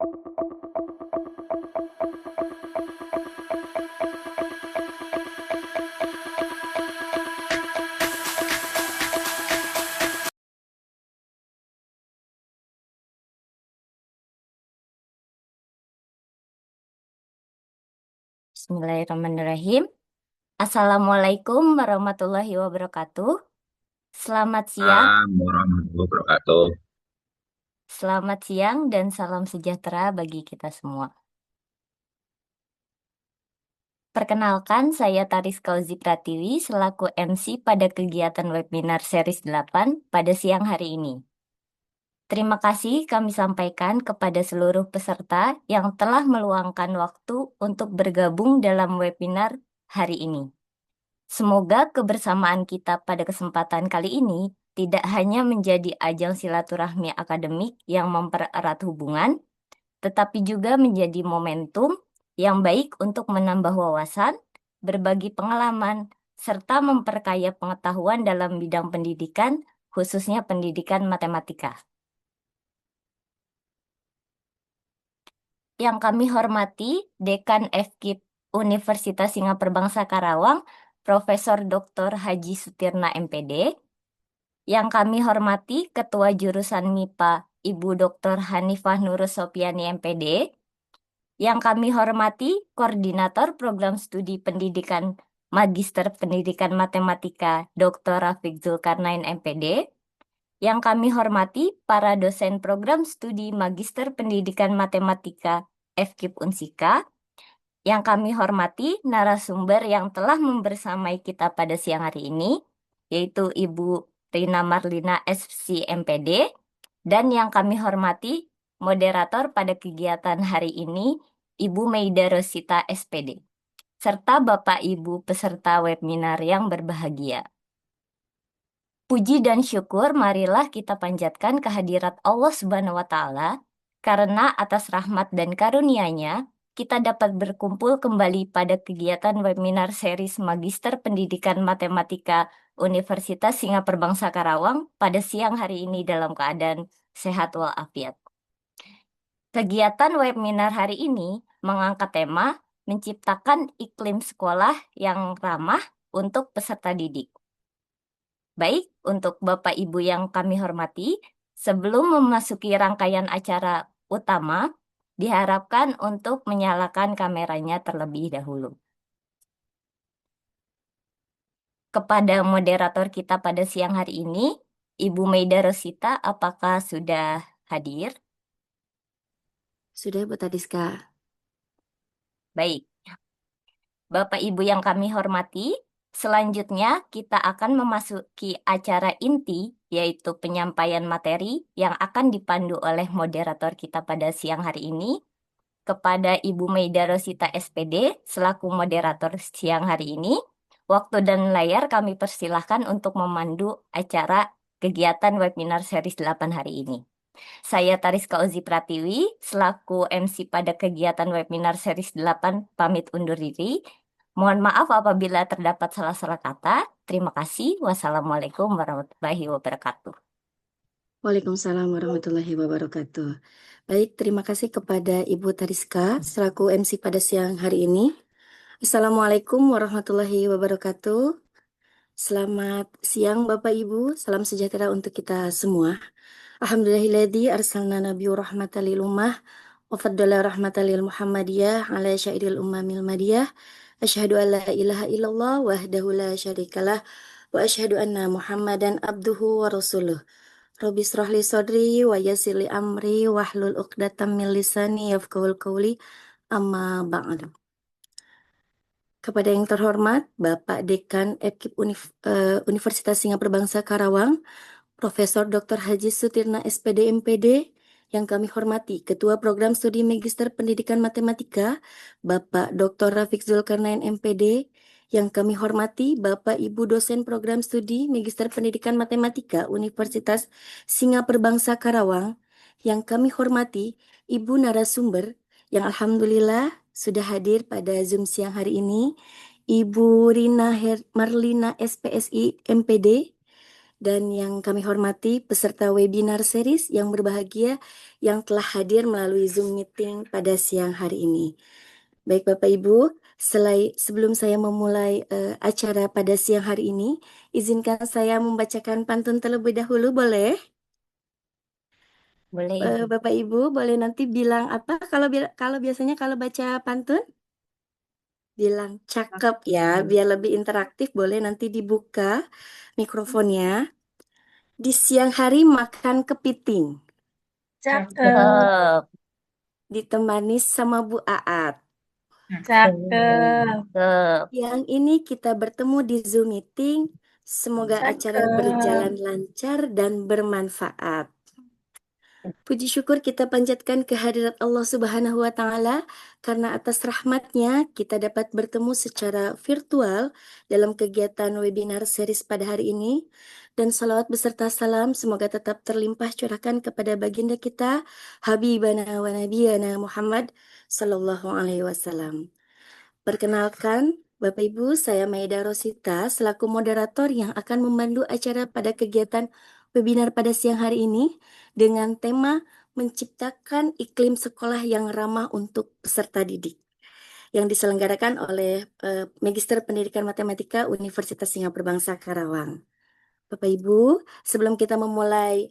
Bismillahirrahmanirrahim. Assalamualaikum warahmatullahi wabarakatuh. Selamat siang, Warahmatullahi wabarakatuh. selamat siang dan salam sejahtera bagi kita semua. Perkenalkan, saya Taris Kauzi Pratiwi selaku MC pada kegiatan webinar series 8 pada siang hari ini. Terima kasih kami sampaikan kepada seluruh peserta yang telah meluangkan waktu untuk bergabung dalam webinar hari ini. Semoga kebersamaan kita pada kesempatan kali ini tidak hanya menjadi ajang silaturahmi akademik yang mempererat hubungan, tetapi juga menjadi momentum yang baik untuk menambah wawasan, berbagi pengalaman, serta memperkaya pengetahuan dalam bidang pendidikan, khususnya pendidikan matematika. Yang kami hormati Dekan FKIP Universitas Singapura Bangsa Karawang, Profesor Dr. Haji Sutirna MPD. Yang kami hormati Ketua Jurusan MIPA, Ibu Dr. Hanifah Nurus Sopiani MPD. Yang kami hormati Koordinator Program Studi Pendidikan Magister Pendidikan Matematika, Dr. Rafiq Zulkarnain MPD. Yang kami hormati para dosen Program Studi Magister Pendidikan Matematika, FKIP Unsika. Yang kami hormati narasumber yang telah membersamai kita pada siang hari ini, yaitu Ibu Rina Marlina SC MPD, dan yang kami hormati moderator pada kegiatan hari ini, Ibu Meida Rosita SPD, serta Bapak Ibu peserta webinar yang berbahagia. Puji dan syukur marilah kita panjatkan kehadirat Allah Subhanahu wa Ta'ala, karena atas rahmat dan karunia-Nya kita dapat berkumpul kembali pada kegiatan webinar series Magister Pendidikan Matematika Universitas Singapura Bangsa Karawang pada siang hari ini dalam keadaan sehat walafiat. Kegiatan webinar hari ini mengangkat tema menciptakan iklim sekolah yang ramah untuk peserta didik. Baik, untuk Bapak Ibu yang kami hormati, sebelum memasuki rangkaian acara utama, diharapkan untuk menyalakan kameranya terlebih dahulu. Kepada moderator kita pada siang hari ini, Ibu Meida Rosita, apakah sudah hadir? Sudah, Bu Tadiska. Baik, Bapak Ibu yang kami hormati, selanjutnya kita akan memasuki acara inti, yaitu penyampaian materi yang akan dipandu oleh moderator kita pada siang hari ini, kepada Ibu Meida Rosita SPD selaku moderator siang hari ini. Waktu dan layar kami persilahkan untuk memandu acara kegiatan webinar series 8 hari ini. Saya Tariska Uzi Pratiwi selaku MC pada kegiatan webinar series 8 pamit undur diri. Mohon maaf apabila terdapat salah-salah kata. Terima kasih. Wassalamualaikum warahmatullahi wabarakatuh. Waalaikumsalam warahmatullahi wabarakatuh. Baik, terima kasih kepada Ibu Tariska selaku MC pada siang hari ini. Assalamualaikum warahmatullahi wabarakatuh. Selamat siang Bapak Ibu, salam sejahtera untuk kita semua. Alhamdulillahilladzi arsalna nabiyyu rahmatan lil ummah wa faddala rahmatan lil Muhammadiyah ala syairil ummamil madiyah. Asyhadu an la ilaha illallah wahdahu la syarikalah wa asyhadu anna Muhammadan abduhu wa rasuluh. Rabbi israh li sadri wa yassir li amri wahlul 'uqdatam min lisani yafqahul qawli amma ba'du. Kepada yang terhormat Bapak Dekan FKIP Universitas Singapura Bangsa Karawang, Profesor Dr. Haji Sutirna SPD MPD, yang kami hormati Ketua Program Studi Magister Pendidikan Matematika, Bapak Dr. Rafiq Zulkarnain MPD, yang kami hormati Bapak Ibu dosen Program Studi Magister Pendidikan Matematika Universitas Singapura Bangsa Karawang, yang kami hormati Ibu narasumber yang alhamdulillah sudah hadir pada Zoom siang hari ini, Ibu Rina Marlina SPSI MPD, dan yang kami hormati peserta webinar series yang berbahagia yang telah hadir melalui Zoom meeting pada siang hari ini. Baik Bapak Ibu, sebelum saya memulai acara pada siang hari ini, izinkan saya membacakan pantun terlebih dahulu, boleh? Boleh, Ibu. Bapak Ibu boleh nanti bilang apa kalau biasanya kalau baca pantun? Bilang cakep ya, biar lebih interaktif boleh nanti dibuka mikrofonnya. Di siang hari makan kepiting, Cakep, Cakep. ditemani sama Bu Aat. cakep, Cakep. Yang ini kita bertemu di Zoom meeting. Semoga acara berjalan cakep. lancar dan bermanfaat. Puji syukur kita panjatkan kehadirat Allah Subhanahu wa Ta'ala karena atas rahmatnya kita dapat bertemu secara virtual dalam kegiatan webinar series pada hari ini. Dan salawat beserta salam semoga tetap terlimpah curahkan kepada baginda kita Habibana wa Nabiyana Muhammad Sallallahu Alaihi Wasallam. Perkenalkan, Bapak Ibu, saya Maida Rosita selaku moderator yang akan memandu acara pada kegiatan webinar pada siang hari ini dengan tema menciptakan iklim sekolah yang ramah untuk peserta didik yang diselenggarakan oleh Magister Pendidikan Matematika Universitas Singapura Bangsa Karawang. Bapak Ibu, sebelum kita memulai,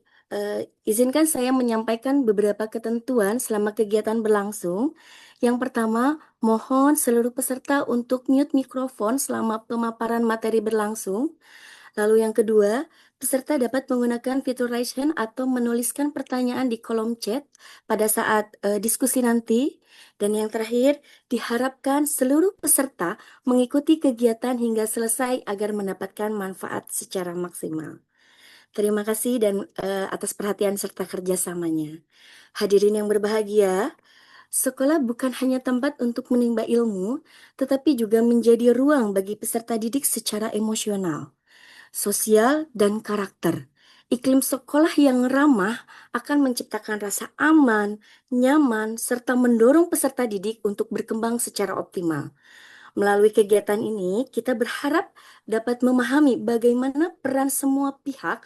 izinkan saya menyampaikan beberapa ketentuan selama kegiatan berlangsung. Yang pertama, mohon seluruh peserta untuk mute mikrofon selama pemaparan materi berlangsung. Lalu yang kedua, peserta dapat menggunakan fitur raise hand atau menuliskan pertanyaan di kolom chat pada saat diskusi nanti. Dan yang terakhir, diharapkan seluruh peserta mengikuti kegiatan hingga selesai agar mendapatkan manfaat secara maksimal. Terima kasih dan atas perhatian serta kerjasamanya. Hadirin yang berbahagia, sekolah bukan hanya tempat untuk menimba ilmu, tetapi juga menjadi ruang bagi peserta didik secara emosional, sosial, dan karakter. Iklim sekolah yang ramah akan menciptakan rasa aman, nyaman, serta mendorong peserta didik untuk berkembang secara optimal. Melalui kegiatan ini, kita berharap dapat memahami bagaimana peran semua pihak,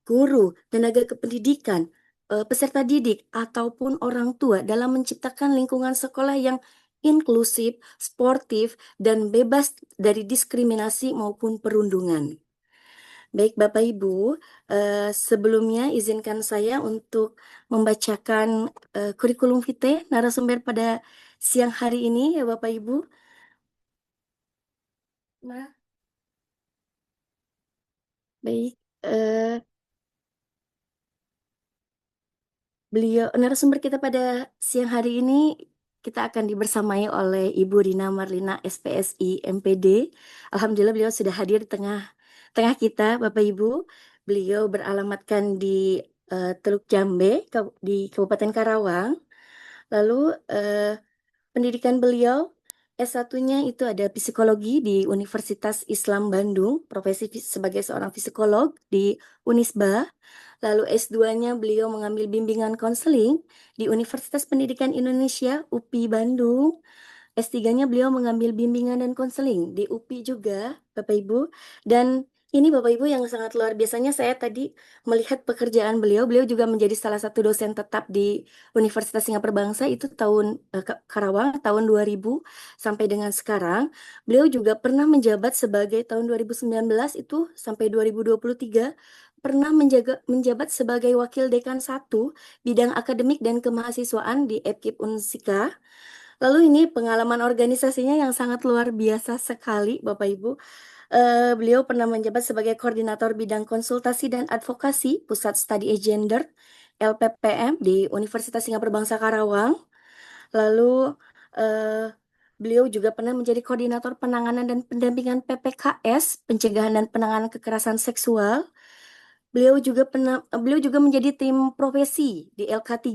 guru, tenaga kependidikan, peserta didik, ataupun orang tua dalam menciptakan lingkungan sekolah yang inklusif, sportif, dan bebas dari diskriminasi maupun perundungan. Baik Bapak Ibu, sebelumnya izinkan saya untuk membacakan kurikulum vitae narasumber pada siang hari ini ya Bapak Ibu. Nah, baik. Beliau narasumber kita pada siang hari ini kita akan dibersamai oleh Ibu Rina Marlina SPSI MPD. Alhamdulillah beliau sudah hadir di tengah kita Bapak Ibu. Beliau beralamatkan di Teluk Jambe di Kabupaten Karawang. Lalu pendidikan beliau S1-nya itu ada psikologi di Universitas Islam Bandung, profesi sebagai seorang psikolog di Unisba. Lalu S2-nya beliau mengambil bimbingan konseling di Universitas Pendidikan Indonesia UPI Bandung. S3-nya beliau mengambil bimbingan dan konseling di UPI juga, Bapak Ibu. Dan ini Bapak Ibu yang sangat luar biasanya saya tadi melihat pekerjaan beliau. Beliau juga menjadi salah satu dosen tetap di Universitas Singapura Bangsa itu tahun Karawang tahun 2000 sampai dengan sekarang. Beliau juga pernah menjabat sebagai tahun 2019 itu sampai 2023 pernah menjabat sebagai Wakil Dekan 1 bidang akademik dan kemahasiswaan di EPKIP Unsika. Lalu ini pengalaman organisasinya yang sangat luar biasa sekali, Bapak Ibu. Beliau pernah menjabat sebagai Koordinator Bidang Konsultasi dan Advokasi Pusat Studi Gender LPPM di Universitas Singapura Bangsa Karawang. Lalu eh, beliau juga pernah menjadi Koordinator Penanganan dan Pendampingan PPKS, Pencegahan dan Penanganan Kekerasan Seksual. Beliau juga menjadi tim profesi di LK3,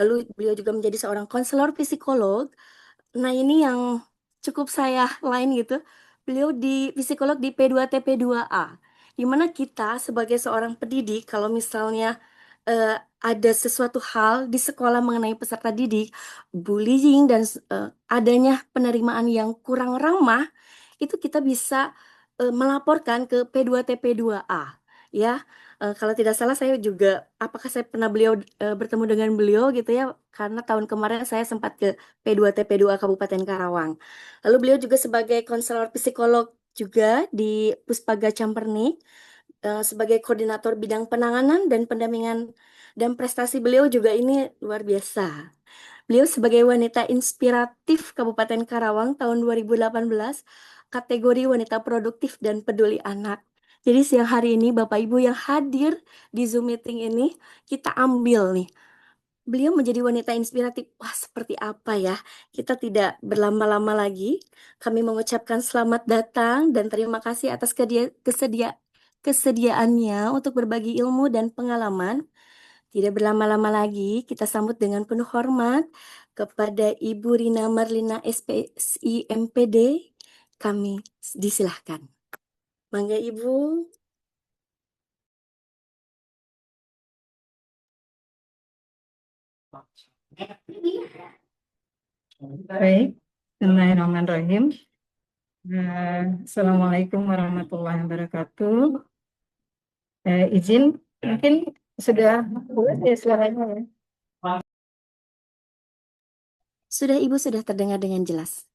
lalu beliau juga menjadi seorang konselor psikolog. Nah, ini yang cukup saya lain gitu. Beliau di psikolog di P2TP2A, di mana kita sebagai seorang pendidik, kalau misalnya ada sesuatu hal di sekolah mengenai peserta didik, bullying dan adanya penerimaan yang kurang ramah, itu kita bisa melaporkan ke P2TP2A. ya. Kalau tidak salah saya juga, apakah saya pernah bertemu dengan beliau gitu ya, karena tahun kemarin saya sempat ke P2T P2A Kabupaten Karawang. Lalu beliau juga sebagai konselor psikolog juga di Puspaga Campernik, sebagai koordinator bidang penanganan dan pendampingan, dan prestasi beliau juga ini luar biasa. Beliau sebagai wanita inspiratif Kabupaten Karawang tahun 2018, kategori wanita produktif dan peduli anak. Jadi siang hari ini Bapak Ibu yang hadir di Zoom meeting ini, kita ambil nih. Beliau menjadi wanita inspiratif. Wah, seperti apa ya? Kita tidak berlama-lama lagi. Kami mengucapkan selamat datang dan terima kasih atas kesediaannya untuk berbagi ilmu dan pengalaman. Tidak berlama-lama lagi, kita sambut dengan penuh hormat kepada Ibu Rina Marlina SPSI MPD. Kami disilahkan. Mangga Ibu. Baik, Bismillahirrahmanirrahim. Assalamualaikum warahmatullahi wabarakatuh. Izin, mungkin sudah bulat ya suaranya ya. Sudah Ibu sudah terdengar dengan jelas.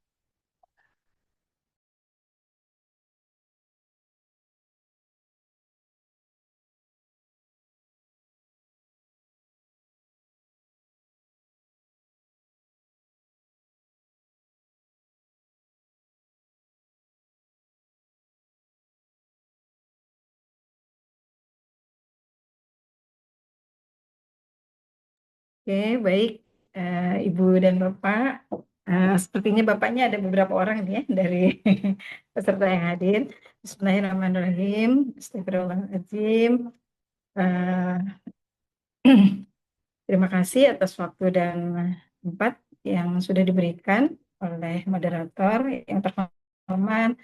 Oke, baik, Ibu dan Bapak. Sepertinya Bapaknya ada beberapa orang nih ya dari peserta yang hadir. Bismillahirrahmanirrahim. Astagfirullahaladzim. Terima kasih atas waktu dan tempat yang sudah diberikan oleh moderator yang terhormat,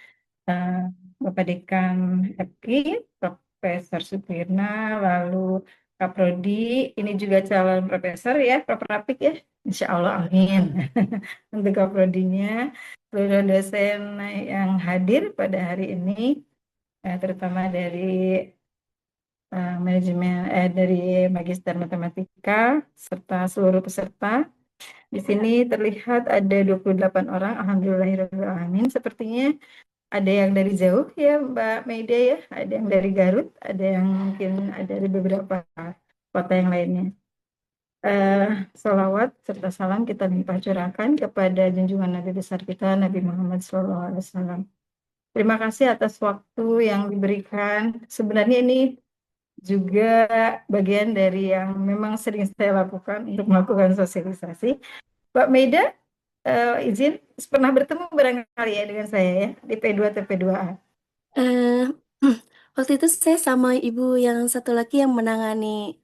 Bapak Dekan FKI, Profesor Sutirna, lalu Kak Prodi, ini juga calon profesor ya, Prof. Rapik ya, Insya Allah, amin. Untuk Kak Prodinya, seluruh dosen yang hadir pada hari ini, terutama dari manajemen dari Magister Matematika serta seluruh peserta. Di sini terlihat ada 28 orang, alhamdulillahirrahmanirrahim. Sepertinya ada yang dari jauh ya Mbak Meida ya, ada yang dari Garut, ada yang mungkin ada dari beberapa kota yang lainnya. Salawat serta salam kita limpah curahkan kepada junjungan Nabi besar kita Nabi Muhammad SAW. Terima kasih atas waktu yang diberikan. Sebenarnya ini juga bagian dari yang memang sering saya lakukan untuk melakukan sosialisasi. Mbak Meida, izin pernah bertemu barangkali ya dengan saya ya di P2 atau P2A. Eh, Waktu itu saya sama Ibu yang satu lagi yang menangani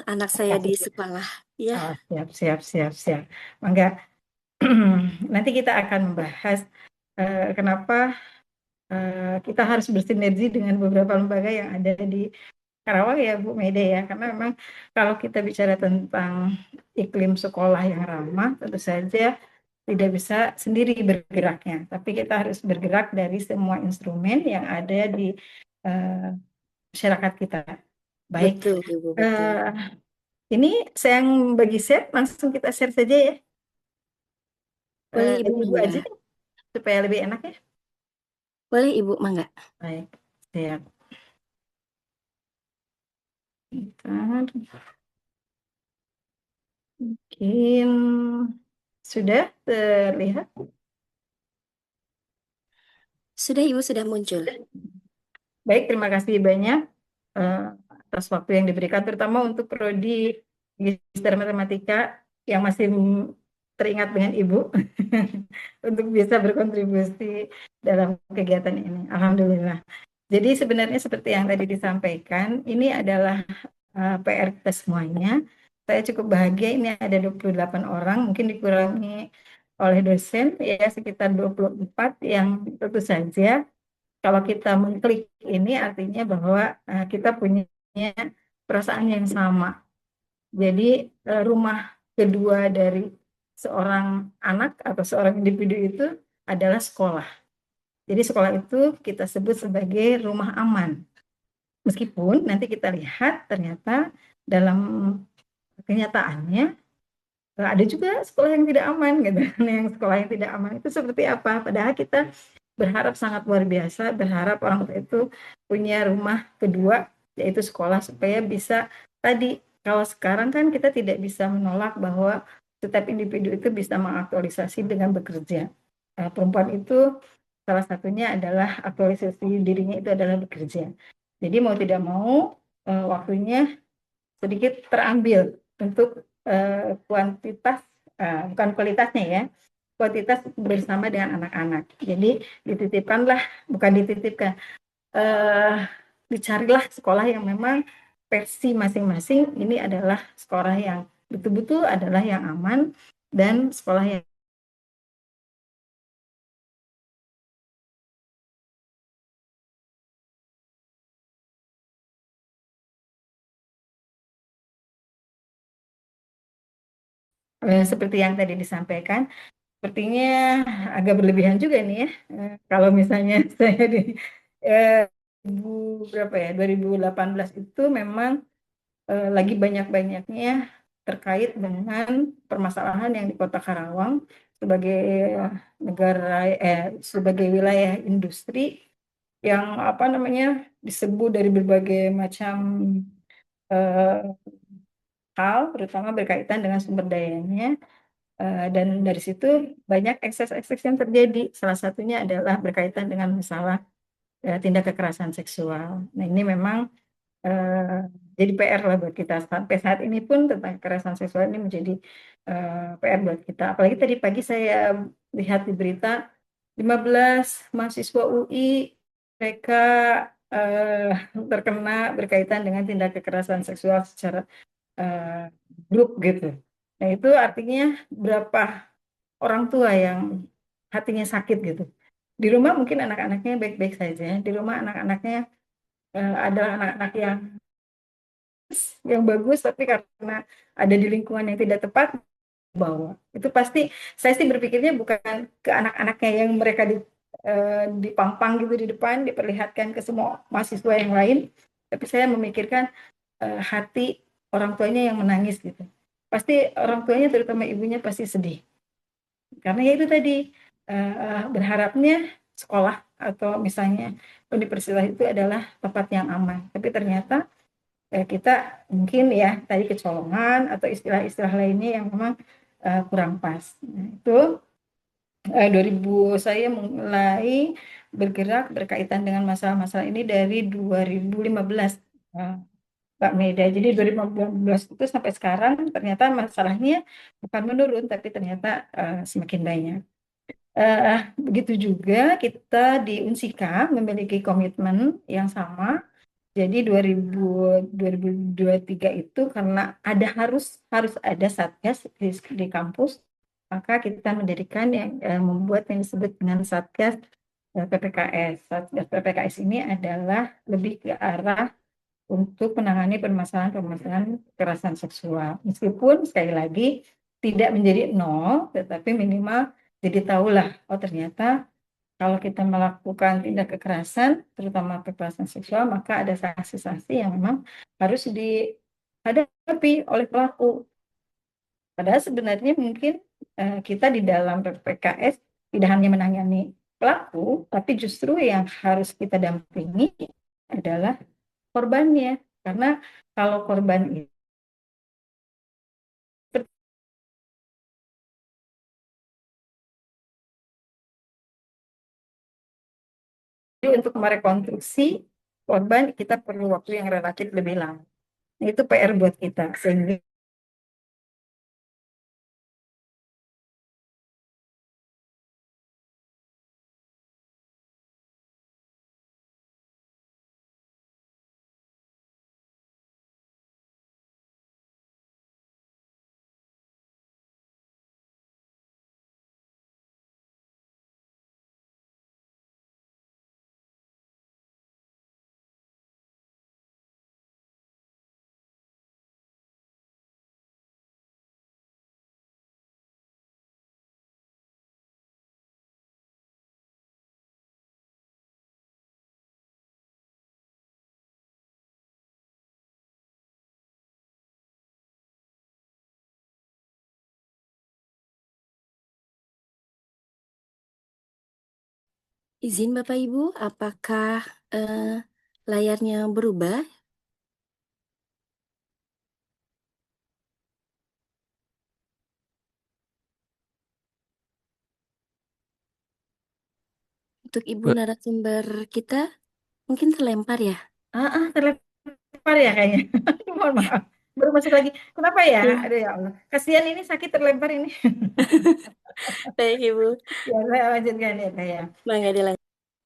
anak saya di sekolah. Ya, Oh, siap. Mangga. Nanti kita akan membahas kenapa kita harus bersinergi dengan beberapa lembaga yang ada di Karawang ya Bu Mede ya, karena memang kalau kita bicara tentang iklim sekolah yang ramah, tentu saja tidak bisa sendiri bergeraknya, tapi kita harus bergerak dari semua instrumen yang ada di masyarakat kita. Baik, betul Ibu, betul. ini saya yang bagi share, langsung kita share saja ya. Boleh Ibu Ibu mangga. aja supaya lebih enak ya. Boleh Ibu mangga. Baik, siap. Bentar. Mungkin sudah terlihat. Sudah Ibu sudah muncul. Baik, terima kasih banyak atas waktu yang diberikan, terutama untuk Prodi Magister Matematika yang masih teringat dengan Ibu untuk bisa berkontribusi dalam kegiatan ini. Alhamdulillah. Jadi sebenarnya seperti yang tadi disampaikan, ini adalah PR kita semuanya. Saya cukup bahagia ini ada 28 orang, mungkin dikurangi oleh dosen ya sekitar 24 yang tentu saja kalau kita mengklik ini artinya bahwa kita punya perasaan yang sama. Jadi rumah kedua dari seorang anak atau seorang individu itu adalah sekolah. Jadi sekolah itu kita sebut sebagai rumah aman. Meskipun nanti kita lihat ternyata dalam kenyataannya ada juga sekolah yang tidak aman gitu. Nah, yang sekolah yang tidak aman itu seperti apa? Padahal kita berharap sangat luar biasa, berharap orang tua itu punya rumah kedua, yaitu sekolah, supaya bisa tadi, kalau sekarang kan kita tidak bisa menolak bahwa setiap individu itu bisa mengaktualisasi dengan bekerja. Perempuan itu salah satunya adalah aktualisasi dirinya itu adalah bekerja. Jadi mau tidak mau waktunya sedikit terambil untuk kuantitas, bukan kualitasnya ya, kuantitas bersama dengan anak-anak. Jadi dititipkanlah, bukan dititipkan, eh, dicarilah sekolah yang memang versi masing-masing ini adalah sekolah yang betul-betul adalah yang aman dan sekolah yang seperti yang tadi disampaikan. Sepertinya agak berlebihan juga nih ya. Kalau misalnya saya di eh, 2000 berapa ya 2018 itu memang lagi banyak-banyaknya terkait dengan permasalahan yang di Kota Karawang sebagai negara sebagai wilayah industri yang apa namanya disebut dari berbagai macam eh, hal, terutama berkaitan dengan sumber dayanya. Dan dari situ banyak ekses-ekses yang terjadi. Salah satunya adalah berkaitan dengan masalah tindak kekerasan seksual. Nah, ini memang eh, jadi PR lah buat kita. Sampai saat ini pun tentang kekerasan seksual ini menjadi PR buat kita. Apalagi tadi pagi saya lihat di berita 15 mahasiswa UI mereka eh, terkena berkaitan dengan tindak kekerasan seksual secara eh, grup gitu. Nah, itu artinya berapa orang tua yang hatinya sakit gitu. Di rumah mungkin anak-anaknya baik-baik saja. Di rumah anak-anaknya adalah anak-anak yang bagus, tapi karena ada di lingkungan yang tidak tepat, bawa. Itu pasti saya sih berpikirnya bukan ke anak-anaknya yang mereka dipampang gitu di depan, diperlihatkan ke semua mahasiswa yang lain, tapi saya memikirkan hati orang tuanya yang menangis gitu. Pasti orang tuanya, terutama ibunya, pasti sedih. Karena ya itu tadi, berharapnya sekolah atau misalnya universitas itu adalah tempat yang aman. Tapi ternyata kita mungkin ya tadi kecolongan atau istilah-istilah lainnya yang memang kurang pas. Nah, itu 2000 saya mulai bergerak berkaitan dengan masalah-masalah ini dari 2015. eh, Mbak Meda. Jadi 2015 itu sampai sekarang ternyata masalahnya bukan menurun, tapi ternyata semakin banyak. Begitu juga kita di Unsika memiliki komitmen yang sama. Jadi 2023 itu karena harus harus ada satgas di kampus, maka kita mendirikan yang membuat yang disebut dengan satgas PPKS. Satgas PPKS ini adalah lebih ke arah untuk menangani permasalahan-permasalahan kekerasan seksual. Meskipun sekali lagi tidak menjadi nol, tetapi minimal jadi tahulah, oh ternyata kalau kita melakukan tindak kekerasan, terutama kekerasan seksual, maka ada sanksi-sanksi yang memang harus dihadapi oleh pelaku. Padahal sebenarnya mungkin kita di dalam PPKS tidak hanya menangani pelaku, tapi justru yang harus kita dampingi adalah korbannya. Karena kalau korban itu untuk merekonstruksi korban, kita perlu waktu yang relatif lebih lama. Nah, itu PR buat kita. Sehingga Izin Bapak Ibu, apakah layarnya berubah? Untuk Ibu narasumber kita mungkin terlempar ya? Terlempar ya kayaknya. Mohon maaf. Baru masuk lagi. Kenapa ya? Iya. Aduh ya Allah. Kasihan ini sakit terlempar ini. Baik Ibu, Ya, saya lanjutkan ya, Teh, ya. mangga dilanjut.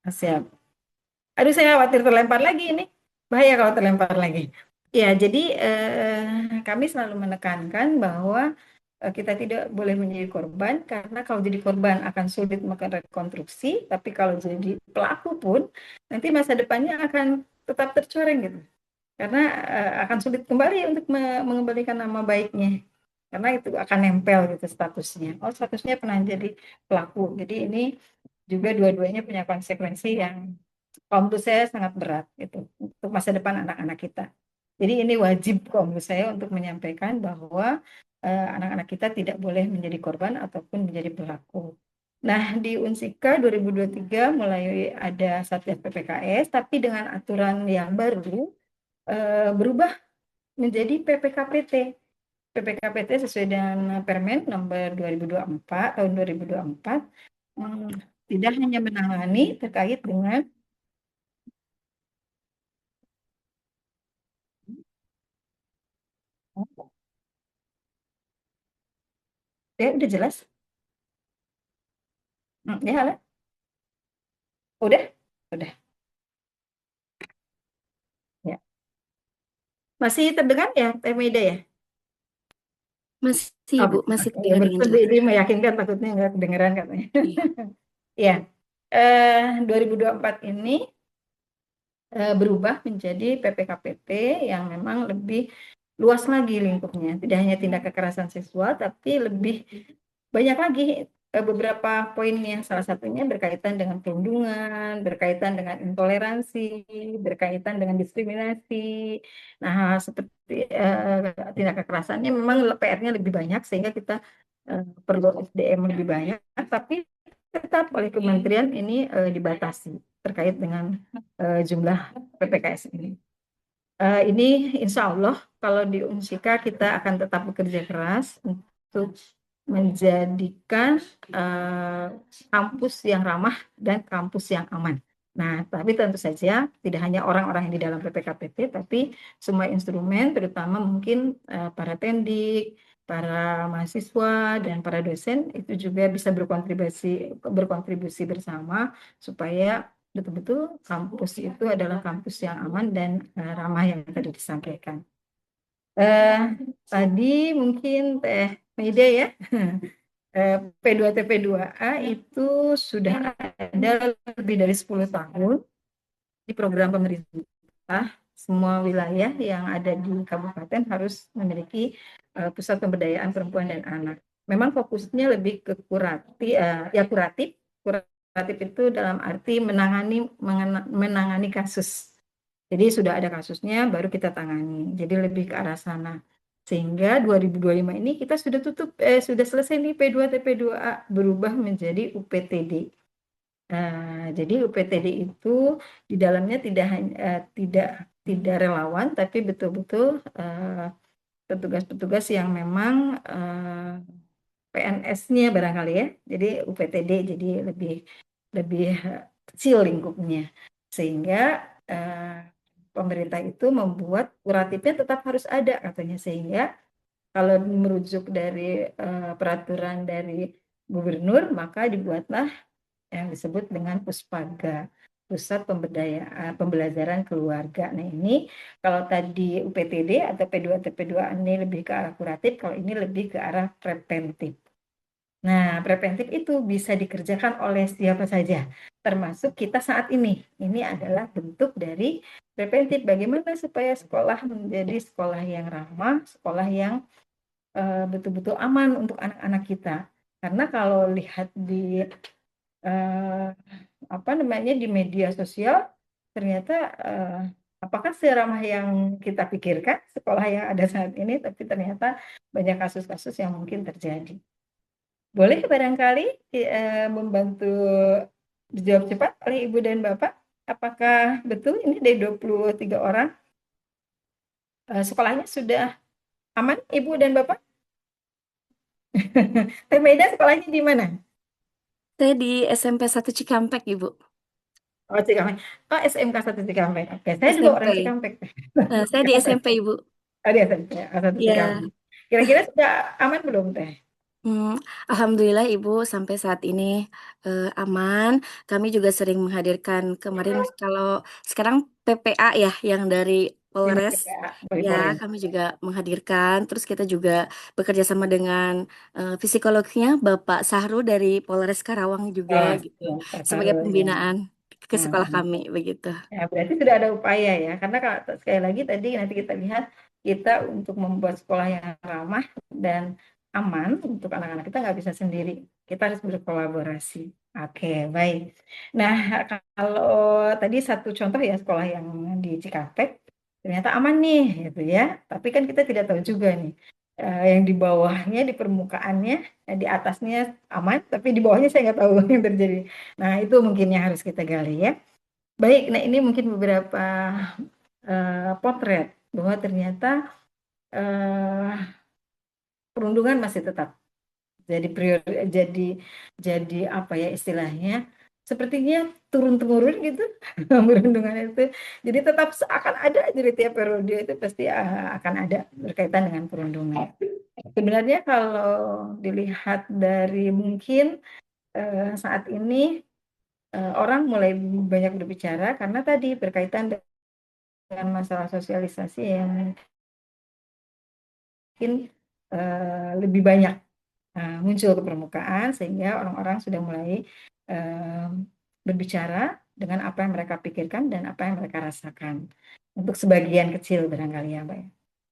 Siap. Aduh, saya khawatir terlempar lagi ini. Bahaya kalau terlempar lagi. Ya, jadi kami selalu menekankan bahwa kita tidak boleh menjadi korban, karena kalau jadi korban akan sulit melakukan rekonstruksi, tapi kalau jadi pelaku pun, nanti masa depannya akan tetap tercoreng gitu. Karena akan sulit kembali untuk mengembalikan nama baiknya. Karena itu akan nempel gitu statusnya. Oh, statusnya pernah jadi pelaku. Jadi ini juga dua-duanya punya konsekuensi yang kalau menurut saya sangat berat itu untuk masa depan anak-anak kita. Jadi ini wajib kalau menurut saya untuk menyampaikan bahwa anak-anak kita tidak boleh menjadi korban ataupun menjadi pelaku. Nah, di Unsika 2023 mulai ada Satgas PPKS, tapi dengan aturan yang baru berubah menjadi PPKPT. PPKPT sesuai dengan Permen nomor 2024 tahun 2024 tidak hanya menangani terkait dengan udah jelas. Ya, halo? Udah. Ya. Masih terdengar ya, Teh Maida ya? Masih Oh, Ibu, masih ya terdengar dengan betul, jelas. ini meyakinkan, takutnya nggak kedengeran katanya. Iya. Ya, 2024 ini berubah menjadi PPKPT yang memang lebih luas lagi lingkupnya. Tidak hanya tindak kekerasan seksual, tapi lebih banyak lagi beberapa poinnya. Salah satunya berkaitan dengan perundungan, berkaitan dengan intoleransi, berkaitan dengan diskriminasi. Nah, seperti tindak kekerasannya memang PR-nya lebih banyak, sehingga kita perlu SDM lebih banyak, tapi tetap oleh kementerian ini dibatasi terkait dengan jumlah PPKS ini. Ini insya Allah kalau di Unsika kita akan tetap bekerja keras untuk menjadikan kampus yang ramah dan kampus yang aman. Nah, tapi tentu saja tidak hanya orang-orang yang di dalam PPKPT, tapi semua instrumen, terutama mungkin para pendik, para mahasiswa, dan para dosen itu juga bisa berkontribusi bersama supaya betul-betul kampus itu adalah kampus yang aman dan ramah yang tadi disampaikan. Tadi mungkin Teh Maida ya, P2TP2A itu sudah ada lebih dari 10 tahun di program pemerintah. Semua wilayah yang ada di kabupaten harus memiliki pusat pemberdayaan perempuan dan anak. Memang fokusnya lebih ke kuratif. Kuratif itu dalam arti menangani kasus. Jadi sudah ada kasusnya baru kita tangani. Jadi lebih ke arah sana. Sehingga 2025 ini kita sudah selesai nih P2TP2A berubah menjadi UPTD. Jadi UPTD itu di dalamnya tidak relawan, tapi betul-betul petugas-petugas yang memang PNS-nya barangkali ya. Jadi UPTD jadi lebih kecil lingkupnya, sehingga pemerintah itu membuat kuratifnya tetap harus ada katanya, sehingga kalau merujuk dari peraturan dari gubernur maka dibuatlah yang disebut dengan Puspaga, Pusat Pembelajaran Keluarga. Nah, ini kalau tadi UPTD atau P2TP2 ini lebih ke arah kuratif, kalau ini lebih ke arah preventif. Nah, preventif itu bisa dikerjakan oleh siapa saja, termasuk kita saat ini. Ini adalah bentuk dari preventif. Bagaimana supaya sekolah menjadi sekolah yang ramah, sekolah yang betul-betul aman untuk anak-anak kita. Karena kalau lihat di di media sosial, ternyata apakah seramah yang kita pikirkan sekolah yang ada saat ini, tapi ternyata banyak kasus-kasus yang mungkin terjadi. Boleh barangkali membantu dijawab cepat oleh Ibu dan Bapak. Apakah betul ini dari 23 orang sekolahnya sudah aman, Ibu dan Bapak? Teh Maida sekolahnya di mana? Saya di SMP 1 Cikampek, Ibu. Oh, Cikampek. Oh, SMK 1 Cikampek. Oke, saya juga orang SMP. Cikampek. Saya di Cikampek. SMP, Ibu. Oh, di SMP, 1 Ya, Cikampek. Kira-kira sudah aman belum, Teh? Alhamdulillah Ibu sampai saat ini aman. Kami juga sering menghadirkan kemarin kalau sekarang PPA ya yang dari Dinas Polres. PPA, dari Ya, Polres. kami juga menghadirkan. Terus kita juga bekerja sama dengan psikolognya Bapak Sahru dari Polres Karawang juga Oh, gitu ya, Pak sebagai Sarul, ya. pembinaan ke sekolah Hmm. kami begitu. Ya, berarti sudah ada upaya ya, karena kalau sekali lagi tadi nanti kita lihat kita untuk membuat sekolah yang ramah dan aman untuk anak-anak kita nggak bisa sendiri, kita harus berkolaborasi. Oke, baik. Nah, kalau tadi satu contoh ya sekolah yang di Cikampek ternyata aman nih, gitu ya. Tapi kan kita tidak tahu juga nih yang di bawahnya, di permukaannya, di atasnya aman, tapi di bawahnya saya nggak tahu yang terjadi. Nah, itu mungkin yang harus kita gali ya. Baik, nah ini mungkin beberapa potret bahwa ternyata eh, perundungan masih tetap jadi jadi apa ya istilahnya sepertinya turun temurun gitu perundungan itu. Jadi tetap akan ada jadi tiap periode itu pasti akan ada berkaitan dengan perundungan. Sebenarnya kalau dilihat dari mungkin saat ini orang mulai banyak berbicara karena tadi berkaitan dengan masalah sosialisasi yang mungkin lebih banyak muncul ke permukaan sehingga orang-orang sudah mulai eh, berbicara dengan apa yang mereka pikirkan dan apa yang mereka rasakan untuk sebagian kecil barangkali ya Mbak.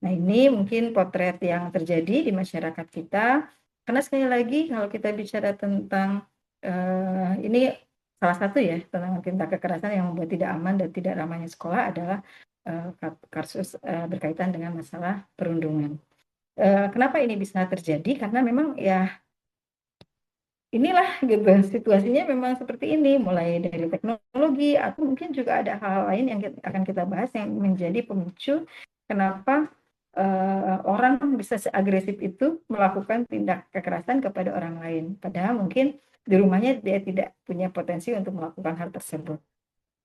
Nah ini mungkin potret yang terjadi di masyarakat kita karena sekali lagi kalau kita bicara tentang ini salah satu ya tentang tindak kekerasan yang membuat tidak aman dan tidak ramahnya sekolah adalah kasus berkaitan dengan masalah perundungan. Kenapa ini bisa terjadi? Karena memang ya inilah gitu situasinya memang seperti ini, mulai dari teknologi atau mungkin juga ada hal-hal lain yang akan kita bahas yang menjadi pemicu kenapa orang bisa seagresif itu melakukan tindak kekerasan kepada orang lain. Padahal mungkin di rumahnya dia tidak punya potensi untuk melakukan hal tersebut.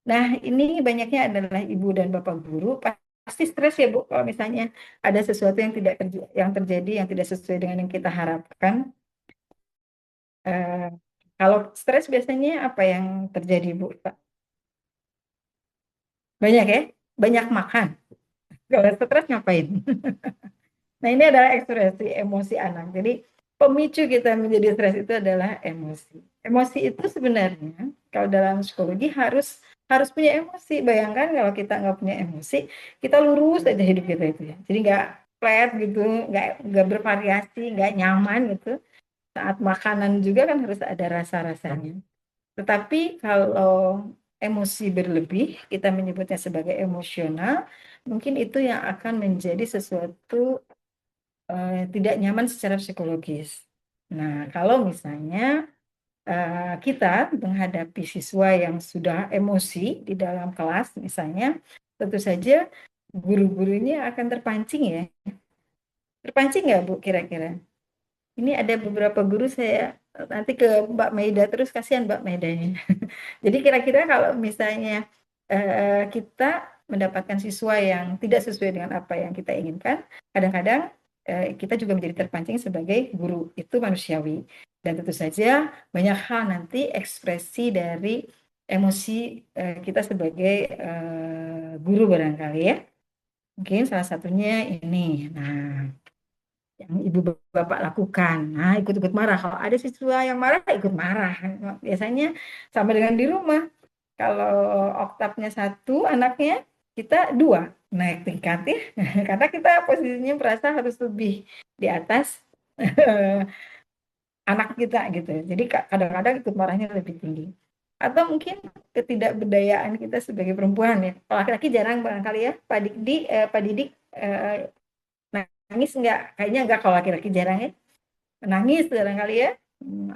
Nah, ini banyaknya adalah ibu dan bapak guru pasti stres ya Bu kalau misalnya ada sesuatu yang tidak yang terjadi yang tidak sesuai dengan yang kita harapkan. Eh, Kalau stres biasanya apa yang terjadi Bu? Banyak ya? Banyak makan. Kalau stres ngapain? Nah, ini adalah ekspresi emosi anak. Jadi, pemicu kita menjadi stres itu adalah emosi. Emosi itu sebenarnya, kalau dalam psikologi harus punya emosi. Bayangkan kalau kita nggak punya emosi, kita lurus aja hidup kita itu ya. Jadi nggak flat gitu, nggak bervariasi, nggak nyaman gitu. Saat makanan juga kan harus ada rasa-rasanya. Tetapi kalau emosi berlebih, kita menyebutnya sebagai emosional, mungkin itu yang akan menjadi sesuatu tidak nyaman secara psikologis. Nah, kalau misalnya kita menghadapi siswa yang sudah emosi di dalam kelas, misalnya, tentu saja guru-gurunya akan terpancing ya. Terpancing nggak Bu kira-kira? Ini ada beberapa guru saya nanti ke Mbak Maida terus kasihan Mbak Maidanya. Jadi kira-kira kalau misalnya kita mendapatkan siswa yang tidak sesuai dengan apa yang kita inginkan, kadang-kadang kita juga menjadi terpancing sebagai guru. Itu manusiawi. Dan tentu saja banyak hal nanti ekspresi dari emosi kita sebagai guru barangkali ya. Mungkin salah satunya ini. Nah, yang ibu bapak lakukan. Nah, ikut-ikut marah. Kalau ada siswa yang marah, ikut marah. Biasanya sama dengan di rumah. Kalau oktavnya satu anaknya, kita dua naik tingkat ya. Karena kita posisinya merasa harus lebih di atas anak kita gitu. Jadi kadang-kadang ikut marahnya lebih tinggi. Atau mungkin ketidakberdayaan kita sebagai perempuan ya. Kalau laki-laki jarang barangkali ya. Pak Didik nangis enggak? Kayaknya enggak kalau laki-laki jarang ya. Nangis barangkali ya.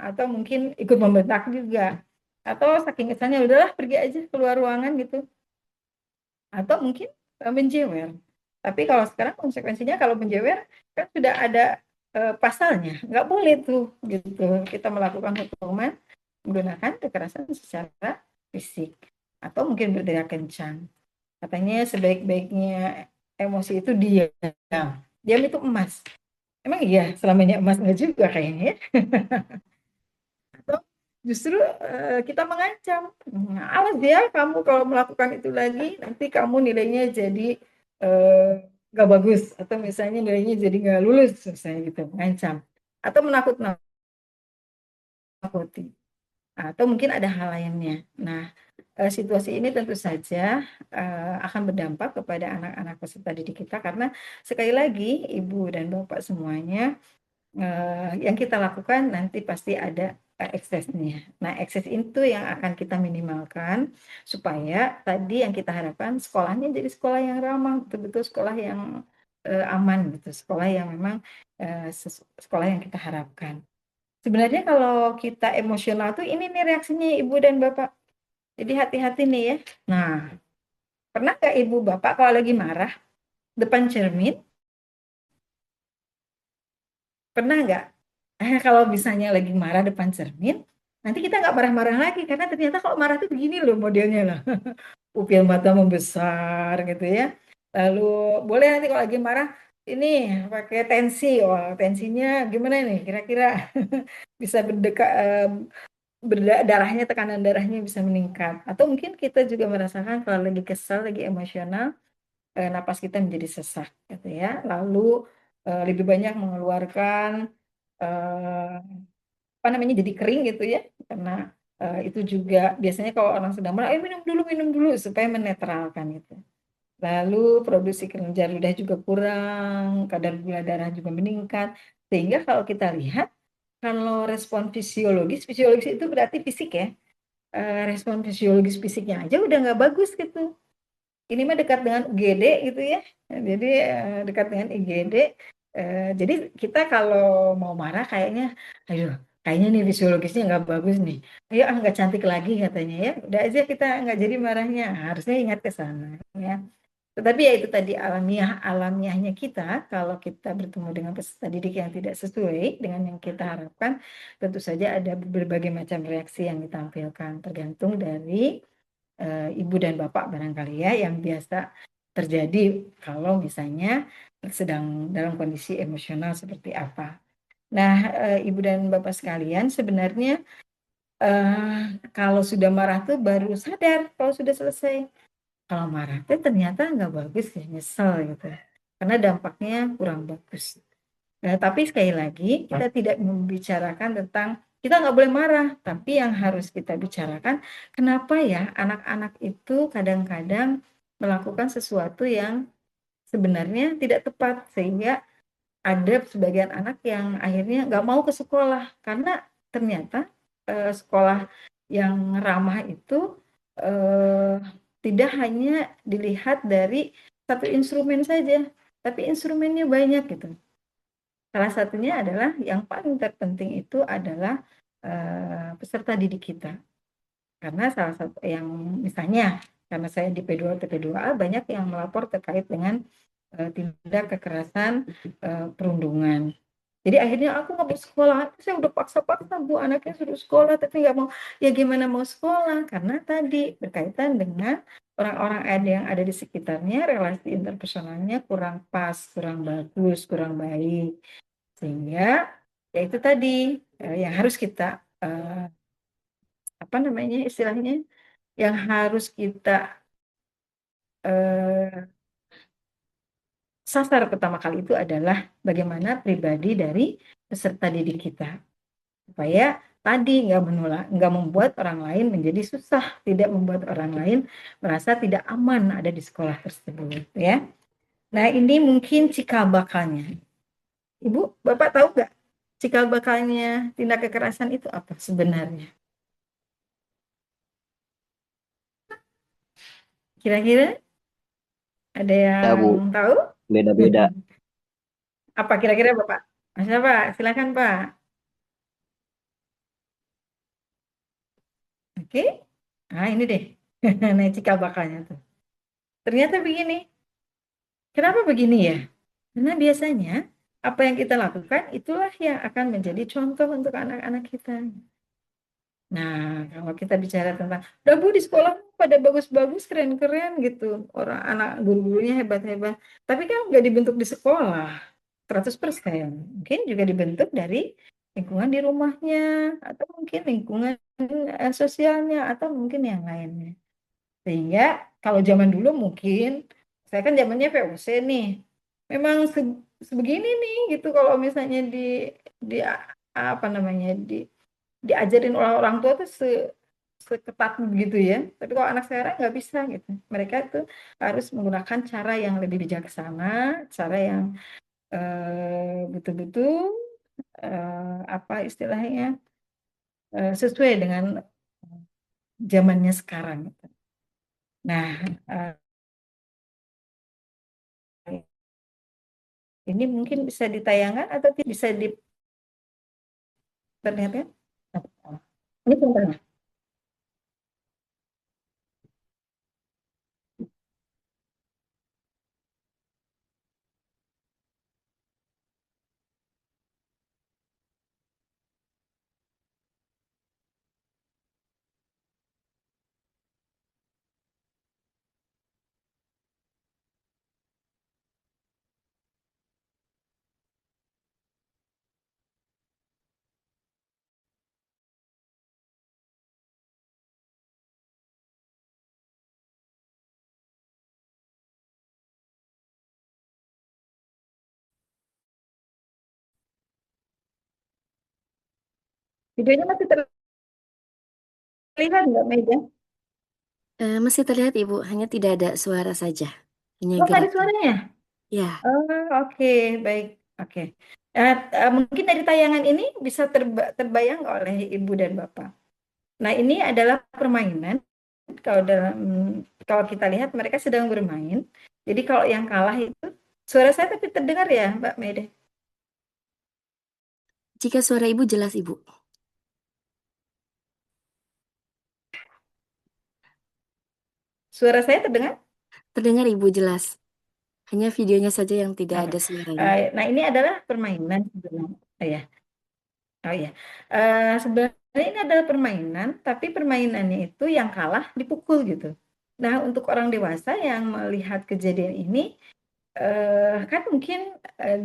Atau mungkin ikut membentak juga. atau saking kesannya udahlah pergi aja keluar ruangan gitu, atau mungkin menjewer. Tapi kalau sekarang konsekuensinya kalau menjewer kan sudah ada pasalnya, nggak boleh tuh gitu kita melakukan hukuman menggunakan kekerasan secara fisik atau mungkin berteriak kencang. Katanya sebaik-baiknya emosi itu diam. Diam itu emas. Emang iya selamanya emas nggak juga kayaknya ya. Atau justru kita mengancam, awas ya kamu kalau melakukan itu lagi nanti kamu nilainya jadi nggak bagus atau misalnya nilainya jadi nggak lulus misalnya gitu, mengancam atau menakut-nakuti atau mungkin ada hal lainnya. Nah, situasi ini tentu saja akan berdampak kepada anak-anak peserta didik kita karena sekali lagi ibu dan bapak semuanya yang kita lakukan nanti pasti ada eksesnya. Nah, ekses itu yang akan kita minimalkan supaya tadi yang kita harapkan sekolahnya jadi sekolah yang ramah, betul-betul sekolah yang aman gitu, sekolah yang memang sekolah yang kita harapkan. Sebenarnya kalau kita emosional tuh ini nih reaksinya ibu dan bapak. Jadi hati-hati nih ya. Nah, pernah nggak ibu bapak kalau lagi marah depan cermin? Pernah nggak? Kalau misalnya lagi marah depan cermin, nanti kita nggak marah-marah lagi karena ternyata kalau marah tuh begini loh modelnya lah. Pupil mata membesar gitu ya. Lalu boleh nanti kalau lagi marah ini pakai tensi. Wah, tensinya gimana nih? Kira-kira bisa darahnya, tekanan darahnya bisa meningkat. Atau mungkin kita juga merasakan kalau lagi kesal, lagi emosional, napas kita menjadi sesak gitu ya. Lalu lebih banyak mengeluarkan eh, apa namanya jadi kering gitu ya karena itu juga biasanya kalau orang sedang marah, minum dulu supaya menetralkan itu. Lalu produksi kelenjar ludah juga kurang, kadar gula darah juga meningkat. Sehingga kalau kita lihat, kalau respon fisiologis itu berarti fisik ya. Respon fisiologis fisiknya aja udah nggak bagus gitu. Ini mah dekat dengan UGD gitu ya. Jadi dekat dengan IGD. Jadi kita kalau mau marah kayaknya, aduh, kayaknya nih fisiologisnya nggak bagus nih. Ayo nggak cantik lagi katanya ya. Udah aja kita nggak jadi marahnya. Harusnya ingat ke sana ya. Tetapi ya itu tadi alamiahnya kita kalau kita bertemu dengan peserta didik yang tidak sesuai dengan yang kita harapkan, tentu saja ada berbagai macam reaksi yang ditampilkan tergantung dari ibu dan bapak barangkali ya yang biasa terjadi kalau misalnya sedang dalam kondisi emosional seperti apa. Nah, ibu dan bapak sekalian sebenarnya kalau sudah marah tuh baru sadar kalau sudah selesai. Kalau marah tuh ternyata nggak bagus ya, nyesel gitu. Karena dampaknya kurang bagus. Nah, tapi sekali lagi kita tidak membicarakan tentang kita nggak boleh marah, tapi yang harus kita bicarakan kenapa ya anak-anak itu kadang-kadang melakukan sesuatu yang sebenarnya tidak tepat sehingga ada sebagian anak yang akhirnya nggak mau ke sekolah karena ternyata sekolah yang ramah itu eh, tidak hanya dilihat dari satu instrumen saja, tapi instrumennya banyak gitu. Salah satunya adalah yang paling terpenting itu adalah peserta didik kita. Karena salah satu yang misalnya karena saya di P2 P2A banyak yang melapor terkait dengan tindak kekerasan perundungan. Jadi akhirnya aku nggak mau sekolah, saya udah paksa-paksa bu anaknya suruh sekolah tapi nggak mau. Ya gimana mau sekolah? Karena tadi berkaitan dengan orang-orang yang ada di sekitarnya, relasi interpersonalnya kurang pas, kurang bagus, kurang baik. Sehingga ya itu tadi yang harus kita apa namanya istilahnya yang harus kita eh, sasar pertama kali itu adalah bagaimana pribadi dari peserta didik kita supaya tadi nggak membuat orang lain menjadi susah, tidak membuat orang lain merasa tidak aman ada di sekolah tersebut ya. Nah ini mungkin cikal bakalnya. Ibu, Bapak tahu nggak cikal bakalnya tindak kekerasan itu apa sebenarnya? Kira-kira ada Ya Bu, yang tahu? beda-beda. Apa kira-kira Bapak? Mas Pak, silakan Pak. Oke. Nah, ini deh. Nah, cikal bakalnya tuh. Ternyata begini. Kenapa begini ya? Karena biasanya apa yang kita lakukan itulah yang akan menjadi contoh untuk anak-anak kita. Nah, kalau kita bicara tentang, udah Bu di sekolah pada bagus-bagus, keren-keren gitu. Orang anak guru-gurunya hebat-hebat. Tapi kan nggak dibentuk di sekolah 100%. Mungkin juga dibentuk dari lingkungan di rumahnya, atau mungkin lingkungan sosialnya, atau mungkin yang lainnya. Sehingga kalau zaman dulu mungkin, saya kan zamannya VOC nih, memang sebegini nih gitu kalau misalnya di apa namanya diajarin oleh orang tua tuh seketat begitu ya. Tapi kalau anak sekarang nggak bisa gitu. Mereka tuh harus menggunakan cara yang lebih bijaksana, cara yang betul-betul apa istilahnya sesuai dengan zamannya sekarang gitu. Nah, ini mungkin bisa ditayangkan atau bisa diperlihatkan? Ini contohnya. Videonya masih terlihat nggak, Meja? Masih terlihat Ibu, hanya tidak ada suara saja, hanya Oh, nggak ada gerakan. suaranya? Ya, Oke, baik. Oke. Mungkin dari tayangan ini bisa terbayang nggak oleh Ibu dan Bapak. Nah, ini adalah permainan. Kalau kita lihat mereka sedang bermain. Jadi kalau yang kalah itu, suara saya tapi terdengar ya, Mbak Mede? jika suara Ibu jelas Ibu. Suara saya terdengar? Terdengar Ibu jelas. Hanya videonya saja yang tidak Oke. ada suaranya. Nah, ini adalah permainan sebenarnya. Ya. Oh ya, sebenarnya ini adalah permainan, tapi permainannya itu yang kalah dipukul gitu. Nah, untuk orang dewasa yang melihat kejadian ini, kan mungkin eh,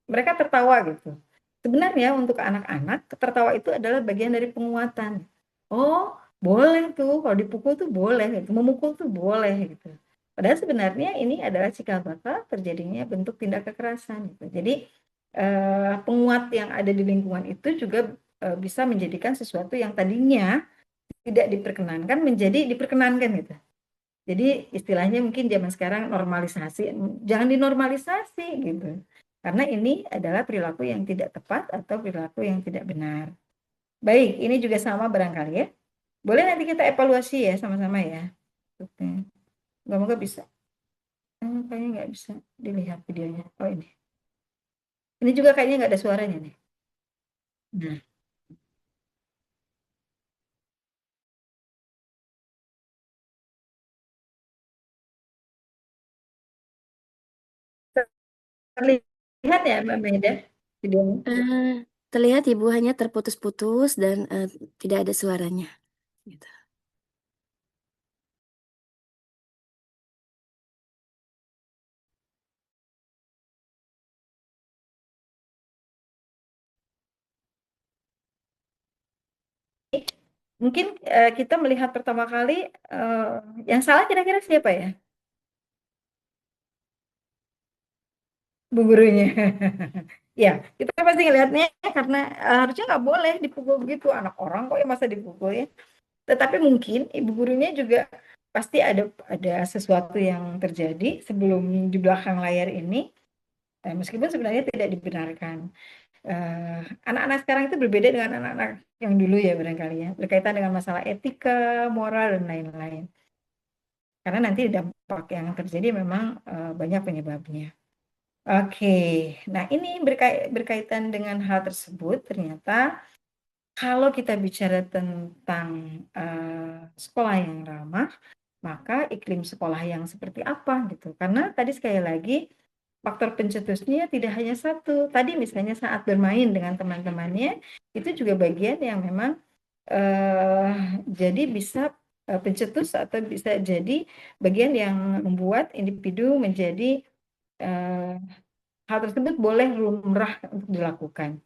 mereka tertawa gitu. Sebenarnya untuk anak-anak, tertawa itu adalah bagian dari penguatan. Oh, boleh tuh, kalau dipukul tuh boleh, gitu. Memukul tuh boleh gitu. Padahal sebenarnya ini adalah cikal bakal terjadinya bentuk tindak kekerasan gitu. Jadi penguat yang ada di lingkungan itu juga bisa menjadikan sesuatu yang tadinya tidak diperkenankan menjadi diperkenankan gitu. Jadi istilahnya mungkin zaman sekarang normalisasi, jangan dinormalisasi gitu. Karena ini adalah perilaku yang tidak tepat atau perilaku yang tidak benar. Baik, ini juga sama barangkali ya. Boleh nanti kita evaluasi ya sama-sama ya. Oke. Moga-moga bisa. Kayaknya nggak bisa dilihat videonya. Oh ini. Ini juga kayaknya nggak ada suaranya nih. Nah. Terlihat ya Mbak Meda videonya? Terlihat Ibu hanya terputus-putus dan tidak ada suaranya. Gitu. Mungkin kita melihat pertama kali yang salah kira-kira siapa ya? Bu gurunya. Ya, kita pasti ngelihatnya karena harusnya nggak boleh dipukul begitu anak orang kok ya masa dipukul ya. Tetapi mungkin ibu gurunya juga pasti ada sesuatu yang terjadi sebelum di belakang layar ini, meskipun sebenarnya tidak dibenarkan. Anak-anak sekarang itu berbeda dengan anak-anak yang dulu ya barangkali ya, berkaitan dengan masalah etika, moral dan lain-lain. Karena nanti dampak yang terjadi memang banyak penyebabnya. Oke, nah ini berkaitan dengan hal tersebut ternyata kalau kita bicara tentang sekolah yang ramah, maka iklim sekolah yang seperti apa gitu. Karena tadi sekali lagi faktor pencetusnya tidak hanya satu. Tadi misalnya saat bermain dengan teman-temannya, itu juga bagian yang memang eh, jadi bisa pencetus atau bisa jadi bagian yang membuat individu menjadi eh, hal tersebut boleh lumrah untuk dilakukan.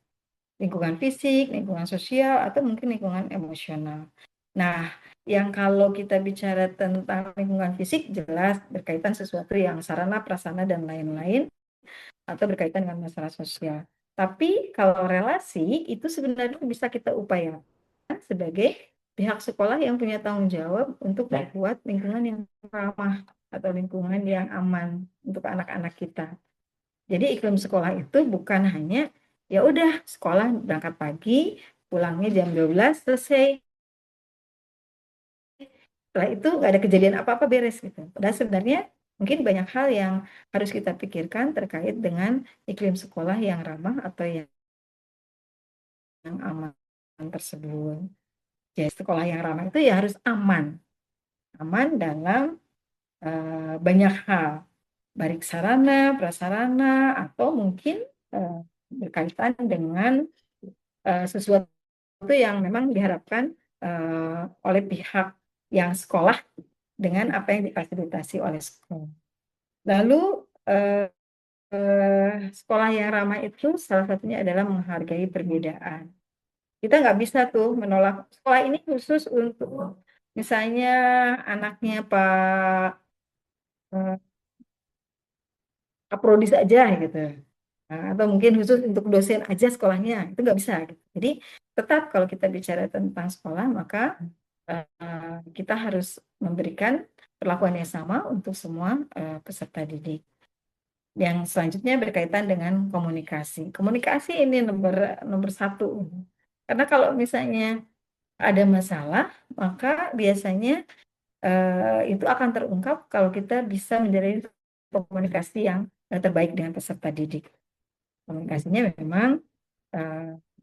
Lingkungan fisik, lingkungan sosial, atau mungkin lingkungan emosional. Nah, yang kalau kita bicara tentang lingkungan fisik, jelas berkaitan sesuatu yang sarana, prasarana, dan lain-lain, atau berkaitan dengan masalah sosial. Tapi kalau relasi, itu sebenarnya bisa kita upayakan sebagai pihak sekolah yang punya tanggung jawab untuk membuat lingkungan yang ramah atau lingkungan yang aman untuk anak-anak kita. Jadi iklim sekolah itu bukan hanya ya udah sekolah berangkat pagi, pulangnya jam 12 selesai. Setelah itu nggak ada kejadian apa-apa beres gitu. Padahal sebenarnya mungkin banyak hal yang harus kita pikirkan terkait dengan iklim sekolah yang ramah atau yang aman tersebut. Jadi sekolah yang ramah itu ya harus aman. Aman dalam banyak hal. Baik sarana, prasarana, atau mungkin berkaitan dengan sesuatu yang memang diharapkan oleh pihak yang sekolah dengan apa yang difasilitasi oleh sekolah. Lalu sekolah yang ramah itu salah satunya adalah menghargai perbedaan. Kita nggak bisa tuh menolak sekolah ini khusus untuk misalnya anaknya Pak Kaprodis aja gitu. Nah, atau mungkin khusus untuk dosen aja sekolahnya, itu nggak bisa gitu. Jadi tetap kalau kita bicara tentang sekolah, maka kita harus memberikan perlakuan yang sama untuk semua peserta didik. Yang selanjutnya berkaitan dengan komunikasi. Komunikasi ini nomor satu. Karena kalau misalnya ada masalah, maka biasanya itu akan terungkap kalau kita bisa menjalin komunikasi yang terbaik dengan peserta didik. Komunikasinya memang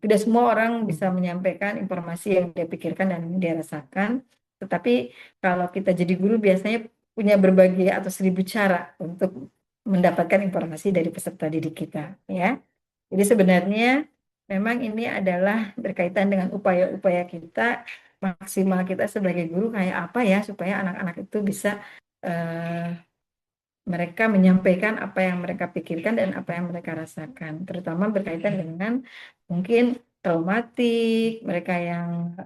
tidak semua orang bisa menyampaikan informasi yang dia pikirkan dan dia rasakan. Tetapi kalau kita jadi guru biasanya punya berbagai atau 1000 cara untuk mendapatkan informasi dari peserta didik kita, ya. Jadi sebenarnya memang ini adalah berkaitan dengan upaya-upaya kita maksimal kita sebagai guru kayak apa ya supaya anak-anak itu bisa mereka menyampaikan apa yang mereka pikirkan dan apa yang mereka rasakan, terutama berkaitan dengan mungkin traumatik, mereka yang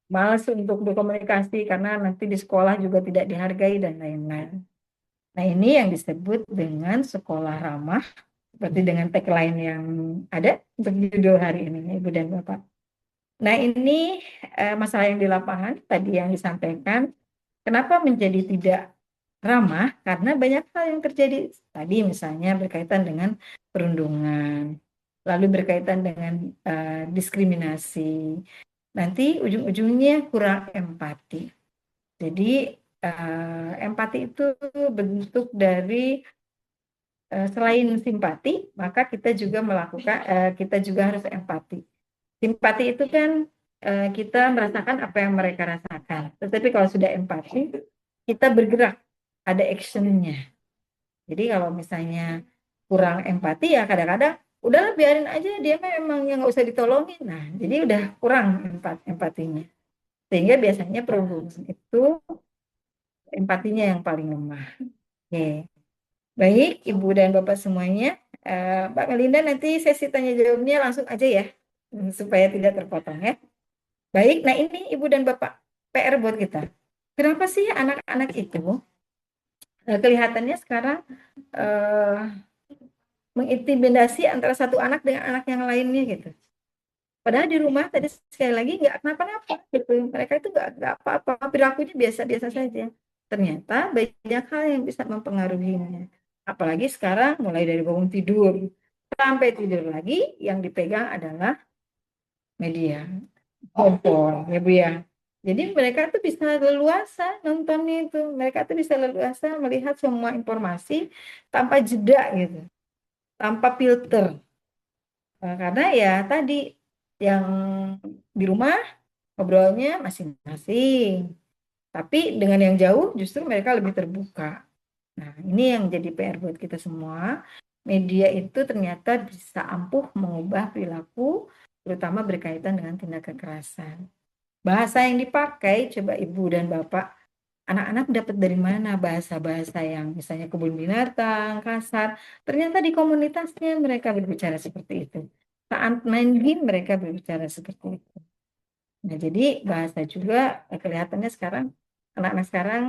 malas untuk berkomunikasi karena nanti di sekolah juga tidak dihargai dan lain-lain. Nah, ini yang disebut dengan sekolah ramah, seperti dengan tagline yang ada untuk judul hari ini, Ibu dan Bapak. Nah, ini masalah yang di lapangan, tadi yang disampaikan, kenapa menjadi tidak ramah? Karena banyak hal yang terjadi. Tadi misalnya berkaitan dengan perundungan, lalu berkaitan dengan diskriminasi. Nanti ujung-ujungnya kurang empati. Jadi empati itu bentuk dari selain simpati, maka kita juga kita juga harus empati. Simpati itu kan kita merasakan apa yang mereka rasakan. Tetapi kalau sudah empati, kita bergerak, ada actionnya. Jadi kalau misalnya kurang empati ya kadang-kadang udahlah biarin aja dia memang yang nggak usah ditolongin. Nah, jadi udah kurang empatinya. Sehingga biasanya perundungan itu empatinya yang paling lemah. Oke. Baik, Ibu dan Bapak semuanya. Mbak Melinda nanti sesi tanya jawabnya langsung aja ya, supaya tidak terpotong ya. Baik, nah ini Ibu dan Bapak, PR buat kita. Kenapa sih anak-anak itu kelihatannya sekarang mengintimidasi antara satu anak dengan anak yang lainnya gitu. Padahal di rumah tadi sekali lagi nggak kenapa-napa gitu. Mereka itu nggak apa-apa, perilakunya biasa-biasa saja. Ternyata banyak hal yang bisa mempengaruhinya. Apalagi sekarang mulai dari bangun tidur sampai tidur lagi yang dipegang adalah media, handphone, ya Bu ya. Jadi mereka tuh bisa leluasa nontonnya itu, mereka tuh bisa leluasa melihat semua informasi tanpa jeda gitu, tanpa filter. Karena ya tadi yang di rumah ngobrolnya masing-masing. Tapi dengan yang jauh justru mereka lebih terbuka. Nah, ini yang jadi PR buat kita semua. Media itu ternyata bisa ampuh mengubah perilaku, terutama berkaitan dengan tindak kekerasan. Bahasa yang dipakai, coba Ibu dan Bapak, anak-anak dapat dari mana bahasa-bahasa yang misalnya kebun binatang, kasar. Ternyata di komunitasnya mereka berbicara seperti itu. Saat main game mereka berbicara seperti itu. Nah, jadi bahasa juga kelihatannya sekarang, anak-anak sekarang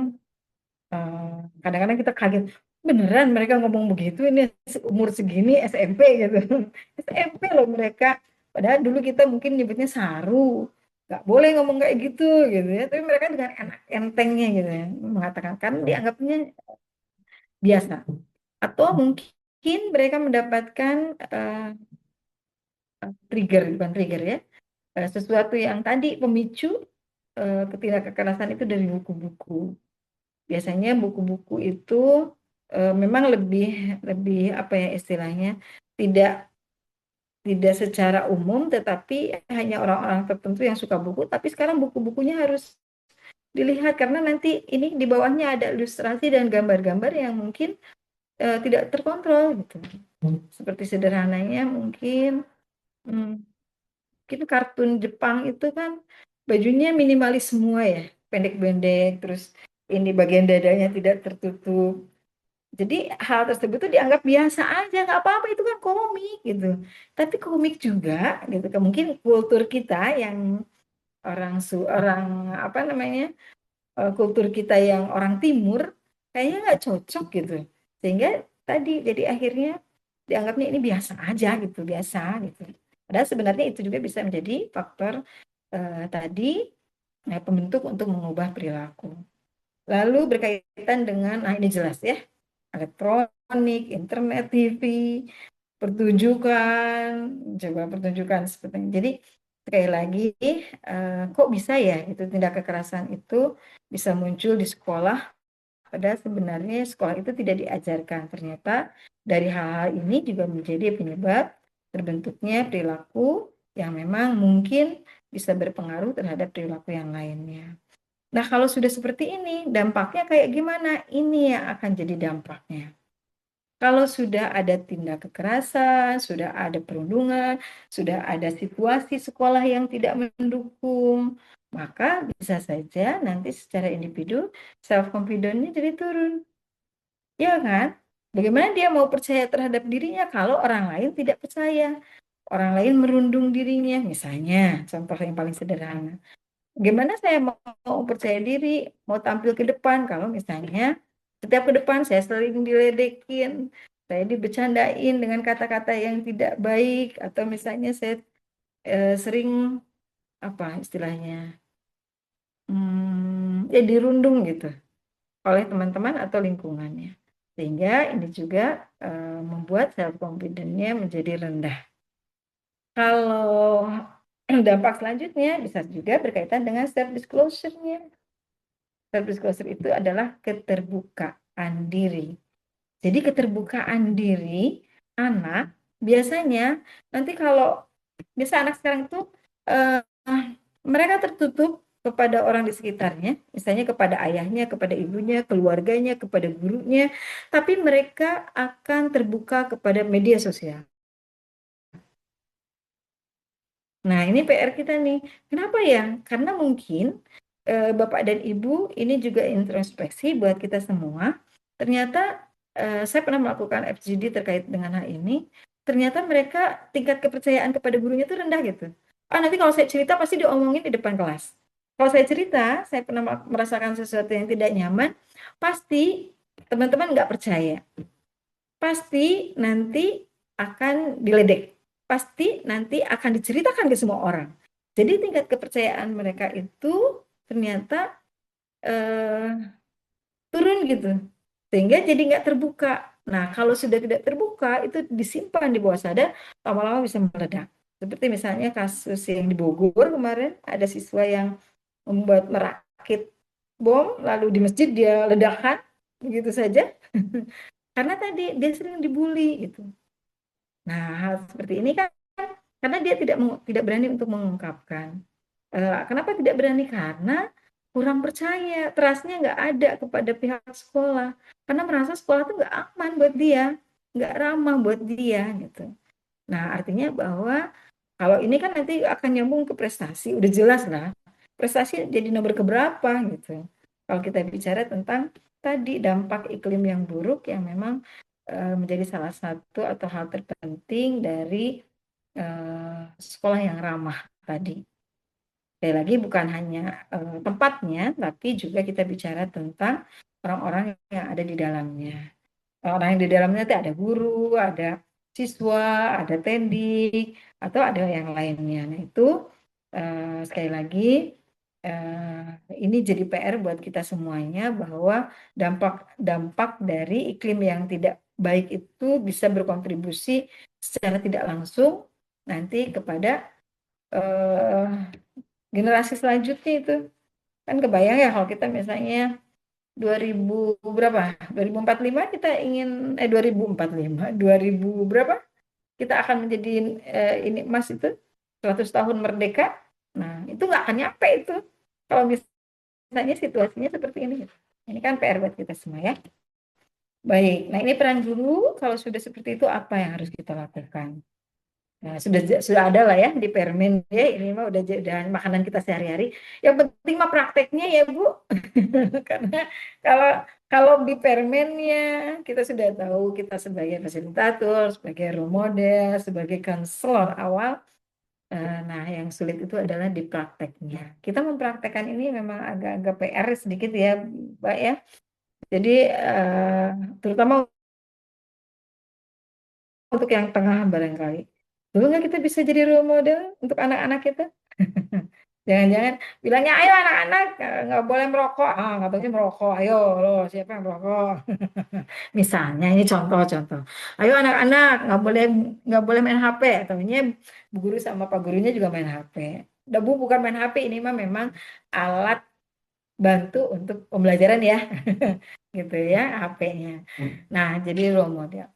kadang-kadang kita kaget, beneran mereka ngomong begitu ini umur segini SMP gitu. SMP loh mereka. Padahal dulu kita mungkin nyebutnya saru. Nggak boleh ngomong kayak gitu gitu ya. Tapi mereka dengan enak entengnya gitu ya. Mengatakan kan dianggapnya biasa. Atau mungkin mereka mendapatkan trigger, bukan trigger ya. Sesuatu yang tadi pemicu ketidakkerasan itu dari buku-buku. Biasanya buku-buku itu memang lebih lebih apa ya istilahnya, tidak tidak secara umum, tetapi hanya orang-orang tertentu yang suka buku. Tapi sekarang buku-bukunya harus dilihat karena nanti ini di bawahnya ada ilustrasi dan gambar-gambar yang mungkin tidak terkontrol gitu. Seperti sederhananya mungkin mungkin kartun Jepang itu kan bajunya minimalis semua ya, pendek-pendek, terus ini bagian dadanya tidak tertutup. Jadi hal tersebut tuh dianggap biasa aja, nggak apa-apa itu kan komik gitu. Tapi komik juga gitu, mungkin kultur kita yang orang apa namanya kultur kita yang orang timur kayaknya nggak cocok gitu. Sehingga tadi jadi akhirnya dianggapnya ini biasa aja gitu, biasa gitu. Padahal sebenarnya itu juga bisa menjadi faktor tadi pembentuk untuk mengubah perilaku. Lalu berkaitan dengan, nah ini jelas ya, elektronik, internet, TV, pertunjukan, coba pertunjukan seperti ini. Jadi sekali lagi, kok bisa ya itu tindak kekerasan itu bisa muncul di sekolah, padahal sebenarnya sekolah itu tidak diajarkan. Ternyata dari hal-hal ini juga menjadi penyebab terbentuknya perilaku yang memang mungkin bisa berpengaruh terhadap perilaku yang lainnya. Nah, kalau sudah seperti ini, dampaknya kayak gimana? Ini yang akan jadi dampaknya. Kalau sudah ada tindak kekerasan, sudah ada perundungan, sudah ada situasi sekolah yang tidak mendukung, maka bisa saja nanti secara individu self confidence-nya jadi turun. Ya kan? Bagaimana dia mau percaya terhadap dirinya kalau orang lain tidak percaya? Orang lain merundung dirinya, misalnya, contoh yang paling sederhana. Gimana saya mau percaya diri, mau tampil ke depan kalau misalnya setiap ke depan saya sering diledekin, saya dibecandain dengan kata-kata yang tidak baik, atau misalnya saya sering apa istilahnya, ya dirundung gitu oleh teman-teman atau lingkungannya, sehingga ini juga membuat self confidence-nya menjadi rendah. Kalau dampak selanjutnya bisa juga berkaitan dengan self disclosure-nya. Self disclosure itu adalah keterbukaan diri. Jadi keterbukaan diri anak biasanya nanti kalau biasa anak sekarang itu eh, mereka tertutup kepada orang di sekitarnya, misalnya kepada ayahnya, kepada ibunya, keluarganya, kepada gurunya, tapi mereka akan terbuka kepada media sosial. Nah, ini PR kita nih. Kenapa ya? Karena mungkin Bapak dan Ibu ini juga introspeksi buat kita semua. Ternyata saya pernah melakukan FGD terkait dengan hal ini. Ternyata mereka tingkat kepercayaan kepada gurunya itu rendah gitu. Ah, nanti kalau saya cerita pasti diomongin di depan kelas. Kalau saya cerita, saya pernah merasakan sesuatu yang tidak nyaman, pasti teman-teman nggak percaya. Pasti nanti akan diledek. Pasti nanti akan diceritakan ke semua orang. Jadi tingkat kepercayaan mereka itu ternyata turun gitu. Sehingga jadi nggak terbuka. Nah, kalau sudah tidak terbuka, itu disimpan di bawah sadar, lama-lama bisa meledak. Seperti misalnya kasus yang di Bogor kemarin, ada siswa yang membuat merakit bom, lalu di masjid dia ledakan, begitu saja. Karena tadi dia sering dibully gitu. Nah, hal seperti ini kan karena dia tidak berani untuk mengungkapkan. Kenapa tidak berani? Karena kurang percaya, trust-nya nggak ada kepada pihak sekolah. Karena merasa sekolah itu nggak aman buat dia, nggak ramah buat dia gitu. Nah, artinya bahwa kalau ini kan nanti akan nyambung ke prestasi, udah jelas lah. Prestasi jadi nomor keberapa gitu. Kalau kita bicara tentang tadi dampak iklim yang buruk yang memang menjadi salah satu atau hal terpenting dari sekolah yang ramah tadi. Sekali lagi bukan hanya tempatnya, tapi juga kita bicara tentang orang-orang yang ada di dalamnya. Orang yang di dalamnya itu ada guru, ada siswa, ada tendik, atau ada yang lainnya. Nah itu sekali lagi ini jadi PR buat kita semuanya bahwa dampak dari iklim yang tidak baik itu bisa berkontribusi secara tidak langsung nanti kepada generasi selanjutnya itu. Kan kebayang ya kalau kita misalnya 2000 berapa? 2045 kita ingin 2045, 2000 berapa? Kita akan menjadi ini emas itu 100 tahun merdeka. Nah, itu nggak akan nyampe itu. Kalau misalnya situasinya seperti ini. Ini kan PR buat kita semua ya. Baik, nah ini peran guru. Kalau sudah seperti itu apa yang harus kita lakukan? Nah, sudah ada lah ya di permen ya, ini mah udah makanan kita sehari-hari. Yang penting mah prakteknya ya Bu. Karena kalau kalau di permennya kita sudah tahu kita sebagai fasilitator, sebagai role model, sebagai konselor awal. Nah, yang sulit itu adalah di prakteknya. Kita mempraktekkan ini memang agak-agak PR sedikit ya, Mbak ya. Jadi terutama untuk yang tengah barangkali. Dulu nggak kita bisa jadi role model untuk anak-anak kita? Jangan-jangan bilangnya, ayo anak-anak nggak boleh merokok. Nggak boleh merokok. Ayo loh, siapa yang merokok? Misalnya ini contoh-contoh. Ayo anak-anak nggak boleh main HP. Tahunya bu guru sama pak gurunya juga main HP. Bu bukan main HP, ini mah memang alat bantu untuk pembelajaran ya, gitu ya HP-nya. Nah jadi role model.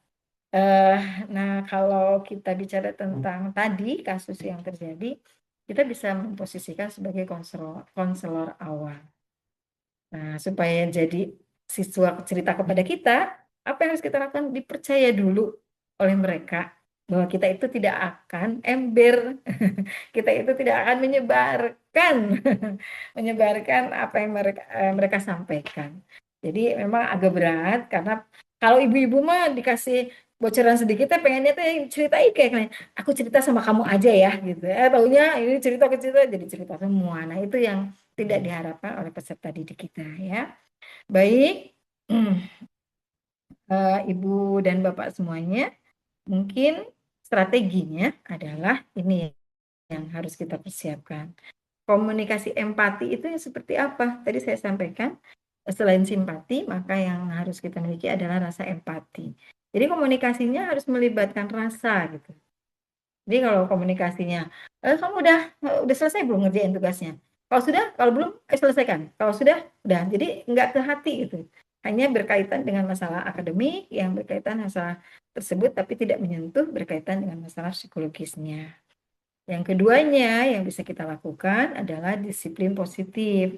Nah, kalau kita bicara tentang tadi kasus yang terjadi, kita bisa memposisikan sebagai konselor awal. Nah, supaya jadi siswa cerita kepada kita, apa yang harus kita lakukan? Dipercaya dulu oleh mereka bahwa kita itu tidak akan ember, kita itu tidak akan menyebarkan menyebarkan apa yang mereka sampaikan. Jadi memang agak berat karena kalau ibu-ibu mah dikasih bocoran sedikit, pengennya tuh ceritain kayak aku cerita sama kamu aja ya gitu. Taunya ini cerita ke cerita jadi cerita semua. Nah itu yang tidak diharapkan oleh peserta didik kita ya. Baik, Ibu dan Bapak semuanya, mungkin strateginya adalah ini yang harus kita persiapkan. Komunikasi empati itu yang seperti apa? Tadi saya sampaikan, selain simpati, maka yang harus kita miliki adalah rasa empati. Jadi komunikasinya harus melibatkan rasa gitu. Jadi kalau komunikasinya, kamu udah selesai belum ngerjain tugasnya? Kalau sudah, kalau belum, selesaikan. Kalau sudah, udah. Jadi nggak ke hati itu. Hanya berkaitan dengan masalah akademik yang berkaitan masalah tersebut, tapi tidak menyentuh berkaitan dengan masalah psikologisnya. Yang keduanya yang bisa kita lakukan adalah disiplin positif.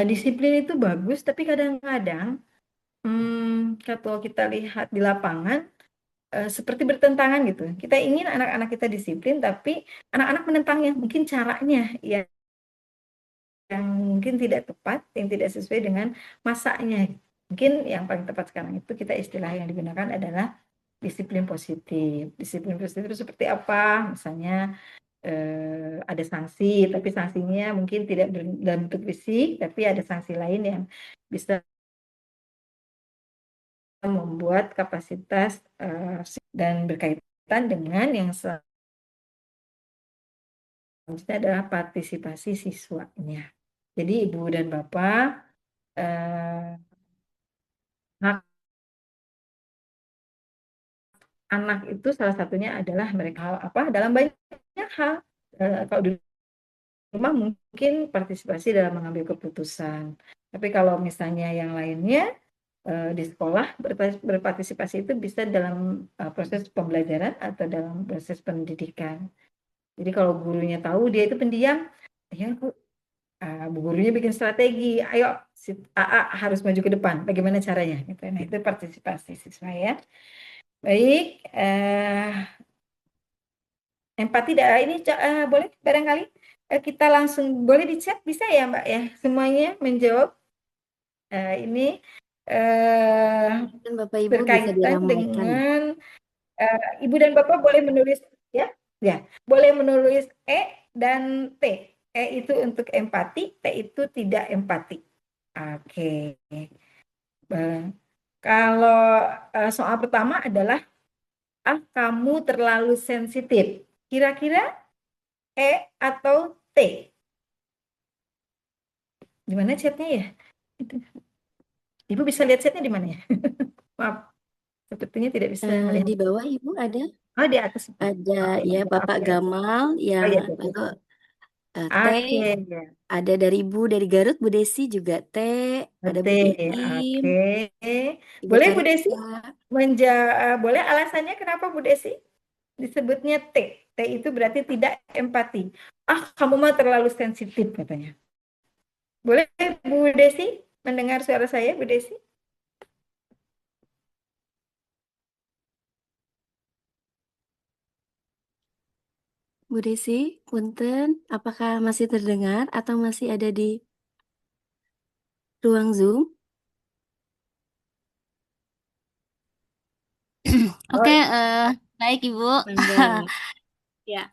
Disiplin itu bagus, tapi kadang-kadang kalau kita lihat di lapangan, seperti bertentangan gitu. Kita ingin anak-anak kita disiplin, tapi anak-anak menentangnya. Mungkin caranya yang mungkin tidak tepat, yang tidak sesuai dengan masanya. Mungkin yang paling tepat sekarang itu kita istilah yang digunakan adalah disiplin positif. Disiplin positif itu seperti apa? Misalnya ada sanksi, tapi sanksinya mungkin tidak dalam bentuk fisik, tapi ada sanksi lain yang bisa membuat kapasitas dan berkaitan dengan yang selanjutnya adalah partisipasi siswanya. Jadi Ibu dan Bapak, hak anak itu salah satunya adalah mereka dalam banyak hal. Kalau di rumah mungkin partisipasi dalam mengambil keputusan. Tapi kalau misalnya yang lainnya di sekolah berpartisipasi itu bisa dalam proses pembelajaran atau dalam proses pendidikan. Jadi kalau gurunya tahu dia itu pendiam, Ya, Bu. Bu gurunya bikin strategi. Ayo, si AA harus maju ke depan. Bagaimana caranya? Gitu. Nah, itu partisipasi siswa ya. Baik, empati ini boleh barangkali kita langsung boleh di chat bisa ya Mbak ya semuanya menjawab ini Dan Bapak Ibu bisa berkaitan diramaikan. dengan Ibu dan Bapak boleh menulis ya ya boleh menulis dan T. Itu untuk empati, T itu tidak empati. Oke. Kalau soal pertama adalah kamu terlalu sensitif. Kira-kira atau T? Di mana chatnya ya? Ibu bisa lihat chatnya di mana ya? Maaf, sepertinya tidak bisa melihat. Di bawah Ibu ada Di atas. ada Oke, ya Bapak oke. Gamal Oh yang iya, itu betul. T, Oke, ya. ada dari Ibu dari Garut Bu Desi juga T, ada Bu Oke, Iim, oke. Ibu Boleh Bu Desi? Tariska. Boleh alasannya kenapa Bu Desi disebutnya T? T itu berarti tidak empati. Kamu mah terlalu sensitif katanya. Boleh Bu Desi mendengar suara saya, Bu Desi? Bu Desi, punten, apakah masih terdengar atau masih ada di ruang Zoom? Oke, Oh, baik Ibu. Mangga. Ya,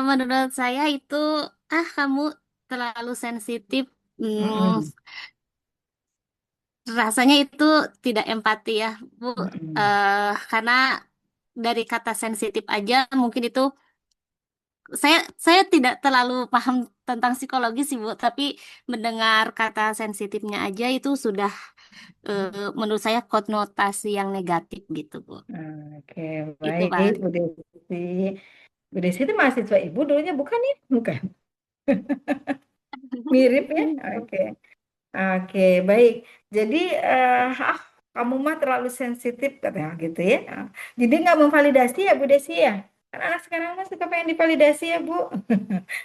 menurut saya itu, kamu terlalu sensitif. Hmm, mm-mm, rasanya itu tidak empati ya, Bu. mm-mm. Karena dari kata sensitif aja mungkin itu saya tidak terlalu paham tentang psikologi sih, Bu, tapi mendengar kata sensitifnya aja itu sudah menurut saya konotasi yang negatif gitu, Bu. Oke, Itu, baik Pak. Bu Desi. Bu Desi itu mahasiswa Ibu dulunya bukan ya? Bukan. Mirip ya? Oke. Oke, baik. Jadi, kamu mah terlalu sensitif katanya gitu ya. Jadi nggak memvalidasi ya Bu Desi ya? Kan anak sekarang mah suka pengen divalidasi ya Bu.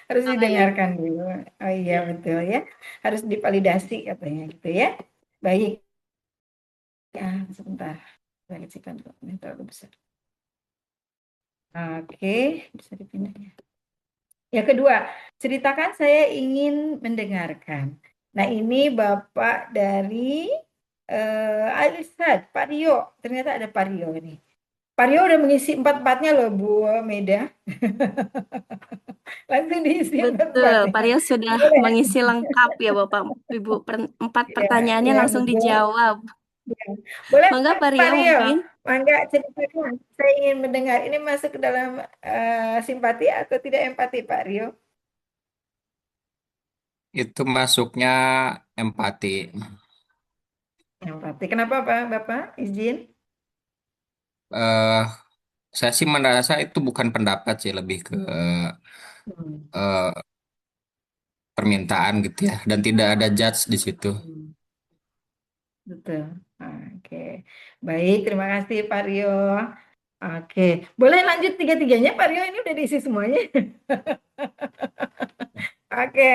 Harus Oh ya, didengarkan dulu. Oh iya ya. betul ya. Harus divalidasi katanya gitu ya. Baik. Sebentar. Saya kecilkan dulu. Ini terlalu besar. Oke, bisa dipindah ya. Yang kedua, ceritakan saya ingin mendengarkan. Nah, ini Bapak dari Alisad, Pak Rio. Ternyata ada Pak Rio ini. Pak Rio udah mengisi empat-empatnya loh, Bu Meda. Langsung diisi Betul, empat-empatnya. Pak Rio sudah Boleh. mengisi lengkap ya Bapak Ibu. Empat Ya, pertanyaannya ya, langsung betul. dijawab. Ya. Boleh, Mangga Pak Pak Rio Rio. mungkin. Mangga ceritakan. Saya ingin mendengar. Ini masuk ke dalam simpati atau tidak empati, Pak Rio? Itu masuknya empati. Empati. Kenapa, Pak? Bapak? Izin? eh saya sih merasa itu bukan pendapat sih, lebih ke Hmm. eh, permintaan gitu ya, dan tidak ada judge di situ. Hmm. Betul. Oke. Baik, terima kasih Pak Rio. Oke. Boleh lanjut tiga-tiganya Pak Rio, ini udah diisi semuanya. Oke.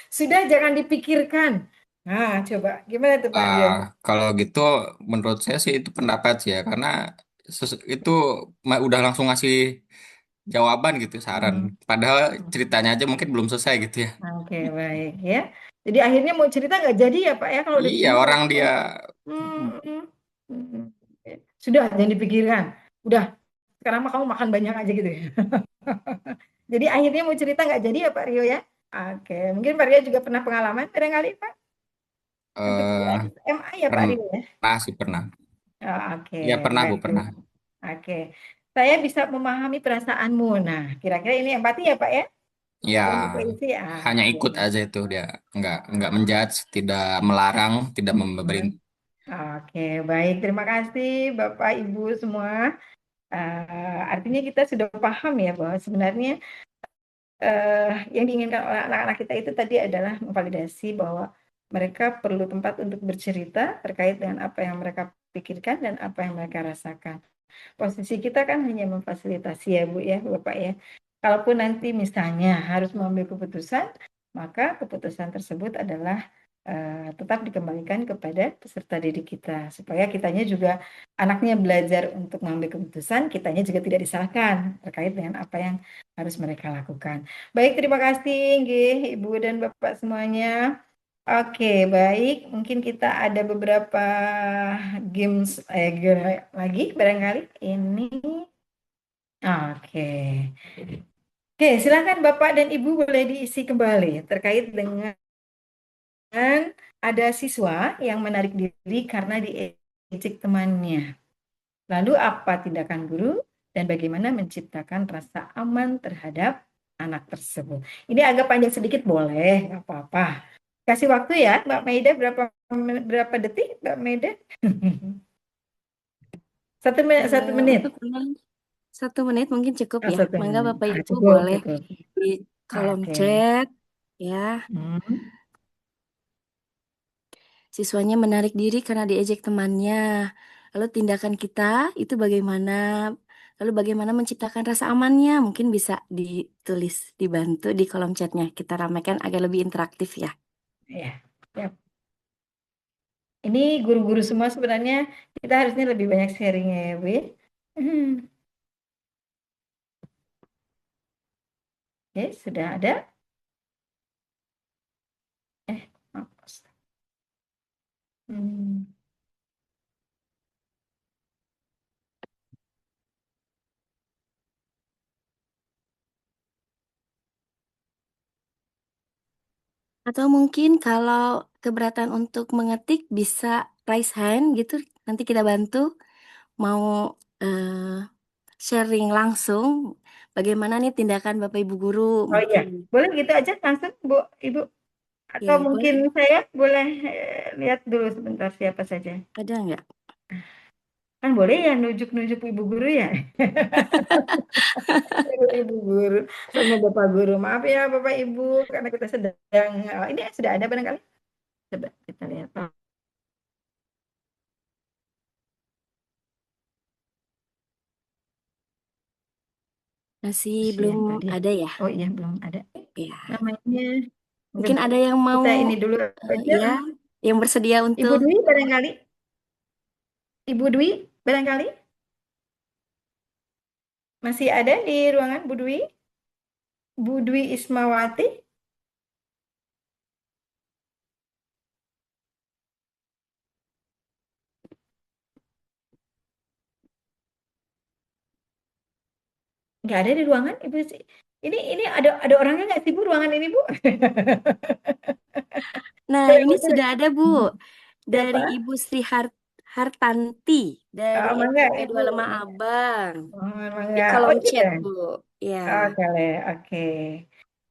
Sudah jangan dipikirkan. Nah, coba gimana tuh Pak Rio? Ah, Kalau gitu menurut saya sih itu pendapat sih ya, karena itu udah langsung ngasih jawaban gitu, saran. Hmm. Padahal ceritanya aja mungkin belum selesai gitu ya. Oke, baik ya. Jadi akhirnya mau cerita nggak jadi ya Pak ya kalau udah Iya, begini ya. orang dia. Hmm, hmm, hmm. Sudah jangan dipikirkan. Udah, sekarang mah kamu makan banyak aja gitu ya. Jadi akhirnya mau cerita nggak jadi ya Pak Rio ya? Oke, mungkin Pak Rio juga pernah pengalaman barangkali Pak untuk eh SMA ya Pak Rio ya? Pernah sih, pernah. Oh, oke, Iya, pernah Bu, baik. pernah. Oke, saya bisa memahami perasaanmu. Nah, kira-kira ini empati ya Pak ya? Ya, Untuk puisi, hanya oke. ikut aja itu dia, nggak menjudge, tidak melarang, tidak memberi. Oke, baik. Terima kasih Bapak Ibu semua. Artinya kita sudah paham ya bahwa sebenarnya yang diinginkan oleh anak-anak kita itu tadi adalah memvalidasi bahwa mereka perlu tempat untuk bercerita terkait dengan apa yang mereka pikirkan dan apa yang mereka rasakan. Posisi kita kan hanya memfasilitasi ya Bu ya, Bapak ya. kalaupun nanti misalnya harus mengambil keputusan, maka keputusan tersebut adalah tetap dikembalikan kepada peserta didik kita, supaya kitanya juga anaknya belajar untuk mengambil keputusan, kitanya juga tidak disalahkan terkait dengan apa yang harus mereka lakukan. Baik, terima kasih, nggih, Ibu dan Bapak semuanya. Oke, baik. Mungkin kita ada beberapa games lagi barangkali ini. Oke. Oke, silakan Bapak dan Ibu boleh diisi kembali terkait dengan ada siswa yang menarik diri karena diejek temannya. Lalu apa tindakan guru dan bagaimana menciptakan rasa aman terhadap anak tersebut. Ini agak panjang sedikit boleh, nggak apa-apa. Kasih waktu ya, Mbak Maida, berapa detik, Mbak Maida? Satu menit. Untuk menang 1 menit mungkin cukup Oh, ya. 1 menit. Mangga Bapak Ibu Cukup, boleh cukup. di kolom Oke. chat ya. Hmm. Siswanya menarik diri karena diejek temannya. Lalu tindakan kita itu bagaimana? Lalu bagaimana menciptakan rasa amannya? Mungkin bisa ditulis, dibantu di kolom chatnya. Kita ramaikan agar lebih interaktif ya. Ya, siap. Ini guru-guru semua sebenarnya kita harusnya lebih banyak sharing ya, Bu. Oke, sudah ada. Mampus. Hmm. Atau mungkin kalau keberatan untuk mengetik bisa raise hand gitu. Nanti kita bantu. Mau sharing langsung bagaimana nih tindakan Bapak Ibu guru Oh iya, mungkin. boleh gitu aja langsung, Bu, Ibu. Atau Ya, mungkin boleh. saya boleh lihat dulu sebentar siapa saja. Ada nggak? Kan boleh ya nujuk-nujuk ibu guru ya. Ibu guru sama bapak guru. Maaf ya bapak ibu karena kita sedang ini sudah ada barangkali. Coba kita lihat. Masih Siapa belum tadi? ada ya? Oh iya belum ada. Ya. Namanya mungkin Mungkin ada yang mau kita ini dulu aja. ya yang bersedia Ibu untuk Dwi barangkali. Ibu Dwi barangkali masih ada di ruangan Bu Dwi? Bu Dwi Ismawati. Nggak ada di ruangan Ibu sih. Ini ada orangnya nggak sih Bu ruangan ini Bu? Nah, ini sudah ada Bu dari Siapa? Ibu Sri Hartanti dari Oh, mangga SMP Ibu. 25 Abang. Oh, Di mangga. Oh kolom iya. chat, Bu. Ya. Oke, oke.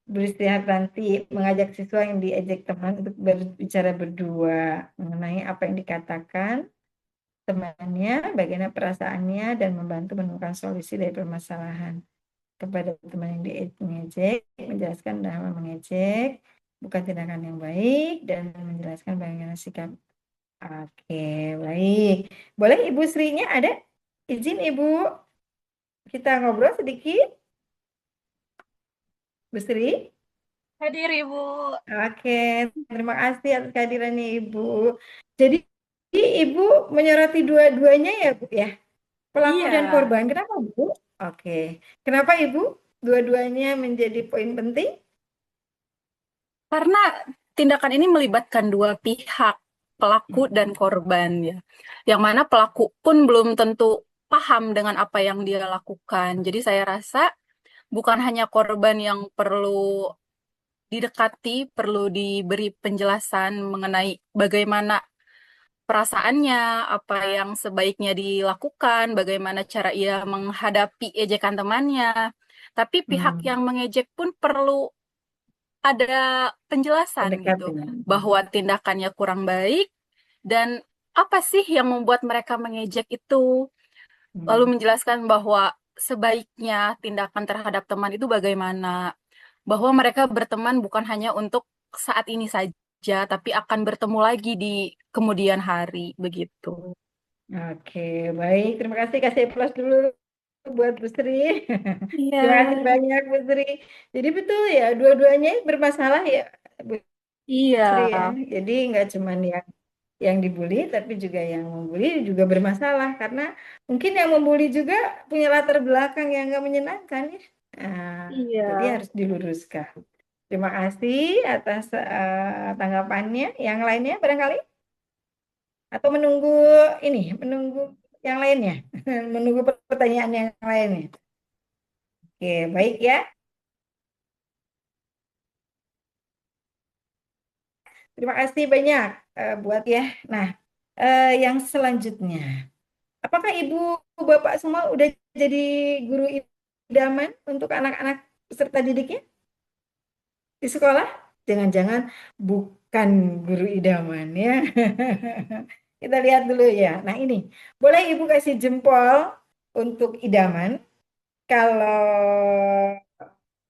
Beristirahat nanti mengajak siswa yang diejek teman untuk berbicara berdua mengenai apa yang dikatakan temannya, bagaimana perasaannya, dan membantu menemukan solusi dari permasalahan. Kepada teman yang diejek, menjelaskan bahwa mengejek bukan tindakan yang baik dan menjelaskan bagaimana sikap. Oke, baik. Boleh Ibu Sri-nya ada? Izin Ibu, kita ngobrol sedikit. Bu Sri? Hadir Ibu. Oke, terima kasih atas kehadirannya Ibu. Jadi Ibu menyoroti dua-duanya ya Bu ya? Pelaku dan Iya, korban. Kenapa Bu? Oke. Kenapa Ibu? Dua-duanya menjadi poin penting? karena tindakan ini melibatkan dua pihak, pelaku dan korban ya. Yang mana pelaku pun belum tentu paham dengan apa yang dia lakukan. Jadi saya rasa bukan hanya korban yang perlu didekati, perlu diberi penjelasan mengenai bagaimana perasaannya, apa yang sebaiknya dilakukan, bagaimana cara ia menghadapi ejekan temannya. Tapi pihak Hmm, yang mengejek pun perlu ada penjelasan terdekat gitu, dengan. bahwa tindakannya kurang baik dan apa sih yang membuat mereka mengejek itu. Lalu Hmm, menjelaskan bahwa sebaiknya tindakan terhadap teman itu bagaimana, bahwa mereka berteman bukan hanya untuk saat ini saja, tapi akan bertemu lagi di kemudian hari begitu. Oke, baik. Terima kasih. Kasih plus dulu buat Bu Sri. Iya. Terima kasih banyak Bu Sri. Jadi betul ya, dua-duanya bermasalah ya Bu Iya. Sri ya. Jadi nggak cuman yang dibully, tapi juga yang membuli juga bermasalah karena mungkin yang membuli juga punya latar belakang yang nggak menyenangkan ya. Nah, Iya. jadi harus diluruskan. Terima kasih atas tanggapannya. Yang lainnya barangkali atau menunggu menunggu yang lainnya, menunggu pertanyaan yang lainnya. Oke, baik ya. Terima kasih banyak buat ya. Nah, yang selanjutnya, apakah ibu bapak semua udah jadi guru idaman untuk anak-anak peserta didiknya di sekolah? Jangan-jangan bukan guru idaman ya. Kita lihat dulu ya. Nah ini, boleh ibu kasih jempol untuk idaman. Kalau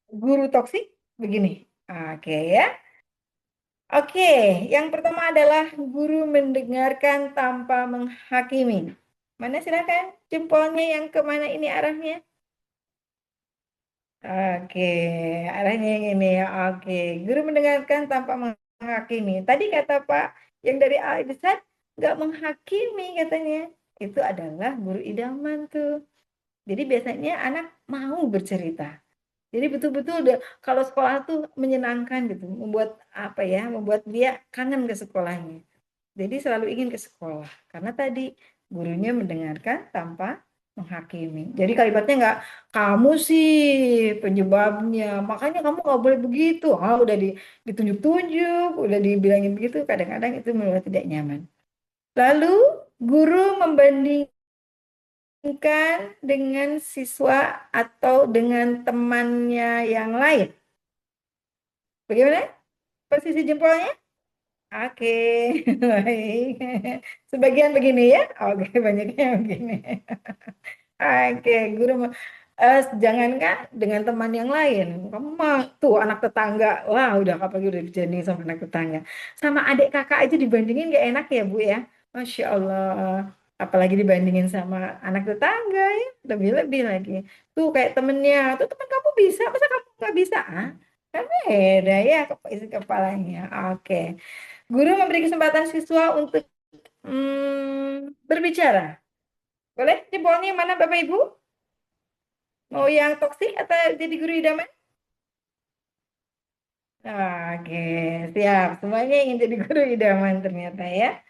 guru toksik begini. Oke ya. Oke, yang pertama adalah guru mendengarkan tanpa menghakimi. Mana silakan jempolnya yang kemana ini arahnya? Oke, arahnya yang ini ya. Oke, guru mendengarkan tanpa menghakimi. Tadi kata Pak yang dari A besar nggak menghakimi katanya. Itu adalah guru idaman tuh. Jadi biasanya anak mau bercerita. Jadi betul-betul kalau sekolah tuh menyenangkan gitu, membuat apa ya, membuat dia kangen ke sekolahnya. Jadi selalu ingin ke sekolah karena tadi gurunya mendengarkan tanpa menghakimi. Jadi kalimatnya nggak kamu sih penyebabnya, makanya kamu nggak boleh begitu. Udah ditunjuk-tunjuk, udah dibilangin begitu. Kadang-kadang itu membuat tidak nyaman. Lalu guru membandingkan dengan siswa atau dengan temannya yang lain. Bagaimana posisi jempolnya? Oke, baik. Sebagian begini ya. Oke, banyaknya begini. Oke, jangankan dengan teman yang lain. Kamu mah tuh anak tetangga. Wah, udah apalagi udah dijadiin sama anak tetangga. Sama adik kakak aja dibandingin gak enak ya, Bu ya. Masya Allah. Apalagi dibandingin sama anak tetangga ya. Lebih-lebih lagi. Tuh kayak temennya. Tuh teman kamu bisa, masa kamu nggak bisa? Ah, kan beda ya isi kepalanya. Oke. Guru memberi kesempatan siswa untuk berbicara. Boleh jempolnya yang mana Bapak Ibu? Mau yang toksik atau jadi guru idaman? Oke, siap. Semuanya ingin jadi guru idaman ternyata ya.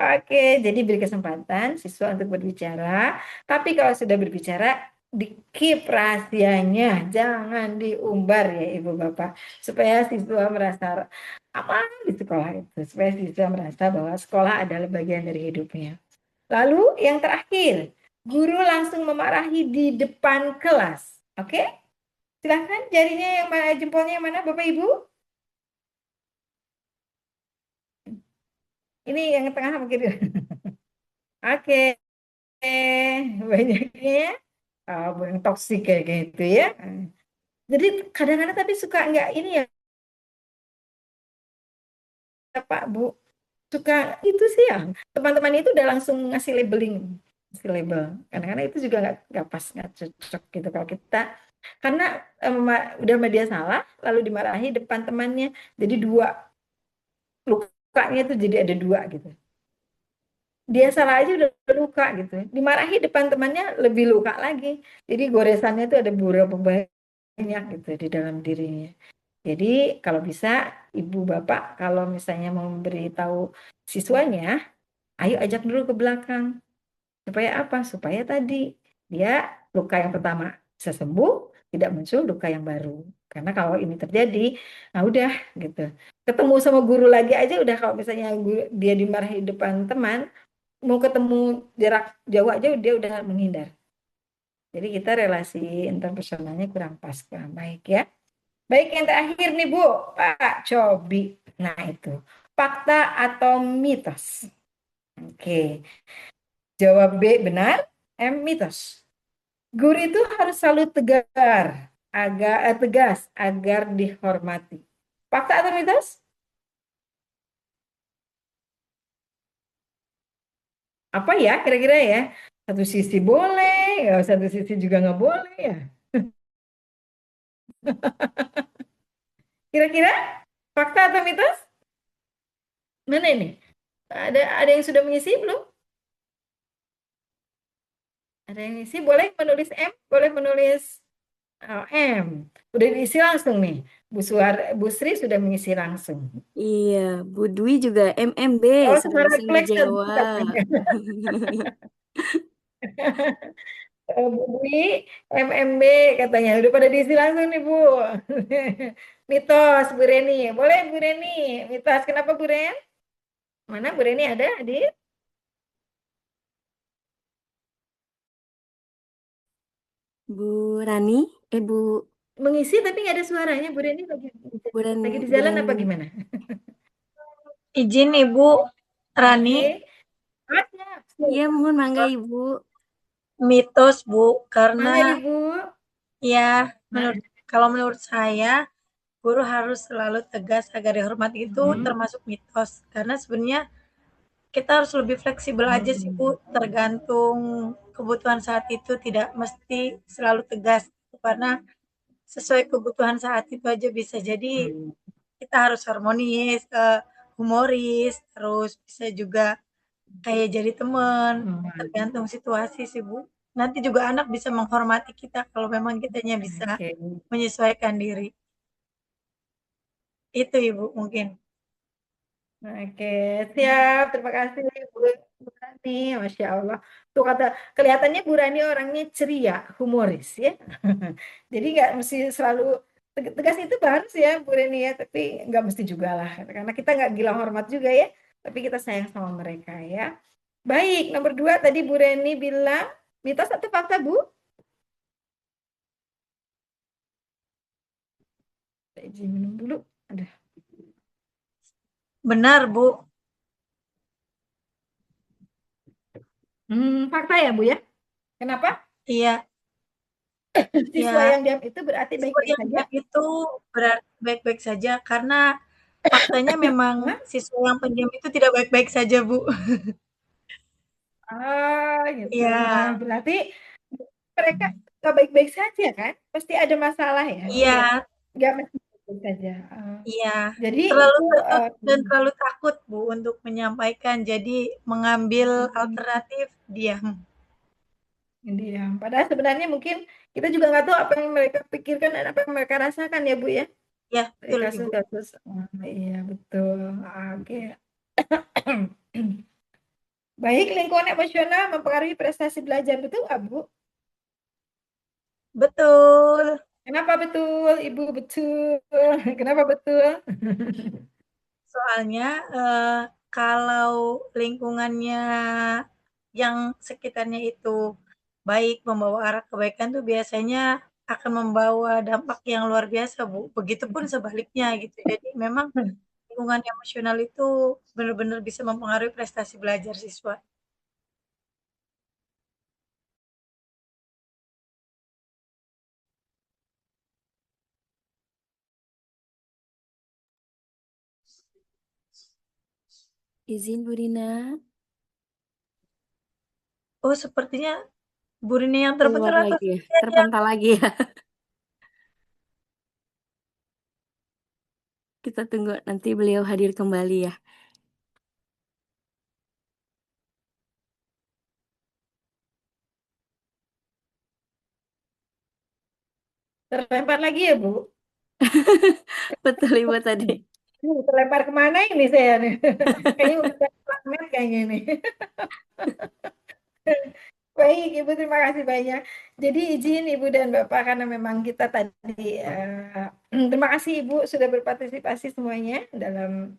Oke, jadi beri kesempatan siswa untuk berbicara. Tapi kalau sudah berbicara, di-keep rahasianya. Jangan diumbar ya Ibu Bapak. Supaya siswa merasa aman di sekolah itu. Supaya siswa merasa bahwa sekolah adalah bagian dari hidupnya. Lalu yang terakhir, guru langsung memarahi di depan kelas. Oke? Silahkan jarinya yang mana, jempolnya yang mana Bapak Ibu? Ini yang tengah mungkin. Oke, banyaknya. Yang toksik kayak gitu ya. Jadi kadang-kadang tapi suka nggak ini ya Pak Bu. Suka itu sih ya. Teman-teman itu udah langsung ngasih labeling. Ngasih label. Kadang-kadang itu juga nggak pas, nggak cocok gitu kalau kita. Karena udah media salah, lalu dimarahi depan temannya. Jadi dua, lukanya itu jadi ada dua gitu. Dia salah aja udah luka gitu. Dimarahi depan temannya lebih luka lagi. Jadi goresannya itu ada beberapa banyak gitu di dalam dirinya. Jadi kalau bisa ibu bapak kalau misalnya mau memberitahu siswanya, ayo ajak dulu ke belakang. Supaya apa? Supaya tadi dia luka yang pertama bisa sembuh, tidak muncul luka yang baru. Karena kalau ini terjadi, nah udah gitu. Ketemu sama guru lagi aja udah kalau misalnya dia dimarahi depan teman, mau ketemu jarak jauh aja dia udah menghindar. Jadi kita relasi interpersonalnya kurang pas, kurang baik ya. Baik, yang terakhir nih Bu, Pak Cobi. Nah itu, fakta atau mitos? Oke, jawab B benar, M mitos. Guru itu harus selalu tegas agar dihormati. Fakta atau mitos? Apa ya kira-kira ya? Satu sisi boleh, nggak usah satu sisi juga nggak boleh ya. Kira-kira fakta atau mitos? Mana ini? Ada yang sudah mengisi belum? Ada yang mengisi? Boleh menulis M? Boleh menulis M. Udah diisi langsung nih. Bu Sri sudah mengisi langsung. Iya, Bu Dwi juga MMB, Oh, sudah suara bisa refleks ngejawab. Bu Dwi, MMB katanya. Udah pada diisi langsung nih, Bu. Mitos, Bu Reni. Boleh, Bu Reni. Mitos, kenapa, Bu Ren? Mana Bu Reni ada, hadir? Bu Rani, Bu Mengisi tapi nggak ada suaranya. Bu Reni lagi di Bu jalan apa Rani. gimana? Izin Ibu Rani, Oke. Ah, siap, siap. Iya, mohon mangga Ibu. mitos Bu, karena Mangga, Ibu. ya Nah, kalau menurut saya guru harus selalu tegas agar dihormati itu termasuk mitos. Karena sebenarnya kita harus lebih fleksibel aja sih Bu, tergantung kebutuhan saat itu, tidak mesti selalu tegas. Karena sesuai kebutuhan saat itu aja bisa jadi kita harus harmonis, humoris, terus bisa juga kayak jadi teman, tergantung situasi sih Bu. Nanti juga anak bisa menghormati kita kalau memang kitanya bisa Oke. menyesuaikan diri. Itu Ibu mungkin. Oke, siap. Terima kasih Bu Rani. Masya Allah. Tuh kata kelihatannya Bu Rani orangnya ceria, humoris ya. Jadi nggak mesti selalu tegas itu harus ya Bu Rani ya. Tapi nggak mesti juga lah. Karena kita nggak gila hormat juga ya. Tapi kita sayang sama mereka ya. Baik, nomor 2 tadi Bu Reni bilang mitos atau fakta Bu? Saya izin minum dulu. Ada. Benar Bu. Fakta ya Bu ya? Kenapa? Iya. Siswa Ya, yang diam itu berarti siswa baik-baik yang saja? diam itu berarti baik-baik saja karena faktanya memang siswa yang pendiam itu tidak baik-baik saja Bu. Ah, gitu. Iya. Berarti mereka nggak baik-baik saja kan? Pasti ada masalah ya? Iya. Nggak mesti baik saja. Iya. Jadi Terlalu itu tertutup dan terlalu takut Bu untuk menyampaikan, jadi mengambil alternatif diam. diam. Padahal sebenarnya mungkin kita juga nggak tahu apa yang mereka pikirkan dan apa yang mereka rasakan ya Bu ya? Ya, betul Ibu. Kasus-kasus. Iya betul. Oke. Baik, lingkungan emosional mempengaruhi prestasi belajar, betul nggak, Bu? Betul. Kenapa betul, Ibu? Betul. Kenapa betul? Soalnya kalau lingkungannya yang sekitarnya itu baik, membawa arah kebaikan tuh biasanya akan membawa dampak yang luar biasa, Bu. Begitupun sebaliknya gitu. Jadi memang lingkungan emosional itu benar-benar bisa mempengaruhi prestasi belajar siswa. Izin Bu Rina. Oh, sepertinya Bu Rini yang Keluar terpental atau lagi ya, saya yang terpental lagi ya. Kita tunggu nanti beliau hadir kembali ya. Terlempar lagi ya, Bu? Betul Ibu tadi. Terlempar kemana ini saya nih? Kayaknya udah planet kayaknya nih. Baik, Ibu, terima kasih banyak. Jadi izin Ibu dan Bapak karena memang kita tadi terima kasih Ibu sudah berpartisipasi semuanya dalam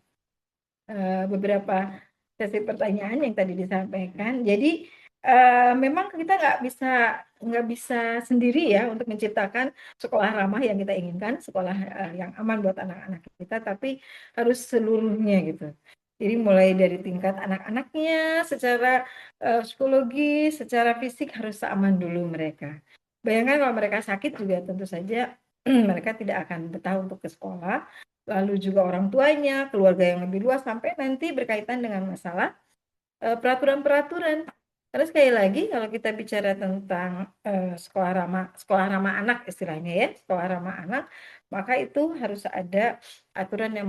beberapa sesi pertanyaan yang tadi disampaikan. Jadi memang kita nggak bisa sendiri ya untuk menciptakan sekolah ramah yang kita inginkan, sekolah yang aman buat anak-anak kita, tapi harus seluruhnya gitu. Jadi mulai dari tingkat anak-anaknya secara psikologis, secara fisik harus aman dulu mereka. Bayangkan kalau mereka sakit juga tentu saja mereka tidak akan betah untuk ke sekolah. Lalu juga orang tuanya, keluarga yang lebih luas sampai nanti berkaitan dengan masalah peraturan-peraturan Karena sekali lagi kalau kita bicara tentang sekolah ramah anak istilahnya ya, sekolah ramah anak, maka itu harus ada aturan yang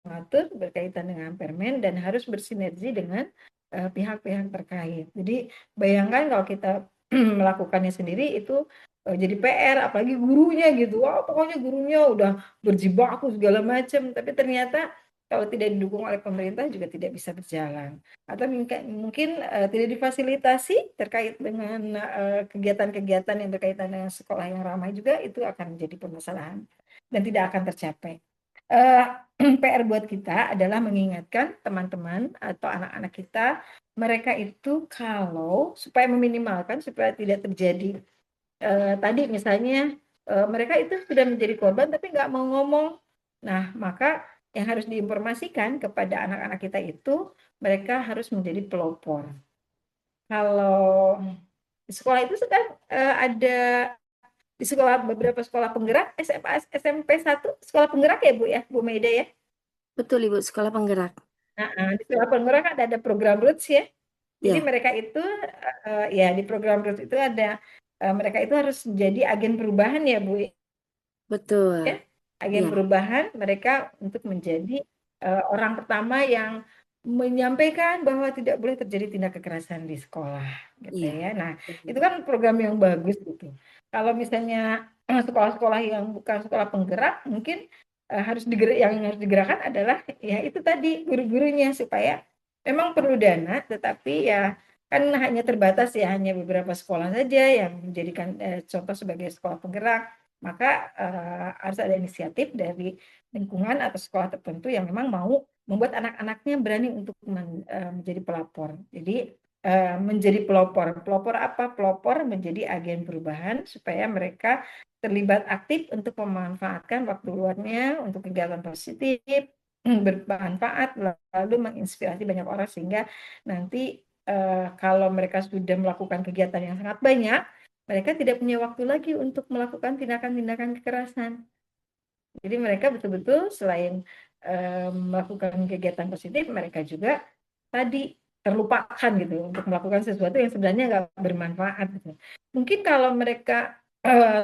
mengatur berkaitan dengan permen dan harus bersinergi dengan pihak-pihak terkait. Jadi bayangkan kalau kita melakukannya sendiri itu jadi PR, apalagi gurunya gitu. Wah, pokoknya gurunya udah berjibaku segala macam, tapi ternyata kalau tidak didukung oleh pemerintah juga tidak bisa berjalan. Atau mungkin tidak difasilitasi terkait dengan kegiatan-kegiatan yang berkaitan dengan sekolah yang ramai juga, itu akan menjadi permasalahan dan tidak akan tercapai. Eh, PR buat kita adalah mengingatkan teman-teman atau anak-anak kita, mereka itu kalau supaya meminimalkan supaya tidak terjadi tadi misalnya mereka itu sudah menjadi korban tapi nggak mau ngomong. Nah, maka yang harus diinformasikan kepada anak-anak kita itu mereka harus menjadi pelopor. Kalau di sekolah itu sedang ada di sekolah beberapa sekolah penggerak SMA SMP 1 sekolah penggerak ya Bu ya, Bu Maida ya. Betul Ibu, sekolah penggerak. Nah, di sekolah penggerak ada program Roots ya. Jadi Ya, mereka itu ya di program Roots itu ada mereka itu harus menjadi agen perubahan ya Bu ya. betul. Agen Ya, perubahan mereka untuk menjadi orang pertama yang menyampaikan bahwa tidak boleh terjadi tindak kekerasan di sekolah gitu iya. ya. Nah, itu kan program yang bagus gitu. Kalau misalnya sekolah-sekolah yang bukan sekolah penggerak mungkin yang harus digerakkan adalah ya itu tadi guru-gurunya supaya memang perlu dana tetapi ya kan hanya terbatas ya hanya beberapa sekolah saja yang menjadikan contoh sebagai sekolah penggerak, maka harus ada inisiatif dari lingkungan atau sekolah tertentu yang memang mau membuat anak-anaknya berani untuk menjadi pelopor. Jadi menjadi pelopor. Pelopor apa? Pelopor menjadi agen perubahan supaya mereka terlibat aktif untuk memanfaatkan waktu luangnya untuk kegiatan positif, bermanfaat, lalu menginspirasi banyak orang sehingga nanti kalau mereka sudah melakukan kegiatan yang sangat banyak, mereka tidak punya waktu lagi untuk melakukan tindakan-tindakan kekerasan. Jadi mereka betul-betul selain melakukan kegiatan positif, mereka juga tadi terlupakan gitu untuk melakukan sesuatu yang sebenarnya nggak bermanfaat gitu. Mungkin kalau mereka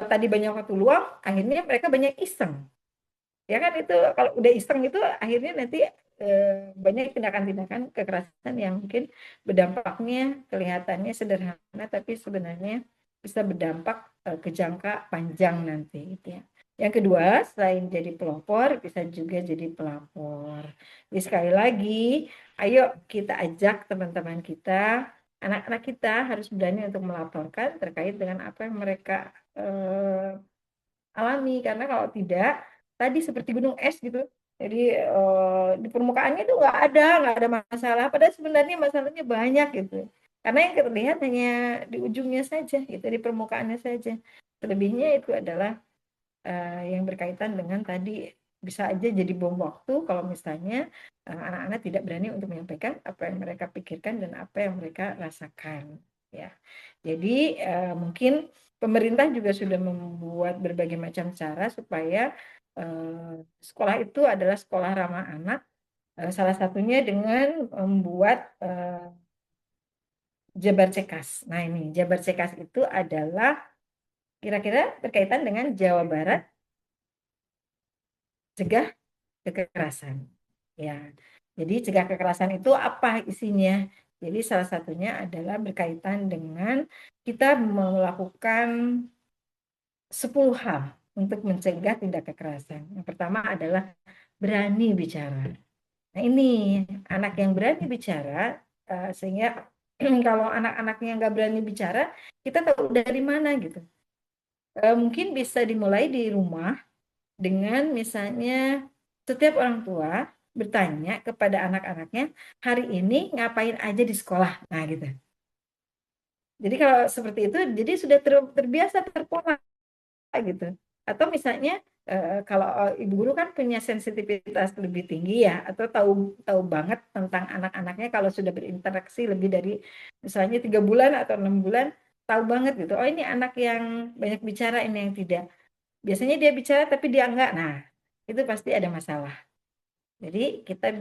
tadi banyak waktu luang, akhirnya mereka banyak iseng. Ya kan itu kalau udah iseng itu akhirnya nanti banyak tindakan-tindakan kekerasan yang mungkin berdampaknya kelihatannya sederhana tapi sebenarnya bisa berdampak ke jangka panjang nanti gitu ya. Yang kedua, selain jadi pelopor, bisa juga jadi pelapor. Jadi sekali lagi, ayo kita ajak teman-teman kita, anak-anak kita harus berani untuk melaporkan terkait dengan apa yang mereka alami. Karena kalau tidak, tadi seperti gunung es gitu. Jadi di permukaannya itu nggak ada masalah. Padahal sebenarnya masalahnya banyak gitu. Karena yang terlihat hanya di ujungnya saja, gitu, di permukaannya saja. Selebihnya itu adalah yang berkaitan dengan tadi bisa aja jadi bom waktu kalau misalnya anak-anak tidak berani untuk menyampaikan apa yang mereka pikirkan dan apa yang mereka rasakan. Ya, jadi mungkin pemerintah juga sudah membuat berbagai macam cara supaya sekolah itu adalah sekolah ramah anak. Salah satunya dengan membuat Jabar Cekas. Nah ini Jabar Cekas itu adalah kira-kira berkaitan dengan Jawa Barat cegah kekerasan. Ya, jadi cegah kekerasan itu apa isinya? Jadi salah satunya adalah berkaitan dengan kita melakukan 10 hal untuk mencegah tindak kekerasan. Yang pertama adalah berani bicara. Nah ini anak yang berani bicara sehingga kalau anak-anaknya nggak berani bicara, kita tahu dari mana gitu. Mungkin bisa dimulai di rumah dengan misalnya setiap orang tua bertanya kepada anak-anaknya, hari ini ngapain aja di sekolah? Nah, gitu. Jadi kalau seperti itu, jadi sudah terbiasa terpola gitu. Atau misalnya kalau ibu guru kan punya sensitivitas lebih tinggi ya, atau tahu tahu banget tentang anak-anaknya kalau sudah berinteraksi lebih dari misalnya 3 bulan atau 6 bulan, tahu banget gitu. Oh ini anak yang banyak bicara, ini yang tidak. Biasanya dia bicara tapi dia enggak. Nah, itu pasti ada masalah. Jadi kita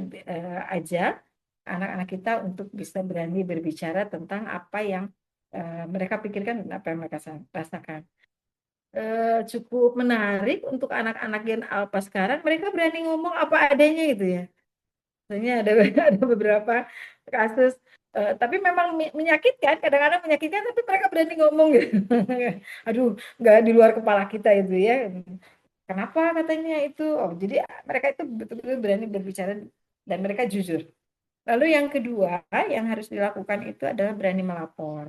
ajak anak-anak kita untuk bisa berani berbicara tentang apa yang mereka pikirkan dan apa yang mereka rasakan. Cukup menarik untuk anak-anak Gen Alpha sekarang, mereka berani ngomong apa adanya gitu ya. Misalnya ada ada beberapa kasus, tapi memang menyakitkan, kadang-kadang menyakitkan, tapi mereka berani ngomong gitu. Aduh, nggak di luar kepala kita itu ya. Kenapa katanya itu? Oh, jadi mereka itu betul-betul berani berbicara dan mereka jujur. Lalu yang kedua yang harus dilakukan itu adalah berani melapor.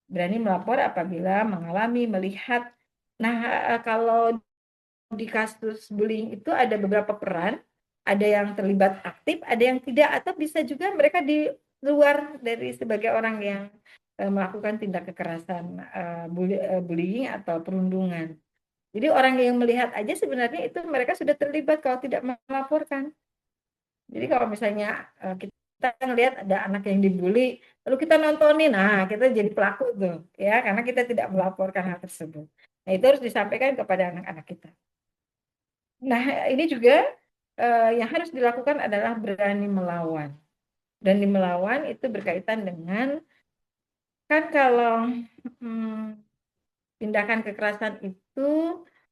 Berani melapor apabila mengalami, melihat. Nah, kalau di kasus bullying itu ada beberapa peran, ada yang terlibat aktif, ada yang tidak, atau bisa juga mereka di luar dari sebagai orang yang melakukan tindak kekerasan, bullying atau perundungan. Jadi orang yang melihat aja sebenarnya itu mereka sudah terlibat kalau tidak melaporkan. Jadi kalau misalnya kita ngelihat ada anak yang dibully, lalu kita nontonin, nah kita jadi pelaku tuh, ya, karena kita tidak melaporkan hal tersebut. Nah, itu harus disampaikan kepada anak-anak kita. Nah, ini juga yang harus dilakukan adalah berani melawan. Berani melawan itu berkaitan dengan, kan kalau tindakan kekerasan itu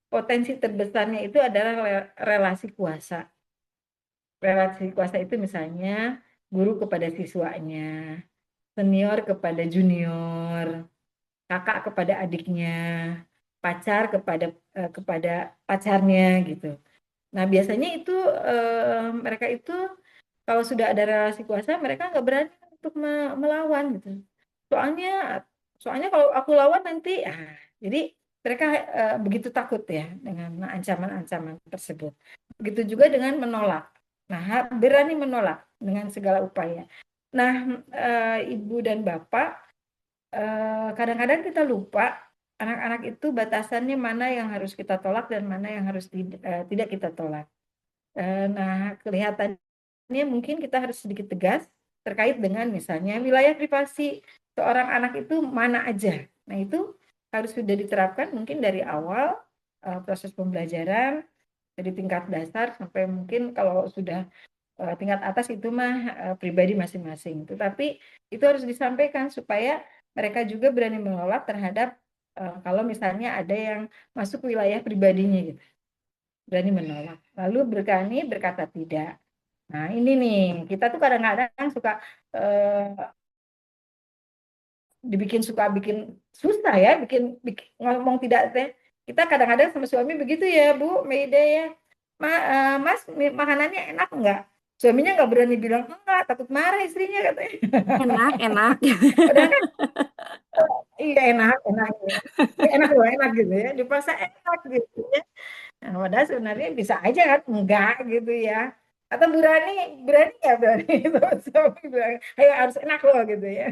potensi terbesarnya itu adalah relasi kuasa. Relasi kuasa itu misalnya guru kepada siswanya, senior kepada junior, kakak kepada adiknya, pacar kepada pacarnya gitu. Nah, biasanya itu mereka itu kalau sudah ada relasi kuasa, mereka nggak berani untuk melawan gitu. Soalnya kalau aku lawan nanti, jadi mereka begitu takut ya dengan ancaman-ancaman tersebut. Begitu juga dengan menolak. Nah, berani menolak dengan segala upaya. Nah, Ibu dan Bapak, kadang-kadang kita lupa anak-anak itu batasannya mana yang harus kita tolak dan mana yang harus tidak kita tolak. Nah, kelihatannya mungkin kita harus sedikit tegas terkait dengan misalnya wilayah privasi seorang anak itu mana aja. Nah, itu harus sudah diterapkan mungkin dari awal proses pembelajaran dari tingkat dasar sampai mungkin kalau sudah tingkat atas itu mah pribadi masing-masing. Tetapi itu harus disampaikan supaya mereka juga berani menolak terhadap kalau misalnya ada yang masuk wilayah pribadinya gitu. Berani menolak. Lalu berani berkata tidak. Nah, ini nih, kita tuh kadang-kadang suka suka bikin susah ya, bikin ngomong tidak teh. Kita kadang-kadang sama suami begitu ya, Bu Meida ya. Mas, makanannya enak enggak? Suaminya nggak berani bilang enggak, takut marah istrinya katanya. Enak, enak. Padahal kan iya enak, enak, enak loh, enak gitu ya. Dipaksa enak gitu ya. Nah, padahal sebenarnya bisa aja kan enggak gitu ya. Atau berani ya berani itu suami bilang, ayo harus enak loh gitu ya.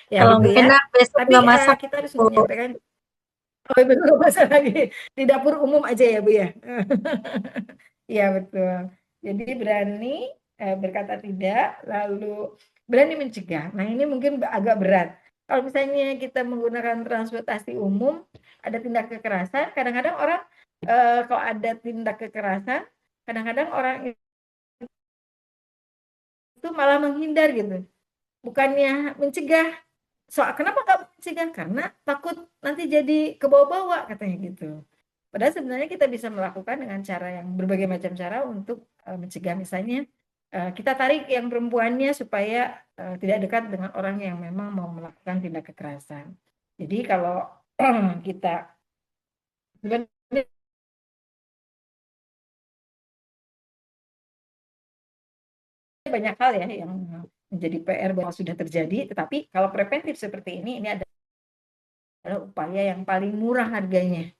Ya Kalau gitu nggak ya. enak besok Tapi nggak masak. kita harus menyampaikan, oh betul masa lagi di dapur umum aja ya Bu ya. Iya betul. Jadi berani berkata tidak, lalu berani mencegah. Nah ini mungkin agak berat. Kalau misalnya kita menggunakan transportasi umum, ada tindak kekerasan, kadang-kadang orang kalau ada tindak kekerasan, kadang-kadang orang itu malah menghindar gitu. Bukannya mencegah. Kenapa nggak mencegah? Karena takut nanti jadi kebawa-bawa katanya gitu. Padahal sebenarnya kita bisa melakukan dengan cara yang berbagai macam cara untuk mencegah. Misalnya kita tarik yang perempuannya supaya tidak dekat dengan orang yang memang mau melakukan tindak kekerasan. Jadi kalau kita sebenarnya banyak hal ya yang menjadi PR bahwa sudah terjadi, tetapi kalau preventif seperti ini adalah upaya yang paling murah harganya.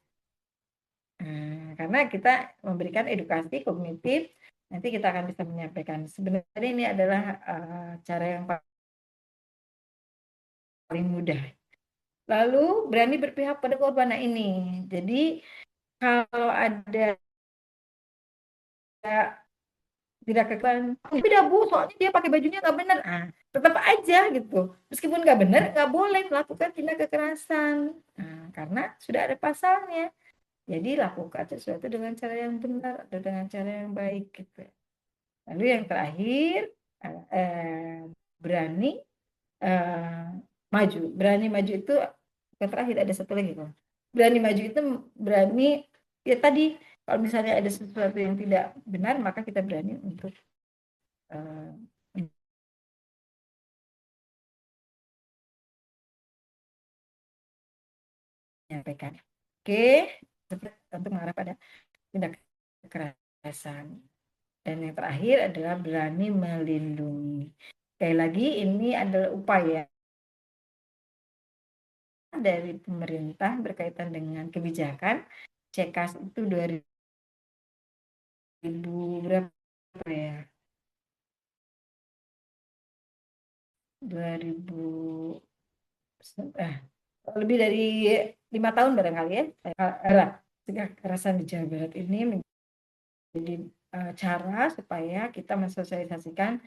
Karena kita memberikan edukasi kognitif, nanti kita akan bisa menyampaikan. Sebenarnya ini adalah cara yang paling mudah. Lalu berani berpihak pada korban. Nah ini, jadi kalau ada tidak kekerasan, tidak Bu, soalnya dia pakai bajunya nggak benar. Tetap aja gitu. Meskipun nggak benar, nggak boleh melakukan tindak kekerasan. Karena sudah ada pasalnya. Jadi lakukan sesuatu dengan cara yang benar atau dengan cara yang baik gitu. Lalu yang terakhir eh, berani eh, maju. Berani maju itu yang terakhir ada satu lagi kok. Berani maju itu berani ya tadi kalau misalnya ada sesuatu yang tidak benar maka kita berani untuk eh, menyampaikan. Oke, untuk mengarah pada tindak kekerasan. Dan yang terakhir adalah berani melindungi. Sekali lagi ini adalah upaya dari pemerintah berkaitan dengan kebijakan. CKAS itu 2000 berapa ya? 2000 lebih dari 5 tahun barangkali ya. Kekerasan di Jawa Barat ini menjadi cara supaya kita mensosialisasikan.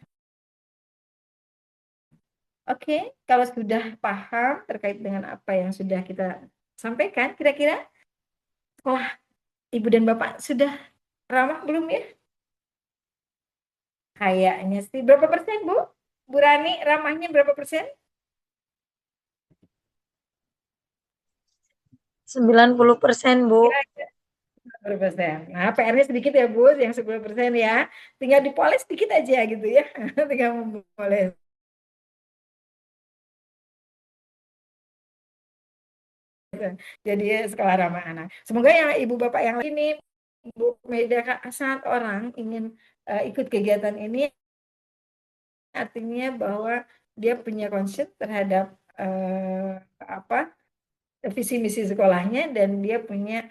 Oke, kalau sudah paham terkait dengan apa yang sudah kita sampaikan, kira-kira sekolah Ibu dan Bapak sudah ramah belum ya? Kayaknya sih. Berapa persen, Bu? Bu Rani, ramahnya berapa persen? 90%, Bu. Kira-kira 10%. Nah, PR-nya sedikit ya, Bu, yang 10% ya. Tinggal dipoles sedikit aja gitu ya. Tinggal mempoles. Jadi sekolah ramah anak. Semoga yang ibu bapak yang ini, Bu Meda saat orang ingin ikut kegiatan ini, artinya bahwa dia punya concern terhadap apa visi misi sekolahnya dan dia punya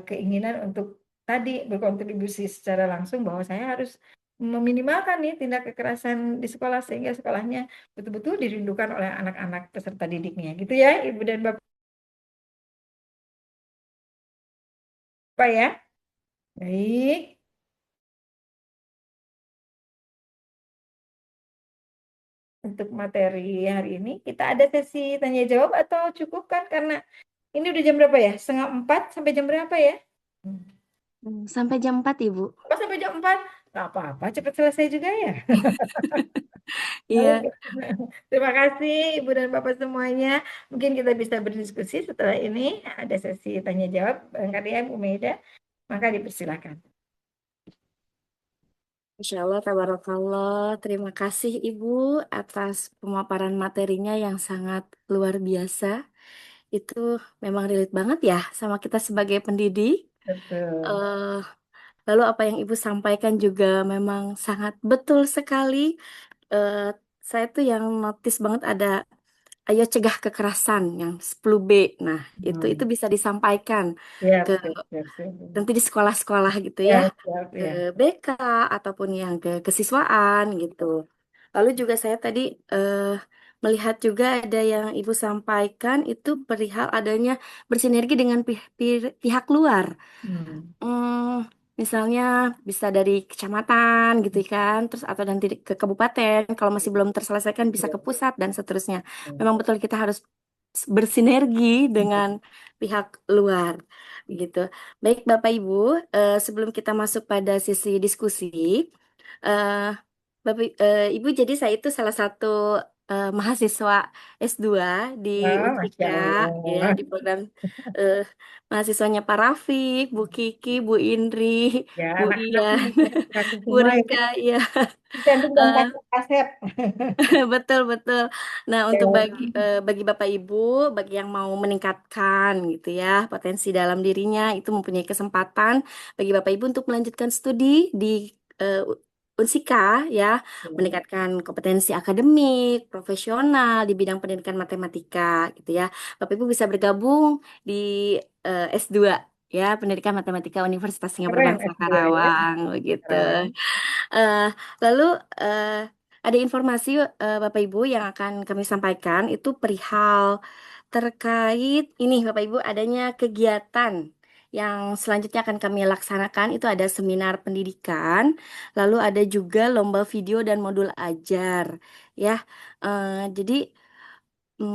keinginan untuk tadi berkontribusi secara langsung bahwa saya harus meminimalkan nih tindak kekerasan di sekolah sehingga sekolahnya betul-betul dirindukan oleh anak-anak peserta didiknya. Gitu ya, Ibu dan Bapak ya. Baik. Untuk materi hari ini kita ada sesi tanya jawab atau cukup kan karena ini udah jam berapa ya? 3:30 sampai jam berapa ya? Sampai jam 4, Ibu. Oh, sampai jam 4. Nggak apa-apa, cepat selesai juga ya. Iya. Terima kasih Ibu dan Bapak semuanya. Mungkin kita bisa berdiskusi setelah ini. Ada sesi tanya jawab. Barangkali ya Bu Maida. Maka dipersilakan. Insya Allah, tabarakallah. Terima kasih Ibu atas pemaparan materinya yang sangat luar biasa. Itu memang relate banget ya sama kita sebagai pendidik. Betul. Eh, lalu apa yang Ibu sampaikan juga memang sangat betul sekali. Eh, saya tuh yang notice banget ada ayo cegah kekerasan yang 10B. Nah, itu bisa disampaikan Siap, ke siap, siap, siap. nanti di sekolah-sekolah gitu Ya, ya, siap, ke ya. BK ataupun yang ke kesiswaan gitu. Lalu juga saya tadi melihat juga ada yang Ibu sampaikan itu perihal adanya bersinergi dengan pihak luar. Hmm, misalnya bisa dari kecamatan gitu kan, terus atau nanti ke kabupaten, kalau masih belum terselesaikan bisa ke pusat dan seterusnya. Memang betul kita harus bersinergi dengan pihak luar, gitu. Baik Bapak Ibu, sebelum kita masuk pada sesi diskusi, eh, Ibu jadi saya itu salah satu mahasiswa S2 di Wah, Masya Unsika, ya Allah. di program eh, mahasiswanya Pak Rafiq, Bu Kiki, Bu Indri, Ya, Bu anak-anak Ian, kreatif Bu semua ya. Rika, ya. Cantik dan Eh, kaset. betul betul. Nah, untuk Ya. bagi Bapak Ibu, bagi yang mau meningkatkan gitu ya potensi dalam dirinya, itu mempunyai kesempatan bagi Bapak Ibu untuk melanjutkan studi di Unsika ya, meningkatkan kompetensi akademik, profesional di bidang pendidikan matematika gitu ya. Bapak Ibu bisa bergabung di S2 ya, Pendidikan Matematika Universitas Singapura Keren Bangsa S2 ya. Karawang begitu. Karawang. Eh, lalu ada informasi Bapak Ibu yang akan kami sampaikan itu perihal terkait ini Bapak Ibu adanya kegiatan yang selanjutnya akan kami laksanakan itu ada seminar pendidikan, lalu ada juga lomba video dan modul ajar ya. Jadi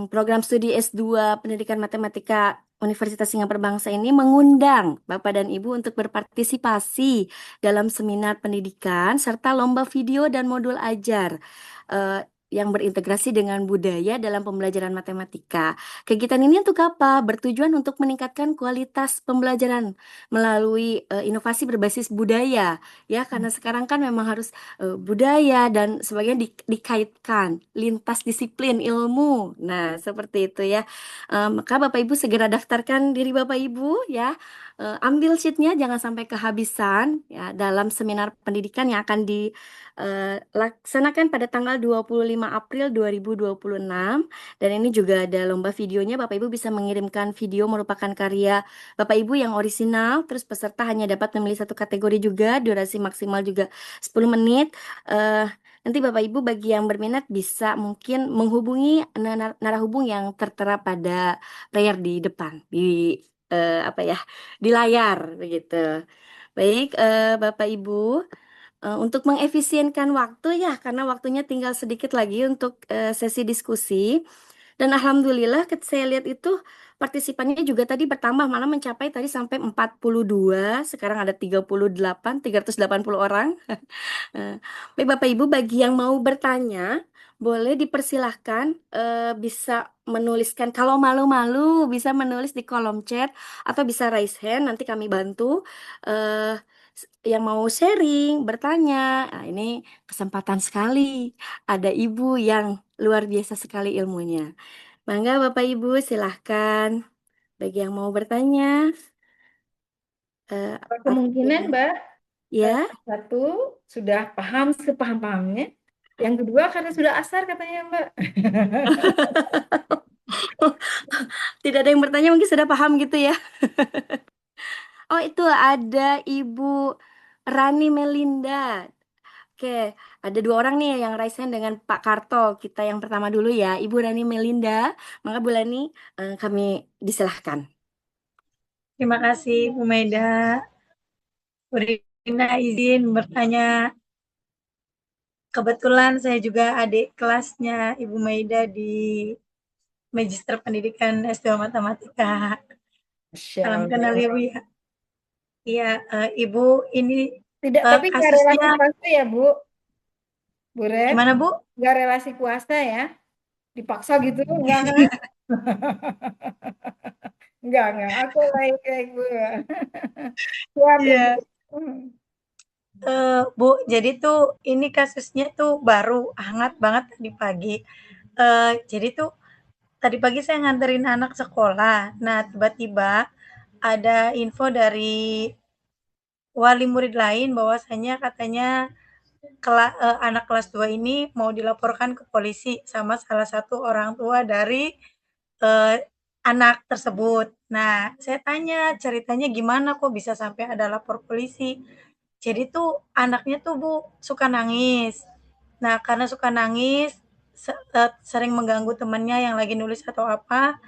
program studi S2 Pendidikan Matematika Universitas Singapura Bangsa ini mengundang Bapak dan Ibu untuk berpartisipasi dalam seminar pendidikan serta lomba video dan modul ajar eh, yang berintegrasi dengan budaya dalam pembelajaran matematika. Kegiatan ini untuk apa? Bertujuan untuk meningkatkan kualitas pembelajaran melalui inovasi berbasis budaya, ya, karena sekarang kan memang harus budaya dan sebagainya dikaitkan lintas disiplin ilmu. Nah, seperti itu ya. Maka Bapak Ibu segera daftarkan diri Bapak Ibu ya. Ambil sheetnya jangan sampai kehabisan ya dalam seminar pendidikan yang akan dilaksanakan pada tanggal 25 April 2026. Dan ini juga ada lomba videonya. Bapak Ibu bisa mengirimkan video merupakan karya Bapak Ibu yang orisinal. Terus peserta hanya dapat memilih satu kategori juga. Durasi maksimal juga 10 menit. Eh, Nanti Bapak Ibu bagi yang berminat bisa mungkin menghubungi narahubung yang tertera pada layar di depan apa ya di layar begitu. Baik Bapak Ibu, untuk mengefisienkan waktu ya karena waktunya tinggal sedikit lagi untuk sesi diskusi. Dan alhamdulillah saya lihat itu partisipannya juga tadi bertambah malah mencapai tadi sampai 42, sekarang ada 38, 380 orang. Eh, Baik Bapak Ibu, bagi yang mau bertanya, boleh dipersilahkan bisa menuliskan. Kalau malu-malu bisa menulis di kolom chat atau bisa raise hand. Nanti kami bantu. eh, yang mau sharing, bertanya. Nah, ini kesempatan sekali. Ada ibu yang luar biasa sekali ilmunya. Mangga Bapak Ibu silahkan. Bagi yang mau bertanya. Kemungkinan, Mbak, Ya. satu sudah paham sepaham-pahamnya. Yang kedua karena sudah asar katanya, Mbak. Tidak ada yang bertanya mungkin sudah paham gitu ya. Oh itu ada Ibu Rani Melinda. Oke, ada dua orang nih yang raise hand dengan Pak Karto. Kita yang pertama dulu ya, Ibu Rani Melinda. Maka Bu Rani kami disilahkan. Terima kasih, Bu Maida. Bu Rina izin bertanya. Kebetulan saya juga adik kelasnya Ibu Maida di Magister Pendidikan S2 Matematika. Masya Salam kenal Allah. ya, Bu ya. Iya, Ibu ini Tidak, tapi nggak relasi kasusnya kuasa ya, Bu. Bu Red, gimana, Bu? nggak relasi kuasa ya. Dipaksa gitu, enggak kan? Enggak. Aku baik-baik, Bu. Siap ya, Bu. Iya. Bu, jadi tuh ini kasusnya tuh baru hangat banget tadi pagi. Jadi tuh tadi pagi saya nganterin anak sekolah. Nah, tiba-tiba ada info dari wali murid lain bahwasanya katanya anak kelas 2 ini mau dilaporkan ke polisi sama salah satu orang tua dari eh, anak tersebut. Nah, saya tanya ceritanya gimana kok bisa sampai ada lapor polisi. Jadi tuh anaknya tuh Bu suka nangis. Nah, karena suka nangis sering mengganggu temannya yang lagi nulis atau apa.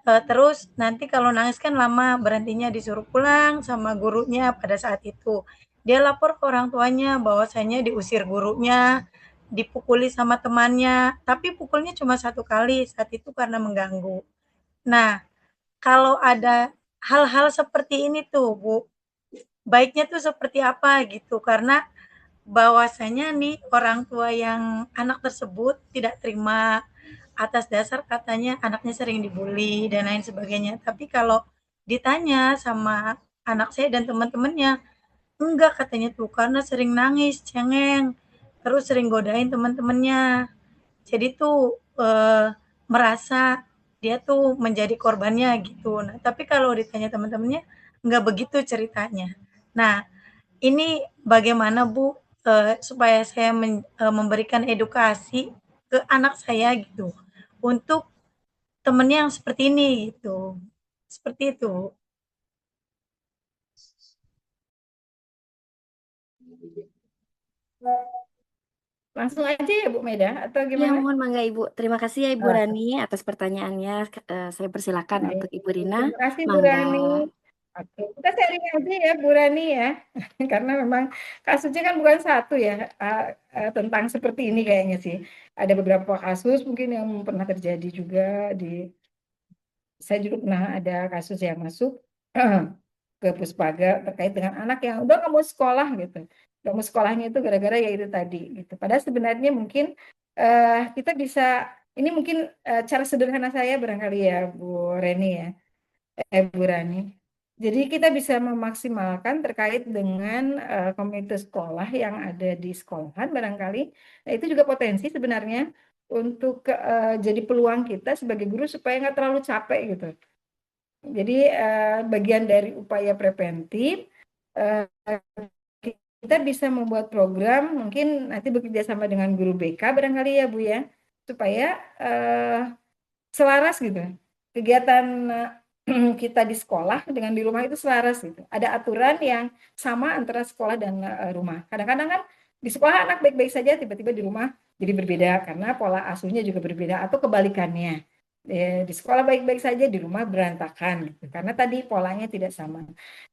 Terus nanti kalau nangis kan lama, berhentinya disuruh pulang sama gurunya pada saat itu. Dia lapor ke orang tuanya bahwasanya diusir gurunya, dipukuli sama temannya, tapi pukulnya cuma satu kali saat itu karena mengganggu. Nah, kalau ada hal-hal seperti ini tuh Bu, baiknya tuh seperti apa gitu, karena bahwasanya nih orang tua yang anak tersebut tidak terima atas dasar katanya anaknya sering dibully dan lain sebagainya. Tapi kalau ditanya sama anak saya dan teman-temannya, enggak katanya tuh karena sering nangis, cengeng, terus sering godain teman-temannya. Jadi tuh merasa dia tuh menjadi korbannya gitu. Nah, tapi kalau ditanya teman-temannya enggak begitu ceritanya. Nah, ini bagaimana Bu supaya saya memberikan edukasi ke anak saya gitu untuk temennya yang seperti ini gitu. Seperti itu. Langsung aja ya, Bu Meda, atau Ya, gimana? mohon mangga Ibu. Terima kasih ya Ibu Ah, Rani atas pertanyaannya. Saya persilakan baik. untuk Ibu Rina. Terima kasih, Bu Mangga. Rani. Oke, kita sharing aja ya, Bu Rani ya. Karena memang kasusnya kan bukan satu ya, tentang seperti ini kayaknya sih. Ada beberapa kasus mungkin yang pernah terjadi juga di Saya juga pernah ada kasus yang masuk ke Puspaga terkait dengan anak yang udah nggak mau sekolah gitu. Nggak mau sekolahnya itu gara-gara ya itu tadi gitu. Padahal sebenarnya mungkin kita bisa, ini mungkin cara sederhana saya barangkali ya Bu Reni ya, Bu Rani. Jadi kita bisa memaksimalkan terkait dengan komunitas sekolah yang ada di sekolahan barangkali. Nah, itu juga potensi sebenarnya untuk jadi peluang kita sebagai guru supaya nggak terlalu capek gitu. Jadi bagian dari upaya preventif, eh, kita bisa membuat program, mungkin nanti bekerja sama dengan guru BK barangkali ya Bu ya, supaya eh, selaras gitu. Kegiatan kita di sekolah dengan di rumah itu selaras gitu. Ada aturan yang sama antara sekolah dan rumah. Kadang-kadang kan di sekolah anak baik-baik saja, tiba-tiba di rumah jadi berbeda karena pola asuhnya juga berbeda atau kebalikannya. Di sekolah baik-baik saja, di rumah berantakan gitu. Karena tadi polanya tidak sama.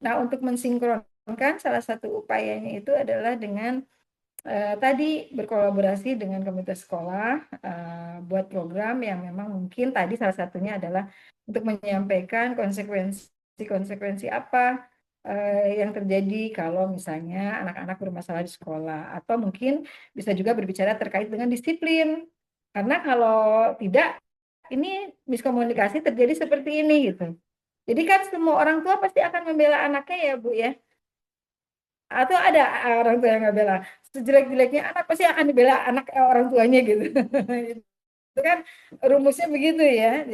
Nah, untuk mensinkronkan salah satu upayanya itu adalah dengan tadi berkolaborasi dengan komunitas sekolah, buat program yang memang mungkin tadi salah satunya adalah untuk menyampaikan konsekuensi apa yang terjadi kalau misalnya anak-anak bermasalah di sekolah, atau mungkin bisa juga berbicara terkait dengan disiplin. Karena kalau tidak, ini miskomunikasi terjadi seperti ini gitu. Jadi kan semua orang tua pasti akan membela anaknya ya Bu ya. Atau ada orang tua yang nggak bela, sejelek-jeleknya anak pasti akan dibela anak orang tuanya gitu. Itu kan rumusnya begitu ya.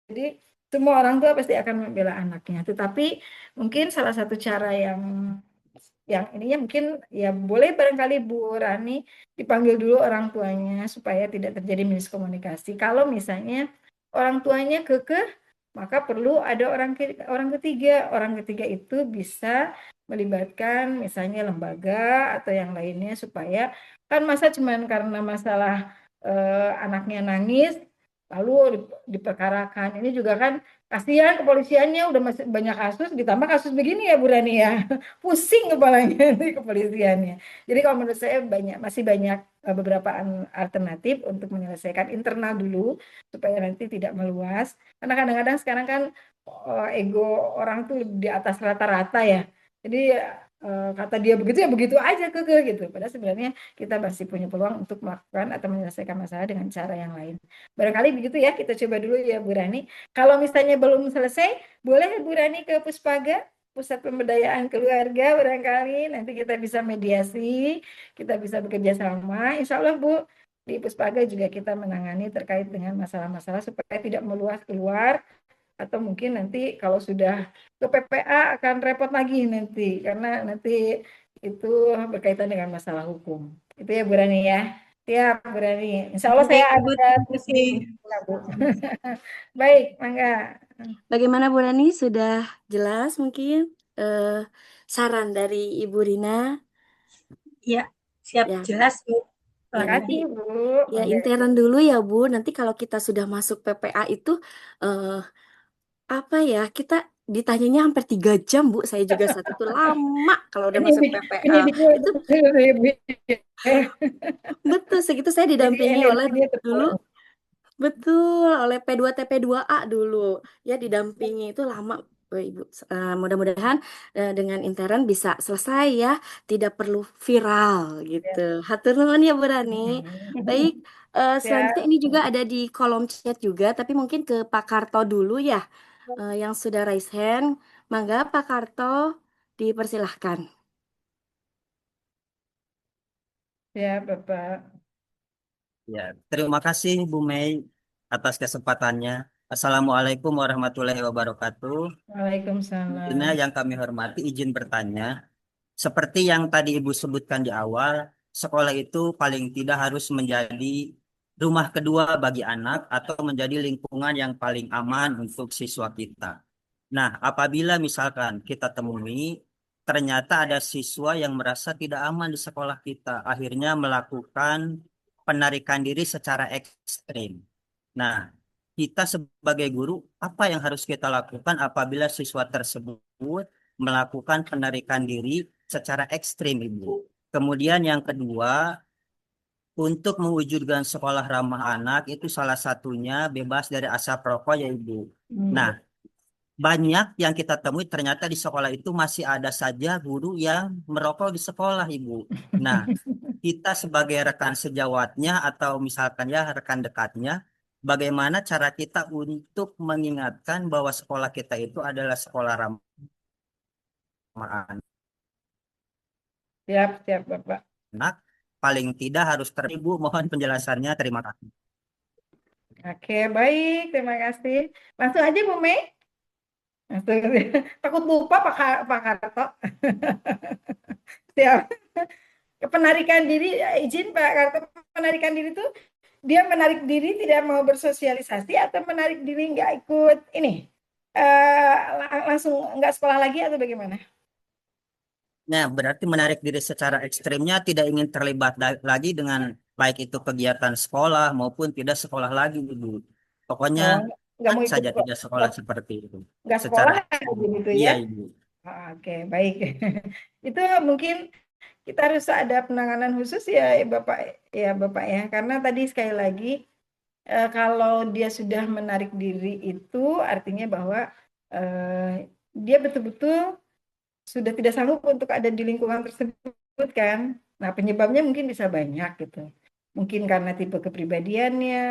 Jadi semua orang tua pasti akan membela anaknya. Tetapi mungkin salah satu cara yang ininya mungkin ya boleh barangkali Bu Rani dipanggil dulu orang tuanya supaya tidak terjadi miskomunikasi. Kalau misalnya orang tuanya kekeh, maka perlu ada orang ketiga. Orang ketiga itu bisa melibatkan misalnya lembaga atau yang lainnya, supaya kan masa cuman karena masalah anaknya nangis lalu diperkarakan. Ini juga kan kasihan kepolisiannya, udah masih banyak kasus, ditambah kasus begini ya Bu Rani ya. Pusing kepalanya nanti kepolisiannya. Jadi kalau menurut saya masih banyak beberapa alternatif untuk menyelesaikan internal dulu supaya nanti tidak meluas. Karena kadang-kadang sekarang kan ego orang tuh di atas rata-rata ya. Jadi kata dia begitu ya begitu aja gitu. Padahal sebenarnya kita masih punya peluang untuk melakukan atau menyelesaikan masalah dengan cara yang lain. Barangkali begitu ya, kita coba dulu ya Bu Rani. Kalau misalnya belum selesai, boleh Bu Rani ke Puspaga, Pusat Pemberdayaan Keluarga, barangkali nanti kita bisa mediasi, kita bisa bekerja sama. Insya Allah Bu, di Puspaga juga kita menangani terkait dengan masalah-masalah supaya tidak meluas keluar, atau mungkin nanti kalau sudah ke PPA akan repot lagi nanti, karena nanti itu berkaitan dengan masalah hukum. Itu ya Bu Rani ya. Siap, Bu Rani. Insya Allah saya Baik, Ibu, ada terima tips kasih. ya, Bu. Baik, Mangga. Bagaimana Bu Rani? Sudah jelas mungkin saran dari Ibu Rina? Ya, siap, Ya, jelas, Bu. Terima ya kasih, nanti Bu. ya Mangga. intern dulu ya Bu. Nanti kalau kita sudah masuk PPA itu eh, apa ya? Kita ditanyanya hampir 3 jam Bu. Saya juga saat itu lama kalau udah masuk PPA. Penyidik Itu dulu ya, Bu. betul segitu saya Jadi didampingi oleh energinya dulu. terbawa. Betul, oleh P2 TP2A dulu. Ya, didampingi itu lama, Ibu. Mudah-mudahan dengan intern bisa selesai ya, tidak perlu viral gitu. Hatur nuhun ya Bu Rani. Baik, selanjutnya Ya, ini juga ada di kolom chat juga, tapi mungkin ke Pak Karto dulu ya, yang sudah raise hand. Mangga Pak Karto, dipersilahkan. ya Bapak. Ya, terima kasih Bu Mei atas kesempatannya. Assalamualaikum warahmatullahi wabarakatuh. Ini Waalaikumsalam. yang kami hormati, izin bertanya. Seperti yang tadi Ibu sebutkan di awal, sekolah itu paling tidak harus menjadi rumah kedua bagi anak atau menjadi lingkungan yang paling aman untuk siswa kita. Nah, apabila misalkan kita temui ternyata ada siswa yang merasa tidak aman di sekolah kita, akhirnya melakukan penarikan diri secara ekstrim. Nah, kita sebagai guru, apa yang harus kita lakukan apabila siswa tersebut melakukan penarikan diri secara ekstrim, Ibu? Kemudian yang kedua, untuk mewujudkan sekolah ramah anak itu salah satunya bebas dari asap rokok ya Ibu. Nah, banyak yang kita temui ternyata di sekolah itu masih ada saja guru yang merokok di sekolah Ibu. Nah, kita sebagai rekan sejawatnya atau misalkan ya rekan dekatnya, bagaimana cara kita untuk mengingatkan bahwa sekolah kita itu adalah sekolah ramah Siap, siap, Bapak. anak, paling tidak harus teribu. Mohon penjelasannya, terima kasih. Oke, baik. Terima kasih. Langsung aja, Bu Mei. Langsung. Takut lupa, Pak Karto. Siap. Penarikan diri, izin Pak Karto, penarikan diri itu dia menarik diri tidak mau bersosialisasi atau menarik diri nggak ikut ini langsung nggak sekolah lagi atau bagaimana? Nah, berarti menarik diri secara ekstrimnya tidak ingin terlibat lagi dengan baik itu kegiatan sekolah maupun tidak sekolah lagi, Ibu. Pokoknya Oh, nggak mau ikut saja tidak sekolah seperti itu. nggak Secara sekolah ekstrim. gitu Iya, ya? Ibu. Oke, baik. Itu mungkin kita harus ada penanganan khusus ya, Bapak ya, karena tadi sekali lagi kalau dia sudah menarik diri itu artinya bahwa dia betul-betul sudah tidak sanggup untuk ada di lingkungan tersebut kan. Nah, penyebabnya mungkin bisa banyak gitu. Mungkin karena tipe kepribadiannya,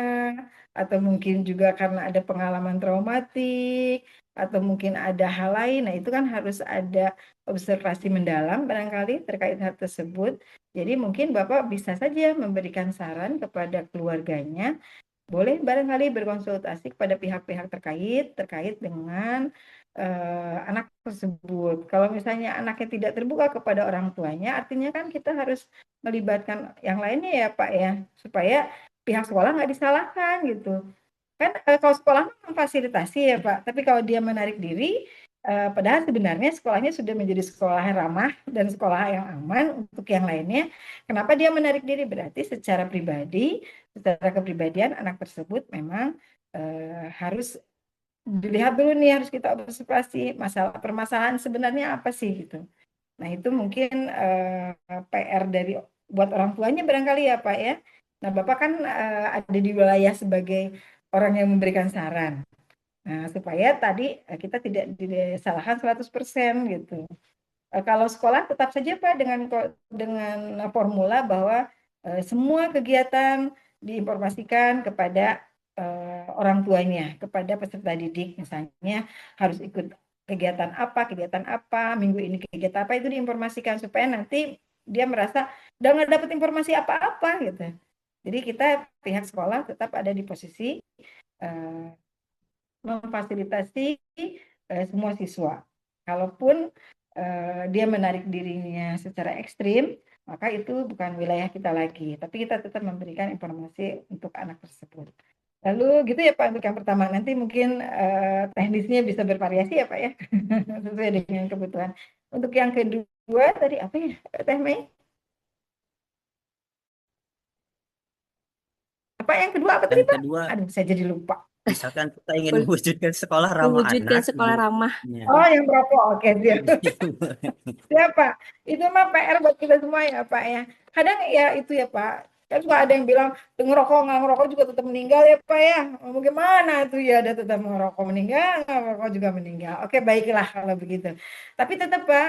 atau mungkin juga karena ada pengalaman traumatik, atau mungkin ada hal lain. Nah, itu kan harus ada observasi mendalam barangkali terkait hal tersebut. Jadi mungkin Bapak bisa saja memberikan saran kepada keluarganya, boleh barangkali berkonsultasi kepada pihak-pihak terkait dengan anak tersebut. Kalau misalnya anaknya tidak terbuka kepada orang tuanya, artinya kan kita harus melibatkan yang lainnya ya Pak ya, supaya pihak sekolah nggak disalahkan gitu. Kan kalau sekolah memfasilitasi ya Pak, tapi kalau dia menarik diri, padahal sebenarnya sekolahnya sudah menjadi sekolah yang ramah dan sekolah yang aman untuk yang lainnya. Kenapa dia menarik diri? Berarti secara pribadi, secara kepribadian anak tersebut memang harus dilihat dulu nih, harus kita observasi masalah permasalahan sebenarnya apa sih gitu. Nah itu mungkin PR dari buat orang tuanya barangkali ya Pak ya. Nah Bapak kan ada di wilayah sebagai orang yang memberikan saran. Nah supaya tadi kita tidak disalahkan 100% gitu. Kalau sekolah tetap saja Pak dengan formula bahwa semua kegiatan diinformasikan kepada orang tuanya, kepada peserta didik, misalnya harus ikut kegiatan apa, minggu ini kegiatan apa, itu diinformasikan supaya nanti dia merasa udah nggak dapet informasi apa-apa gitu. Jadi kita pihak sekolah tetap ada di posisi uh, memfasilitasi semua siswa. Kalaupun dia menarik dirinya secara ekstrim, maka itu bukan wilayah kita lagi. Tapi kita tetap memberikan informasi untuk anak tersebut. Lalu gitu ya Pak, untuk yang pertama. Nanti mungkin teknisnya bisa bervariasi ya Pak ya, sesuai dengan kebutuhan. Untuk yang kedua tadi apa ya, Teh Mei? Apa yang kedua apa tadi Yang Pak? kedua, Aduh, saya jadi lupa. misalkan kita ingin mewujudkan sekolah ramah Mewujudkan anak, sekolah Ibu. ramah. Ya. Oh, yang merokok. Oke, siap. Siap, Pak. Itu mah PR buat kita semua ya, Pak ya. Kadang ya itu ya, Pak. Kan suka ada yang bilang, ngerokok, nggak ngerokok juga tetap meninggal ya, Pak ya. Mau gimana tuh ya, ada tetap ngerokok meninggal, nggak ngerokok juga meninggal. Oke, baiklah kalau begitu. Tapi tetap, Pak,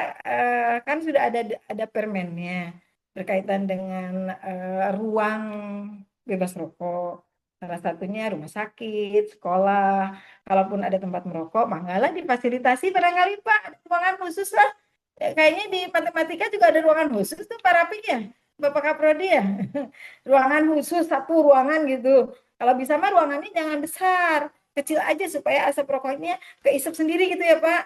kan sudah ada permennya berkaitan dengan ruang bebas rokok. Salah satunya rumah sakit, sekolah, kalaupun ada tempat merokok, manggalah difasilitasi barangkali Pak, ada ruangan khusus lah. Kayaknya di matematika juga ada ruangan khusus tuh Pak Rafiq ya, Bapak Kaprodi ya. Ruangan khusus, satu ruangan gitu. Kalau bisa mah ruangannya jangan besar, kecil aja supaya asap rokoknya keisap sendiri gitu ya Pak.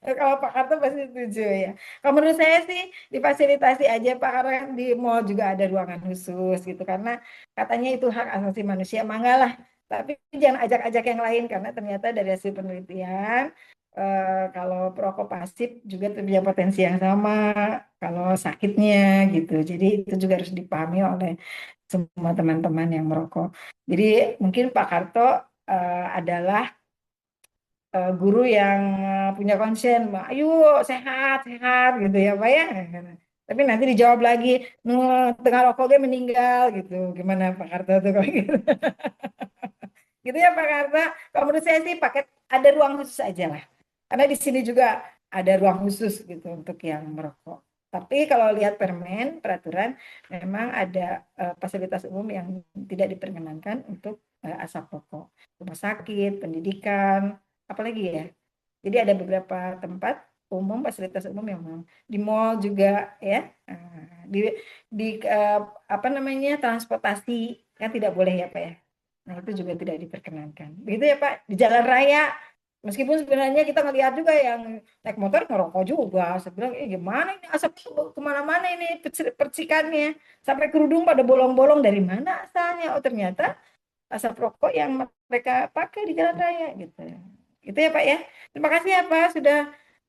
Kalau Pak Karto pasti setuju ya. Kalau menurut saya sih difasilitasi aja Pak, karena kan di mall juga ada ruangan khusus gitu. Karena katanya itu hak asasi manusia, manggalah. Tapi jangan ajak-ajak yang lain, karena ternyata dari hasil penelitian, kalau perokok pasif juga punya potensi yang sama kalau sakitnya gitu. Jadi itu juga harus dipahami oleh semua teman-teman yang merokok. Jadi mungkin Pak Karto adalah guru yang punya konsen, ayo sehat sehat gitu ya Pak ya. Tapi nanti dijawab lagi, tengah rokok gue meninggal gitu. Gimana Pak Karta tuh kalau gitu? Gitu ya Pak Karta. Kalau menurut saya sih paket ada ruang khusus aja lah. Karena di sini juga ada ruang khusus gitu untuk yang merokok. Tapi kalau lihat permen, peraturan, memang ada fasilitas umum yang tidak diperkenankan untuk asap rokok. Rumah sakit, pendidikan, apalagi ya. Jadi ada beberapa tempat umum, fasilitas umum yang memang di mall juga ya. Di apa namanya transportasi kan tidak boleh ya Pak ya. Nah itu juga tidak diperkenankan. Begitu ya Pak. Di jalan raya, meskipun sebenarnya kita ngelihat juga yang naik motor ngerokok juga. Saya bilang, gimana ini asap kemana-mana ini percikannya. Sampai kerudung pada bolong-bolong dari mana asalnya? Oh ternyata asap rokok yang mereka pakai di jalan raya gitu. Gitu ya Pak ya. Terima kasih ya Pak sudah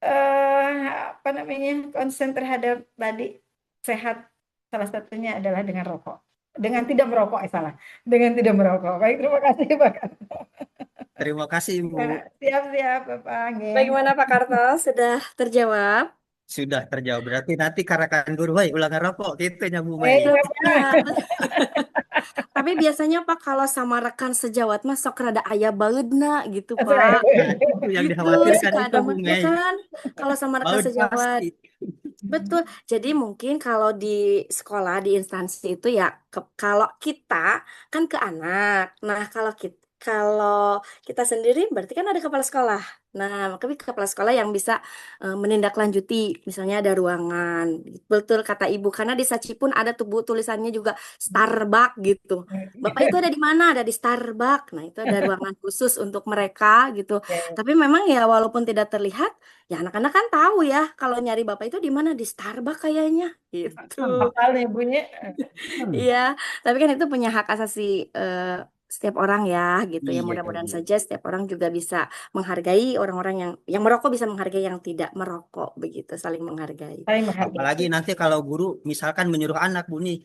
eh, apa namanya konsen terhadap tadi sehat. Salah satunya adalah dengan rokok. Dengan tidak merokok, salah. Dengan tidak merokok. Baik, terima kasih Pak. Terima kasih Ibu. Ya, siap-siap Bapak. Nggih. Bagaimana Pak Karto? Sudah terjawab? Sudah terjawab. Berarti nanti karakan guru, woi ulangan rokok gitu ya Bu Mei. Iya, Pak. Ya, tapi biasanya Pak kalau sama rekan sejawat mah sok rada aya baeudna gitu Pak. Nah, itu yang Itu dikhawatirkan suka itu ada Bu ya Mei. kan kalau sama rekan Baut sejawat. pasti. Betul. Jadi mungkin kalau di sekolah, di instansi itu ya kalau kita kan ke anak. Nah, kalau kita sendiri berarti kan ada kepala sekolah. Nah, tapi kepala sekolah yang bisa menindaklanjuti, misalnya ada ruangan. Betul kata Ibu, karena di Saci pun ada tuh Bu tulisannya juga Starbucks gitu. Bapak itu ada di mana? Ada di Starbucks. Nah, itu ada ruangan khusus untuk mereka gitu. Tapi memang ya walaupun tidak terlihat, ya anak-anak kan tahu ya kalau nyari bapak itu di mana di Starbucks kayaknya gitu. Hafalnya bunyi. Iya, tapi kan itu punya hak asasi eh, setiap orang ya gitu ya. Iya Mudah-mudahan Bu. saja setiap orang juga bisa menghargai orang-orang yang merokok bisa menghargai yang tidak merokok begitu, saling menghargai. Saling menghargai. Apalagi nanti kalau guru misalkan menyuruh anak Bu nih,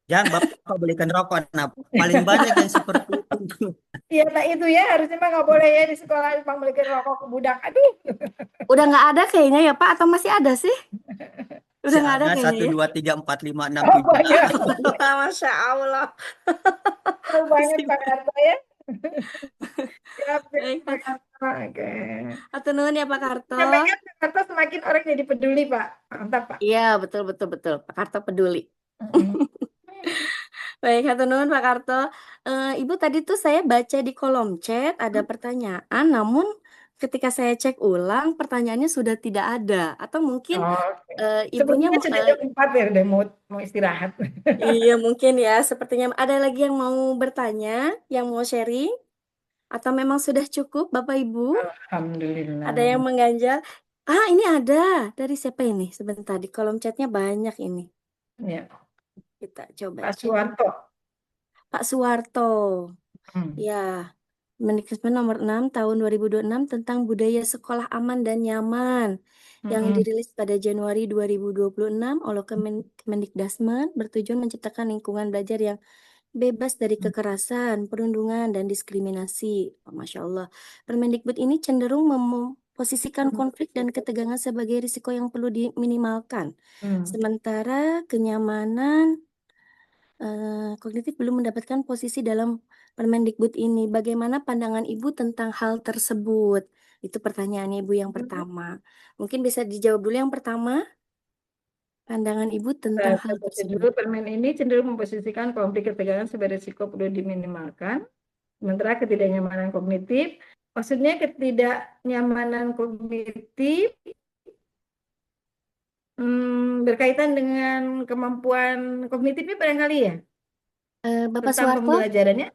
jangan Bapak belikan rokok. Nah, paling banyak yang seperti itu. Iya, tak itu ya harusnya mah nggak boleh ya di sekolah bang belikan rokok ke budak. Aduh. Udah nggak ada kayaknya ya Pak atau masih ada sih? Udah Masih nggak ada ada kayaknya satu ya. dua tiga empat lima enam Oh, tujuh. banyak. Masya Allah. Tahu banget Masih Pak banyak. Karto ya. Siap, siap Baik, Pak Karto. Oke. Atur nuhun ya Pak Karto. Sampaikan Pak Karto semakin orang jadi peduli Pak. Mantap Pak. Iya, betul betul betul. Pak Karto peduli. Mm. Baik, hatur nuhun Pak Karto. Ibu tadi tuh saya baca di kolom chat ada pertanyaan, namun ketika saya cek ulang pertanyaannya sudah tidak ada. Atau mungkin Oke. ibunya Sepertinya sudah jam 4 ya udah mau istirahat. iya mungkin ya, sepertinya ada lagi yang mau bertanya, yang mau sharing, atau memang sudah cukup Bapak Ibu? Ada yang Alhamdulillah. mengganjal? Ah, ini ada. Dari siapa ini? Sebentar, di kolom chatnya banyak ini. Ya, Kita coba Pak cek. Suwarto. Pak Suwarto. Hmm. Ya, Mendikbud nomor 6 tahun 2026 tentang budaya sekolah aman dan nyaman yang Mm-mm. dirilis pada Januari 2026 oleh Kemendikbudristek bertujuan menciptakan lingkungan belajar yang bebas dari kekerasan, perundungan, dan diskriminasi. Oh, Masya Allah. Permendikbud ini cenderung memposisikan konflik dan ketegangan sebagai risiko yang perlu diminimalkan. Hmm. Sementara kenyamanan kognitif belum mendapatkan posisi dalam Permendikbud ini. Bagaimana pandangan Ibu tentang hal tersebut? Itu pertanyaannya Ibu yang pertama. Mungkin bisa dijawab dulu yang pertama. Pandangan Ibu tentang hal Saya baca tersebut. dulu, permen ini cenderung memposisikan konflik ketegangan sebagai risiko perlu diminimalkan. Sementara ketidaknyamanan kognitif, maksudnya ketidaknyamanan kognitif berkaitan dengan kemampuan kognitifnya barangkali ya, Bapak tentang Suwarto, pembelajarannya.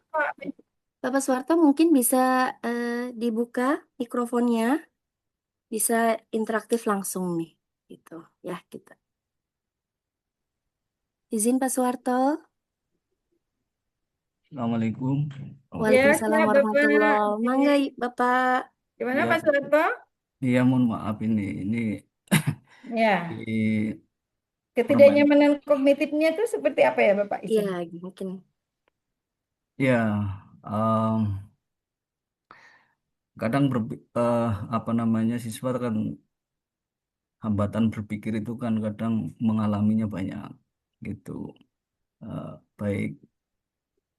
Bapak Suwarto mungkin bisa dibuka mikrofonnya, bisa interaktif langsung nih, gitu ya kita. Izin Pak Suwarto. Assalamualaikum. Ya, Waalaikumsalam siap warahmatullahi. Bapak. Mangga Bapak. Gimana Ya, Pak Suwarto? iya mohon maaf ini Ya, di permen. ketidaknyamanan kognitifnya itu seperti apa ya Bapak Iya, Izin? mungkin. Ya, em, kadang apa namanya siswa kan hambatan berpikir itu kan kadang mengalaminya banyak gitu. Eh, Baik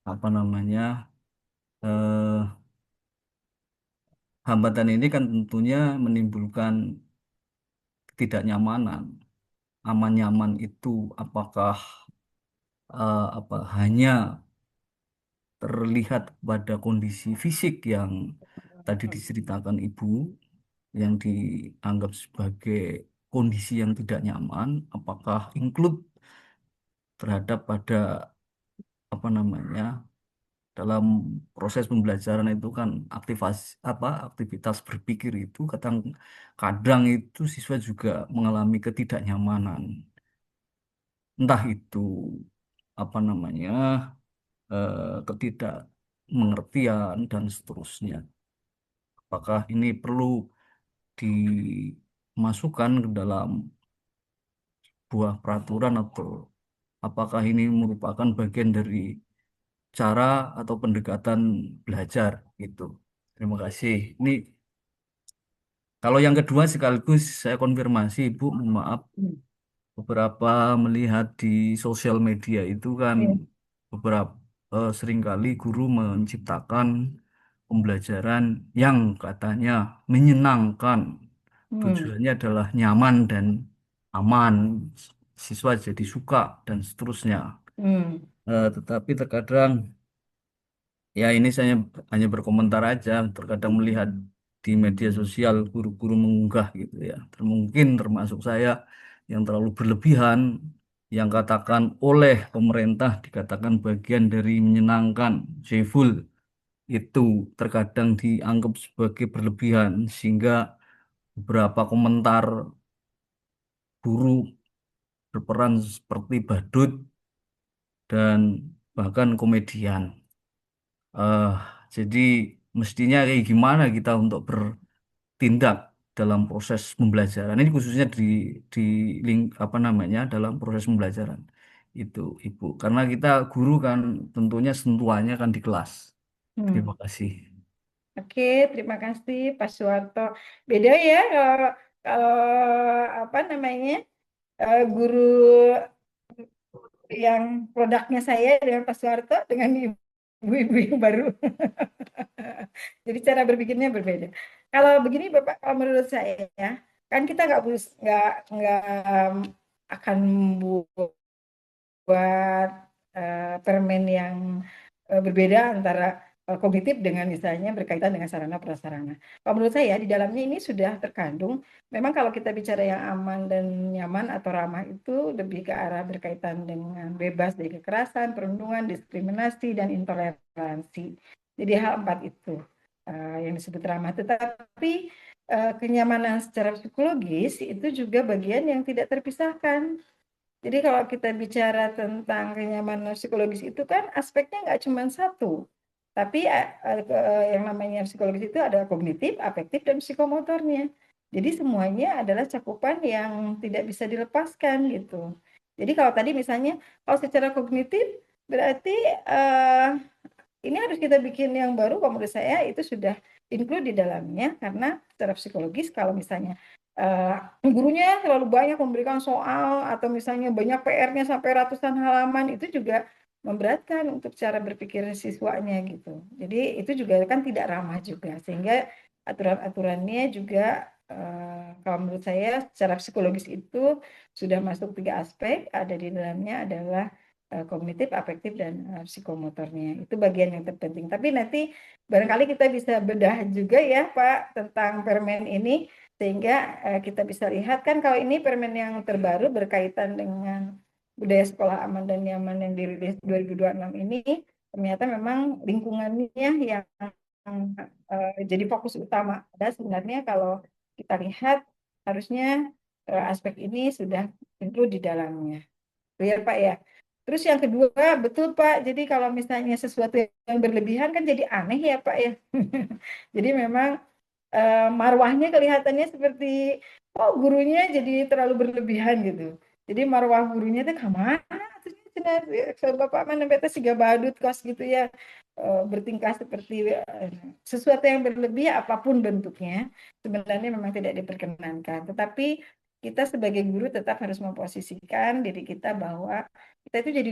apa namanya eh, hambatan ini kan tentunya menimbulkan ketidaknyamanan. Aman nyaman itu apakah apa hanya terlihat pada kondisi fisik yang tadi diceritakan Ibu, yang dianggap sebagai kondisi yang tidak nyaman, apakah include terhadap pada apa namanya dalam proses pembelajaran itu kan aktivitas berpikir itu kadang kadang itu siswa juga mengalami ketidaknyamanan, entah itu apa namanya ketidakmengertian dan seterusnya. Apakah ini perlu dimasukkan ke dalam buah peraturan atau apakah ini merupakan bagian dari cara atau pendekatan belajar gitu. Terima kasih. Ini kalau yang kedua sekaligus saya konfirmasi Ibu, mohon maaf, beberapa melihat di sosial media itu kan Iya. beberapa seringkali guru menciptakan pembelajaran yang katanya menyenangkan. Hmm. Tujuannya adalah nyaman dan aman, siswa jadi suka dan seterusnya. Hmm. Tetapi terkadang ya ini saya hanya berkomentar aja, terkadang melihat di media sosial guru-guru mengunggah gitu ya. Mungkin termasuk saya yang terlalu berlebihan, yang katakan oleh pemerintah dikatakan bagian dari menyenangkan, joyful, itu terkadang dianggap sebagai berlebihan sehingga beberapa komentar guru berperan seperti badut dan bahkan komedian. Eh, jadi mestinya kayak gimana kita untuk bertindak dalam proses pembelajaran. Ini khususnya di apa namanya dalam proses pembelajaran itu Ibu. Karena kita guru kan tentunya sentuhannya kan di kelas. Hmm. Terima kasih. Oke, terima kasih Pak Suwarto. Beda ya kalau apa namanya guru yang produknya saya dengan Pak Suwarto dengan ibu-ibu yang baru. Jadi cara berpikirnya berbeda. Kalau begini Bapak, kalau menurut saya ya, kan kita nggak akan buat permen yang berbeda antara kognitif dengan misalnya berkaitan dengan sarana prasarana. Kalau menurut saya di dalamnya ini sudah terkandung. Memang kalau kita bicara yang aman dan nyaman atau ramah itu lebih ke arah berkaitan dengan bebas dari kekerasan, perundungan, diskriminasi dan intoleransi. Jadi hal empat itu yang disebut ramah. Tetapi kenyamanan secara psikologis itu juga bagian yang tidak terpisahkan. Jadi kalau kita bicara tentang kenyamanan psikologis itu kan aspeknya nggak cuma satu, tapi yang namanya psikologis itu ada kognitif, afektif, dan psikomotornya. Jadi semuanya adalah cakupan yang tidak bisa dilepaskan gitu. Jadi kalau tadi misalnya, kalau secara kognitif berarti ini harus kita bikin yang baru, kalau menurut saya itu sudah include di dalamnya, karena secara psikologis kalau misalnya gurunya terlalu banyak memberikan soal atau misalnya banyak PR-nya sampai ratusan halaman, itu juga memberatkan untuk cara berpikir siswanya gitu. Jadi itu juga kan tidak ramah juga, sehingga aturan-aturannya juga kalau menurut saya secara psikologis itu sudah masuk 3 aspek, ada di dalamnya adalah kognitif, afektif, dan psikomotornya. Itu bagian yang terpenting. Tapi nanti barangkali kita bisa bedah juga ya Pak tentang permen ini, sehingga kita bisa lihat kan kalau ini permen yang terbaru berkaitan dengan budaya sekolah aman dan nyaman yang dirilis 2026 ini, ternyata memang lingkungannya yang jadi fokus utama. Ada sebenarnya kalau kita lihat harusnya aspek ini sudah include di dalamnya. Clear Pak ya. Terus yang kedua, betul Pak, jadi kalau misalnya sesuatu yang berlebihan kan jadi aneh ya Pak ya. Jadi memang marwahnya kelihatannya seperti, oh gurunya jadi terlalu berlebihan gitu. Jadi marwah gurunya itu kemana? Terus Bapak mana beta siga badut kos gitu ya. Bertingkah seperti sesuatu yang berlebih apapun bentuknya sebenarnya memang tidak diperkenankan. Tetapi kita sebagai guru tetap harus memposisikan diri kita bahwa kita itu jadi